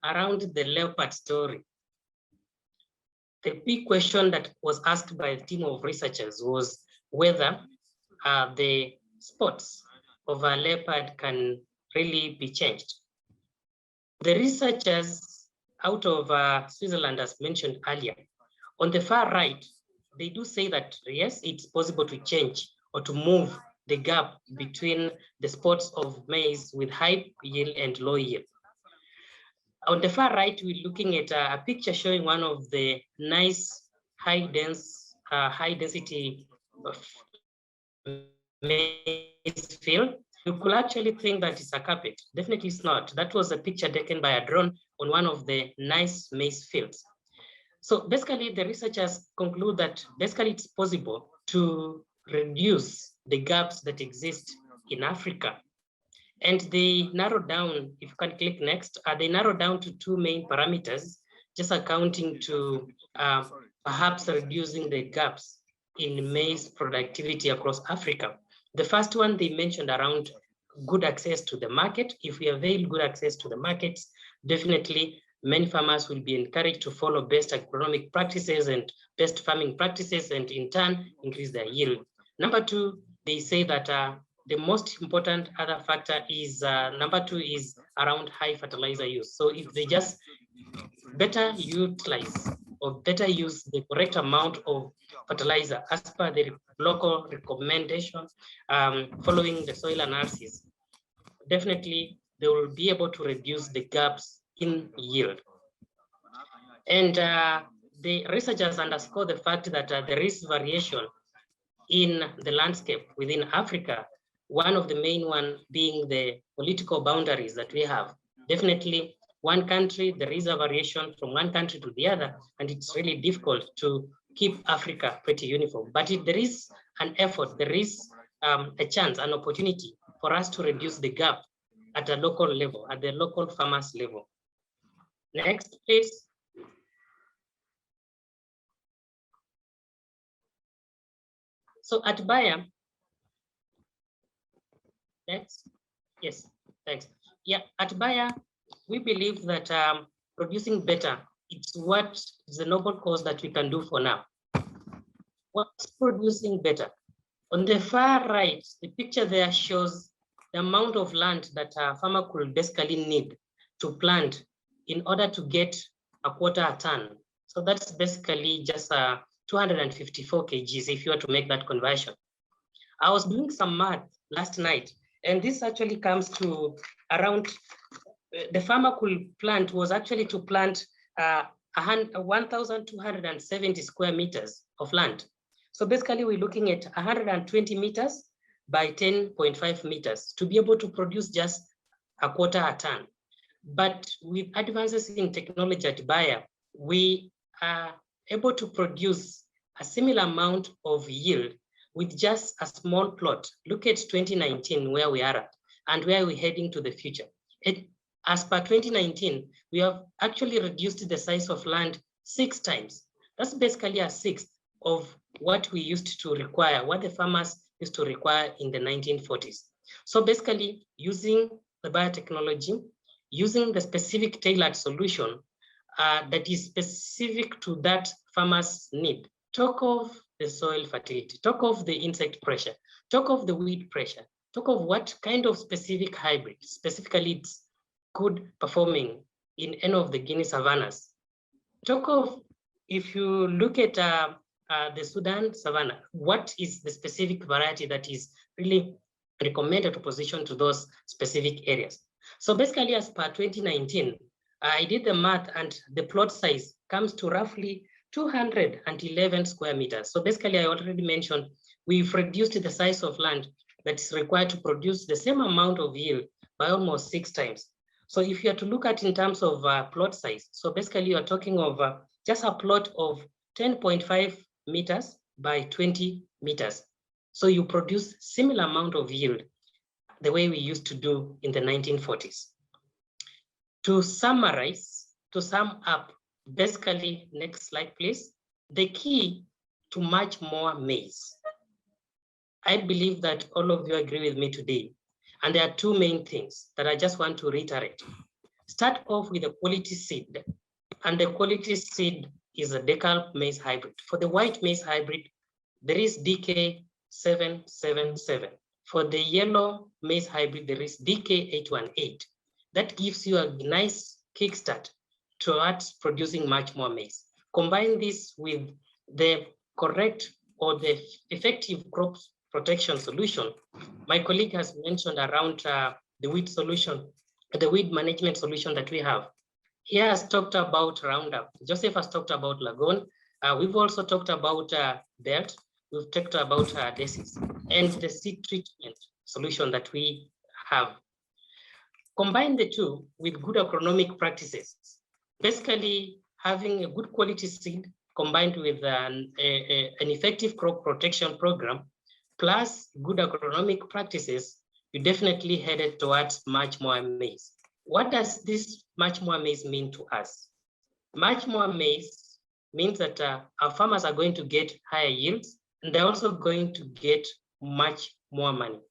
around the leopard story. The big question that was asked by a team of researchers was whether the spots of a leopard can really be changed. The researchers out of Switzerland, as mentioned earlier, on the far right, they do say that yes, it's possible to change or to move the gap between the spots of maize with high yield and low yield. On the far right, we're looking at a picture showing one of the nice high density maize field. You could actually think that it's a carpet. Definitely it's not. That was a picture taken by a drone on one of the nice maize fields. So basically the researchers conclude that basically it's possible to reduce the gaps that exist in Africa. And they narrow down, if you can click next, they narrow down to two main parameters, just accounting to perhaps reducing the gaps in maize productivity across Africa. The first one they mentioned around good access to the market. If we avail good access to the markets, definitely many farmers will be encouraged to follow best agronomic practices and best farming practices, and in turn increase their yield. Number two, they say that the most important other factor is, number two is around high fertilizer use. So if they just better utilize or better use the correct amount of fertilizer as per the local recommendation, following the soil analysis, definitely they will be able to reduce the gaps in yield. And the researchers underscore the fact that there is variation in the landscape within Africa, one of the main one being the political boundaries that we have. Definitely one country, there is a variation from one country to the other, and it's really difficult to keep Africa pretty uniform. But if there is an effort, there is a chance, an opportunity for us to reduce the gap at a local level, at the local farmers level. Next, please. So at Bayer, next, yes, thanks. Yeah, at Bayer, we believe that producing better, it's what is the noble cause that we can do for now. What's producing better? On the far right, the picture there shows the amount of land that a farmer could basically need to plant in order to get a quarter a ton. So that's basically just 254 kgs if you were to make that conversion. I was doing some math last night, and this actually comes to around, the farmer could plant was actually to plant 1,270 square meters of land. So basically we're looking at 120 meters by 10.5 meters to be able to produce just a quarter a ton. But with advances in technology at Bayer, we are able to produce a similar amount of yield with just a small plot. Look at 2019, where we are at and where we're heading to the future. As per 2019, we have actually reduced the size of land 6 times. That's basically a sixth of what we used to require, what the farmers used to require in the 1940s. So basically, using the biotechnology, using the specific tailored solution that is specific to that farmer's need. Talk of the soil fertility, talk of the insect pressure, talk of the weed pressure, talk of what kind of specific hybrid, specifically it's good performing in any of the Guinea savannas. Talk of, if you look at the Sudan savanna, what is the specific variety that is really recommended to position to those specific areas? So basically, as per 2019, I did the math and the plot size comes to roughly 211 square meters. So basically, I already mentioned, we've reduced the size of land that is required to produce the same amount of yield by almost 6 times. So if you are to look at in terms of plot size, so basically you are talking of just a plot of 10.5 meters by 20 meters. So you produce similar amount of yield the way we used to do in the 1940s. To summarize, to sum up, basically, next slide, please. The key to much more maize. I believe that all of you agree with me today. And there are 2 main things that I just want to reiterate. Start off with a quality seed. And the quality seed is a decal maize hybrid. For the white maize hybrid, there is DK777. For the yellow maize hybrid, there is DK818. That gives you a nice kickstart towards producing much more maize. Combine this with the correct or the effective crop protection solution. My colleague has mentioned around the weed solution, the weed management solution that we have. He has talked about Roundup. Joseph has talked about Lagoon. We've also talked about Belt. We've talked about Desis and the seed treatment solution that we have. Combine the 2 with good agronomic practices. Basically, having a good quality seed combined with an effective crop protection program, plus good agronomic practices, you definitely headed towards much more maize. What does this much more maize mean to us? Much more maize means that our farmers are going to get higher yields, and they're also going to get much more money.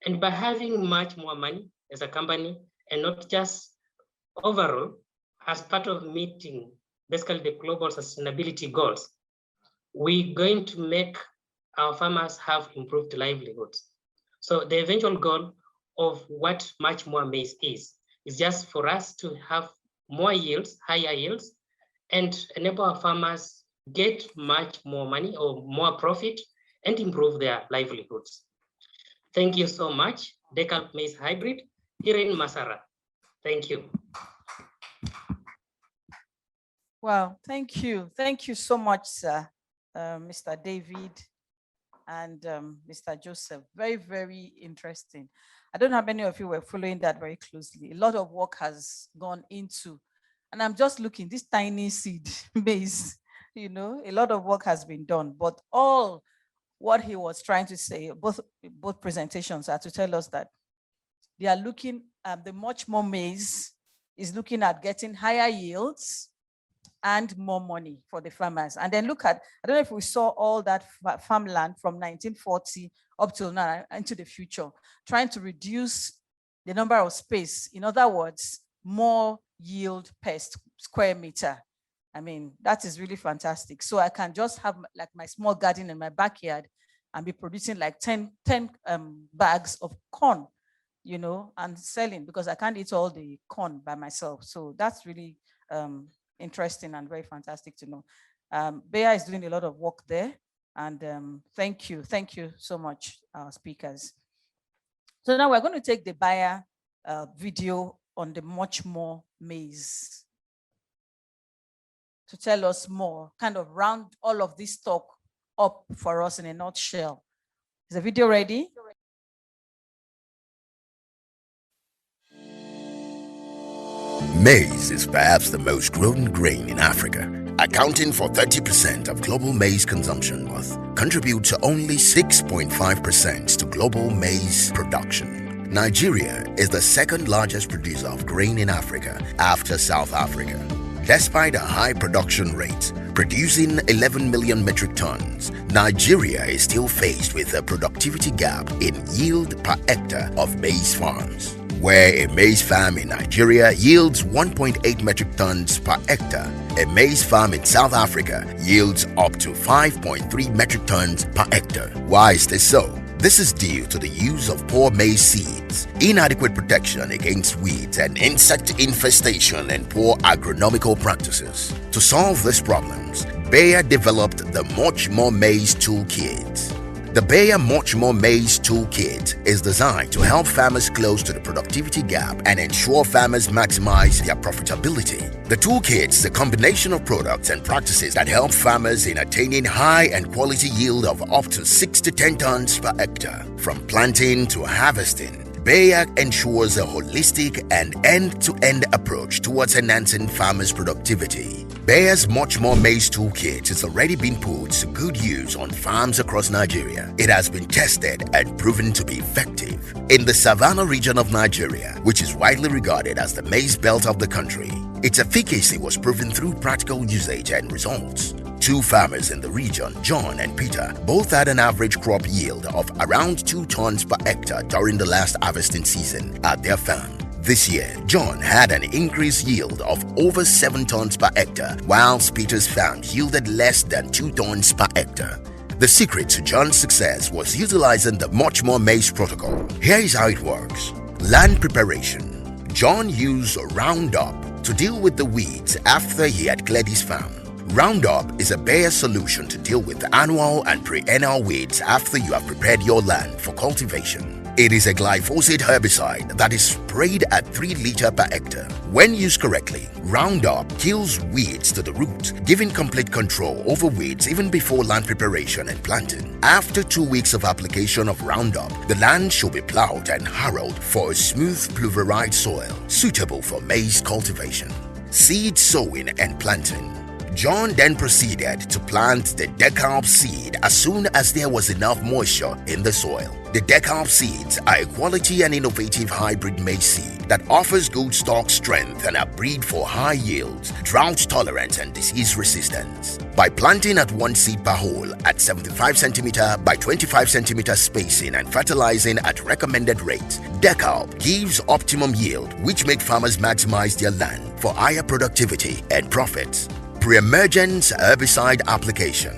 And by having much more money as a company, and not just overall, as part of meeting basically the global sustainability goals, we're going to make our farmers have improved livelihoods. So the eventual goal of what much more maize is just for us to have more yields, higher yields, and enable our farmers get much more money or more profit and improve their livelihoods. Thank you so much. Decal Maize Hybrid here in Masara. Thank you. Wow, thank you. Thank you so much, sir, Mr. David and Mr. Joseph. Very, very interesting. I don't know how many of you were following that very closely. A lot of work has gone into, and I'm just looking, this tiny seed maize, you know, a lot of work has been done, but all what he was trying to say, both presentations are to tell us that they are looking at the much more maize is looking at getting higher yields and more money for the farmers. And then look at, I don't know if we saw all that farmland from 1940 up till now into the future, trying to reduce the number of space. In other words, more yield per square meter. I mean, that is really fantastic. So I can just have like my small garden in my backyard and be producing like 10 bags of corn, you know, and selling, because I can't eat all the corn by myself. So that's really interesting and very fantastic to know. Bayer is doing a lot of work there, and thank you so much, our speakers. So now we're going to take the Bayer video on the much more maize to tell us more, kind of round all of this talk up for us in a nutshell. Is the video ready? Maize is perhaps the most grown grain in Africa accounting for 30% of global maize consumption, but contribute to only 6.5% to global maize production. Nigeria is the second largest producer of grain in Africa after South Africa. Despite a high production rate, producing 11 million metric tons, Nigeria is still faced with a productivity gap in yield per hectare of maize farms. Where a maize farm in Nigeria yields 1.8 metric tons per hectare, a maize farm in South Africa yields up to 5.3 metric tons per hectare. Why is this so? This is due to the use of poor maize seeds, inadequate protection against weeds and insect infestation, and poor agronomical practices. To solve these problems, Bayer developed the More Maize Toolkit. The Bayer More Maize Toolkit is designed to help farmers close to the productivity gap and ensure farmers maximize their profitability. The toolkit is a combination of products and practices that help farmers in attaining high and quality yield of up to 6 to 10 tons per hectare. From planting to harvesting, Bayer ensures a holistic and end-to-end approach towards enhancing farmers' productivity. Bayer's More Maize Toolkit has already been put to good use on farms across Nigeria. It has been tested and proven to be effective in the Savannah region of Nigeria, which is widely regarded as the maize belt of the country. Its efficacy was proven through practical usage and results. Two farmers in the region, John and Peter, both had an average crop yield of around 2 tons per hectare during the last harvesting season at their farm. This year, John had an increased yield of over 7 tons per hectare, whilst Peter's farm yielded less than 2 tons per hectare. The secret to John's success was utilizing the More Maize protocol. Here is how it works. Land preparation. John used Roundup to deal with the weeds after he had cleared his farm. Roundup is a Bayer solution to deal with annual and perennial weeds after you have prepared your land for cultivation. It is a glyphosate herbicide that is sprayed at 3 liters per hectare. When used correctly, Roundup kills weeds to the root, giving complete control over weeds even before land preparation and planting. After 2 weeks of application of Roundup, the land should be plowed and harrowed for a smooth pulverized soil suitable for maize cultivation. Seed sowing and planting. John then proceeded to plant the decarb seed as soon as there was enough moisture in the soil. The decarb seeds are a quality and innovative hybrid maize seed that offers good stalk strength and are bred for high yields, drought tolerance and disease resistance. By planting at 1 seed per hole at 75 cm by 25 cm spacing and fertilizing at recommended rates, decarb gives optimum yield, which makes farmers maximize their land for higher productivity and profits. Pre-emergence herbicide application.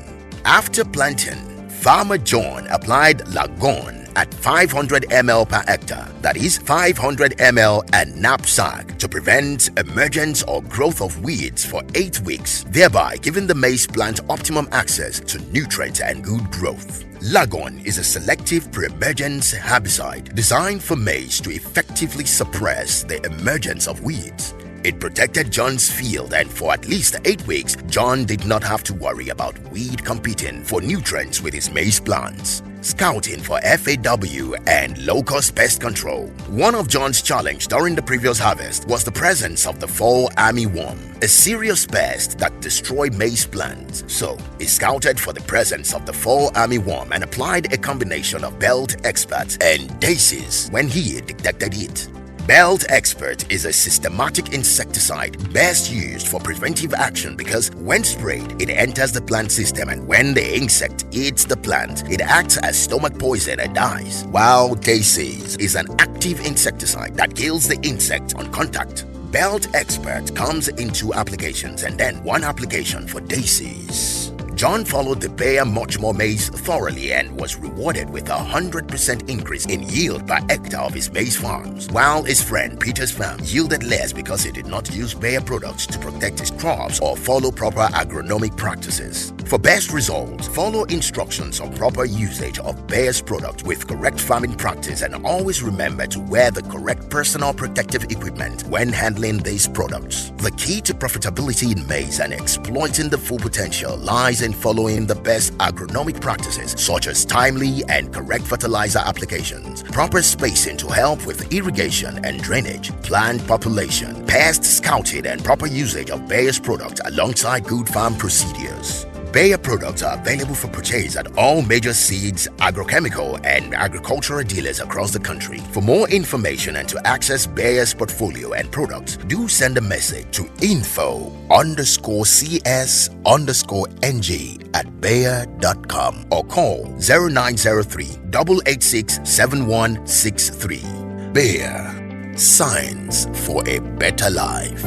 After planting, Farmer John applied Lagon at 500 ml per hectare, that is 500 ml and knapsack, to prevent emergence or growth of weeds for 8 weeks, thereby giving the maize plant optimum access to nutrients and good growth. Lagon is a selective pre-emergence herbicide designed for maize to effectively suppress the emergence of weeds. It protected John's field, and for at least 8 weeks, John did not have to worry about weed competing for nutrients with his maize plants. Scouting for FAW and low-cost pest control. One of John's challenges during the previous harvest was the presence of the fall armyworm, a serious pest that destroyed maize plants. So, he scouted for the presence of the fall armyworm and applied a combination of Belt Expert and Daisies when he detected it. Belt Expert is a systematic insecticide best used for preventive action because when sprayed, it enters the plant system, and when the insect eats the plant, it acts as stomach poison and dies. While Daisies is an active insecticide that kills the insect on contact. Belt Expert comes in 2 applications and then 1 application for Daisies. John followed the Bayer More Maize thoroughly and was rewarded with a 100% increase in yield per hectare of his maize farms, while his friend Peter's farm yielded less because he did not use Bayer products to protect his crops or follow proper agronomic practices. For best results, follow instructions on proper usage of Bayer's product with correct farming practice, and always remember to wear the correct personal protective equipment when handling these products. The key to profitability in maize and exploiting the full potential lies in following the best agronomic practices such as timely and correct fertilizer applications, proper spacing to help with irrigation and drainage, plant population, pest scouting, and proper usage of Bayer's product alongside good farm procedures. Bayer products are available for purchase at all major seeds, agrochemical, and agricultural dealers across the country. For more information and to access Bayer's portfolio and products, do send a message to info_cs_ng@bayer.com or call 0903 886 7163. Bayer, science for a better life.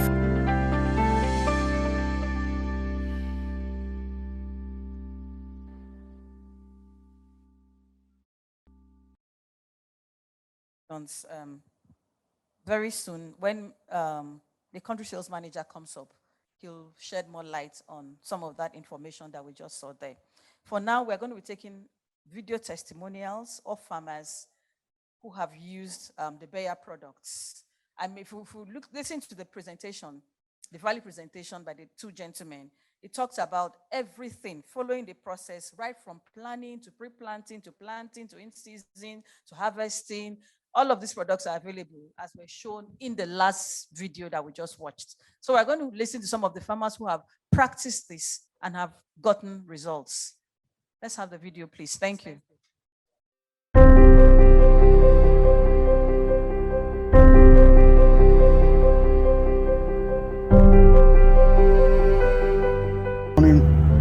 Very soon, when the country sales manager comes up, he'll shed more light on some of that information that we just saw there. For now, we're going to be taking video testimonials of farmers who have used the Bayer products. And if we listen to the presentation, the value presentation by the two gentlemen, it talks about everything, following the process, right from planning to pre-planting to planting to in-season to harvesting. All of these products are available as were shown in the last video that we just watched. So we're going to listen to some of the farmers who have practiced this and have gotten results. Let's have the video, please. Thank you.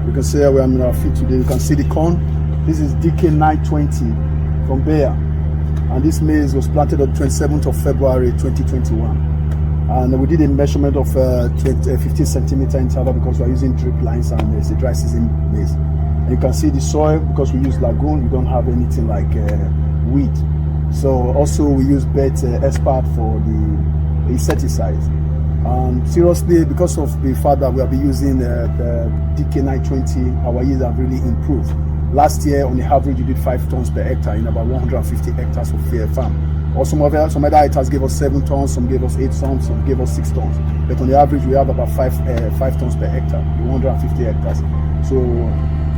You can see where I'm in our feet today. You can see the corn. This is DK920 from Bayer. And this maize was planted on 27th of February 2021. And we did a measurement of 15 centimeter interval because we're using drip lines and it's a dry season maize. And you can see the soil, because we use lagoon, we don't have anything like weed. So also we use bet expert for the insecticides. Seriously, because of the fact that we have been using the DK920, our yields have really improved. Last year, on the average, we did 5 tons per hectare in about 150 hectares of fair farm. Or some other hectares gave us 7 tons, some gave us 8 tons, some gave us 6 tons. But on the average, we have about 5 tons per hectare in 150 hectares. So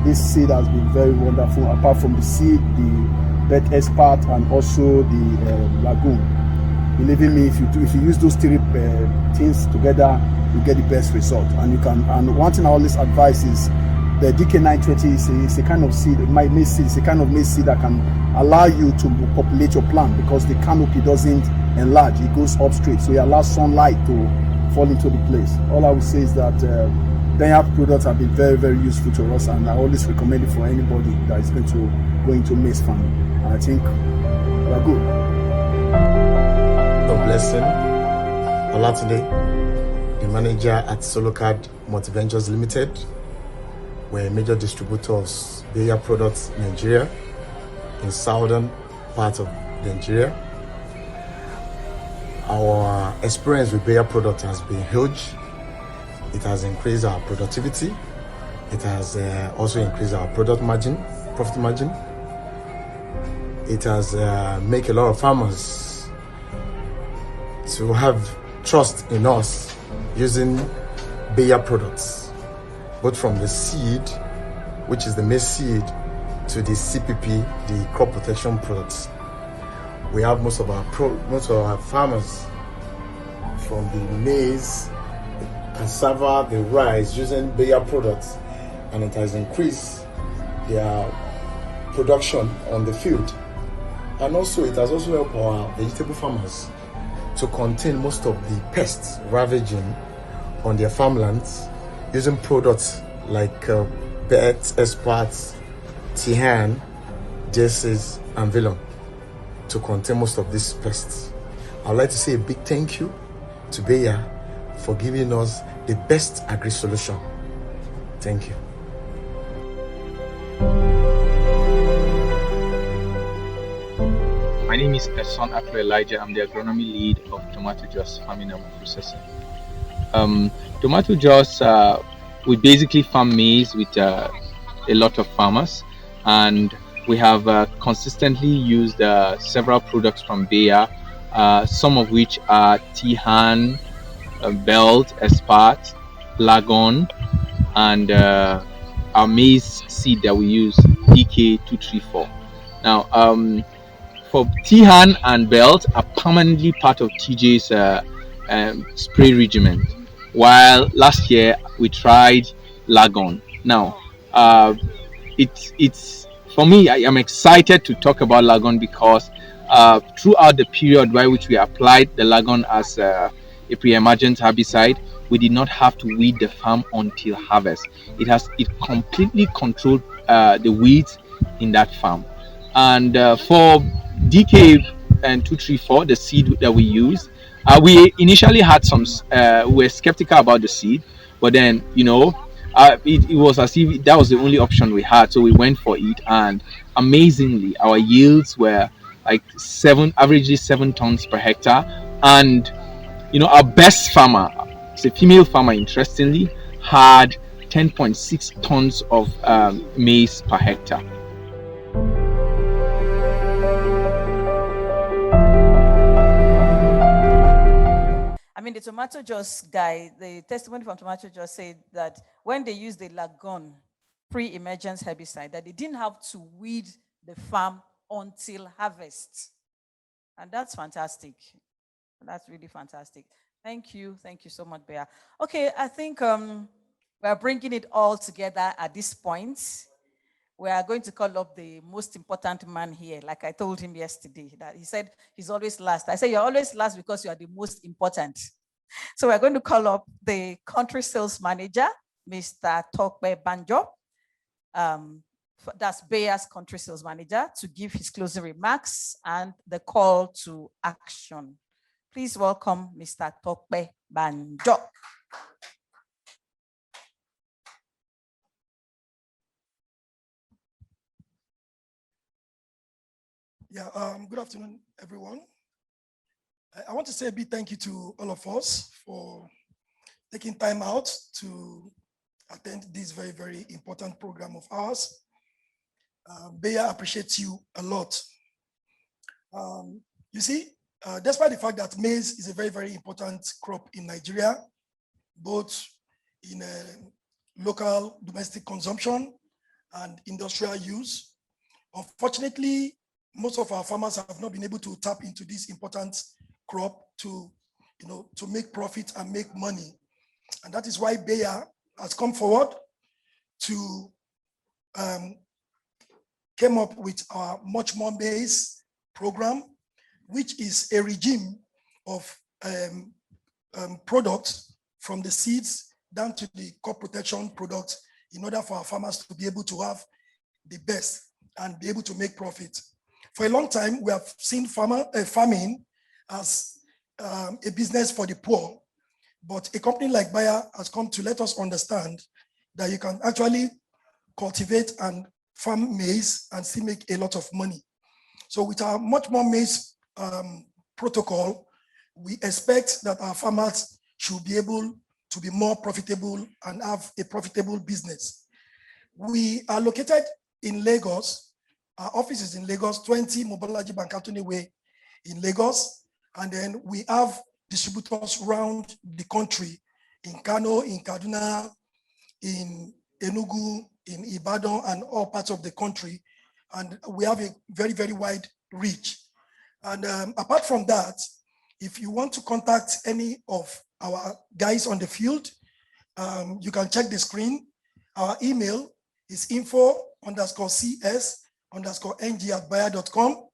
this seed has been very wonderful. Apart from the seed, the bet expert, and also the lagoon. Believe in me, if you use those 3 things together, you get the best result. And one thing I always advise is the DK920 is a kind of seed, maize seed, it's a kind of maize seed that can allow you to populate your plant because the canopy doesn't enlarge, it goes up straight, so it allows sunlight to fall into the place. All I would say is that Bayer products have been very, very useful to us, and I always recommend it for anybody that is going to go into maize farming. And I think we're good. God blessing. Olatide, the manager at Solocard Multiventures Limited. We're a major distributor of Bayer products in Nigeria, in southern part of Nigeria. Our experience with Bayer products has been huge. It has increased our productivity. It has also increased our profit margin. It has made a lot of farmers to have trust in us using Bayer products. Both from the seed, which is the maize seed, to the CPP, the crop protection products. We have most of our farmers from the maize, the cassava, the rice using Bayer products, and it has increased their production on the field. And also it has also helped our vegetable farmers to contain most of the pests ravaging on their farmlands, using products like Bet, Expert, Tihan, Jesses, and Vellum to contain most of these pests. I'd like to say a big thank you to Bayer for giving us the best agri solution. Thank you. My name is Eson Akro Elijah. I'm the agronomy lead of tomato juice farming and processing. Tomato juice, we basically farm maize with a lot of farmers, and we have consistently used several products from Bayer, some of which are Tihan, Belt, Espat, Lagon, and our maize seed that we use, DK234. Now, for Tihan and Belt are permanently part of TJ's spray regimen, while last year we tried Lagon. Now, it's for me, I am excited to talk about Lagon because throughout the period by which we applied the Lagon as a pre-emergent herbicide, we did not have to weed the farm until harvest. It completely controlled the weeds in that farm. And for DK and 234, the seed that we use, we initially had we were skeptical about the seed, but then it was as if that was the only option we had, so we went for it. And amazingly, our yields were like averagely 7 tons per hectare. And our best farmer, it's a female farmer, interestingly, had 10.6 tons of maize per hectare. I mean, the tomato juice guy, the testimony from tomato juice said that when they used the Lagon pre-emergence herbicide, that they didn't have to weed the farm until harvest. And that's fantastic. That's really fantastic. Thank you so much, Bayer. Okay, I think we're bringing it all together at this point. We are going to call up the most important man here, like I told him yesterday, that he said he's always last. I say you're always last because you are the most important. So we're going to call up the country sales manager, Mr. Tokwe Banjo. That's Bayer's country sales manager, to give his closing remarks and the call to action. Please welcome Mr. Tokwe Banjo. Yeah, good afternoon, everyone. I want to say a big thank you to all of us for taking time out to attend this very, very important program of ours. Bayer appreciates you a lot. You see, despite the fact that maize is a very, very important crop in Nigeria, both in local domestic consumption and industrial use, unfortunately, most of our farmers have not been able to tap into this important crop to make profit and make money. And that is why Bayer has come forward to came up with our More Maize program, which is a regime of products from the seeds down to the crop protection products in order for our farmers to be able to have the best and be able to make profit. For a long time, we have seen farming as a business for the poor, but a company like Bayer has come to let us understand that you can actually cultivate and farm maize and still make a lot of money. So with our More Maize protocol, we expect that our farmers should be able to be more profitable and have a profitable business. We are located in Lagos. Our office is in Lagos, 20 Mobolaji Bankatuni Way in Lagos. And then we have distributors around the country, in Kano, in Kaduna, in Enugu, in Ibadan, and all parts of the country. And we have a very, very wide reach. And apart from that, if you want to contact any of our guys on the field, you can check the screen. Our email is info_cs_ng@bayer.com.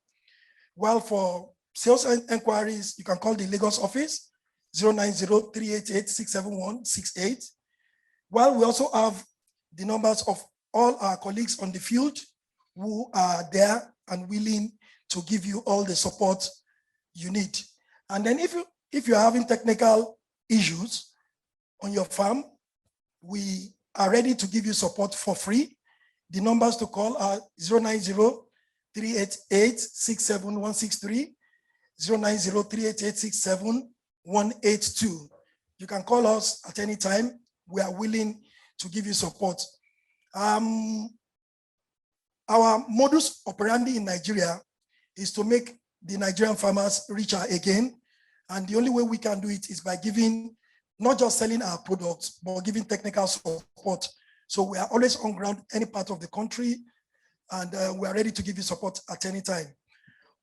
While for sales inquiries, you can call the Lagos office, 090-388-67168. While we also have the numbers of all our colleagues on the field who are there and willing to give you all the support you need. And then if you're having technical issues on your farm, we are ready to give you support for free. The numbers to call are 090-388-67163, 090-388-67182. You can call us at any time. We are willing to give you support. Our modus operandi in Nigeria is to make the Nigerian farmers richer again. And the only way we can do it is by giving, not just selling our products, but giving technical support. So we are always on ground, any part of the country, and we are ready to give you support at any time.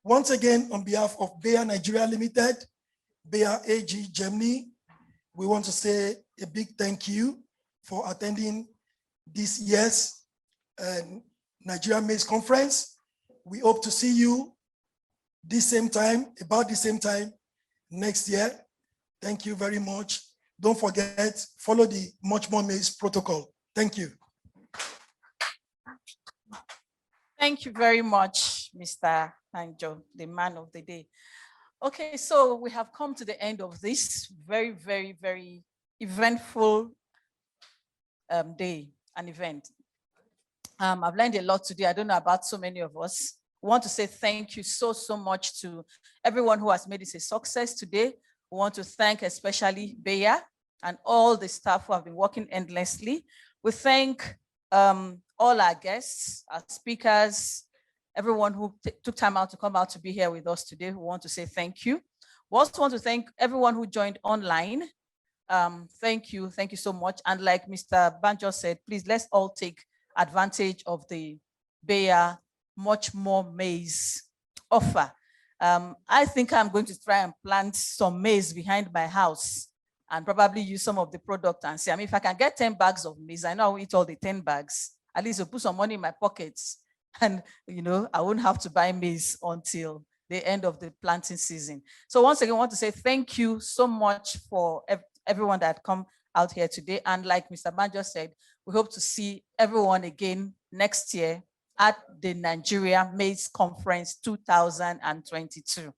Once again, on behalf of Bayer Nigeria Ltd, Bayer AG Germany, we want to say a big thank you for attending this year's Nigeria Maize Conference. We hope to see you this same time, about the same time next year. Thank you very much. Don't forget, follow the Much More Maize protocol. Thank you. Thank you very much, Mr. Anjo, the man of the day. Okay, so we have come to the end of this very, very, very eventful day, an event. I've learned a lot today. I don't know about so many of us. We want to say thank you so much to everyone who has made this a success today. We want to thank especially Bayer and all the staff who have been working endlessly. We thank all our guests, our speakers, everyone who took time out to come out to be here with us today. We want to say thank you. We also want to thank everyone who joined online. Thank you so much. And like Mr. Banjo said, please let's all take advantage of the Bayer Much More Maize offer. I think I'm going to try and plant some maize behind my house and probably use some of the product and see. I mean, if I can get 10 bags of maize, I know I'll eat all the 10 bags. At least I'll put some money in my pockets and, you know, I won't have to buy maize until the end of the planting season. So once again, I want to say thank you so much for everyone that come out here today. And like Mr. Banjo said, we hope to see everyone again next year at the Nigeria Maize Conference 2022.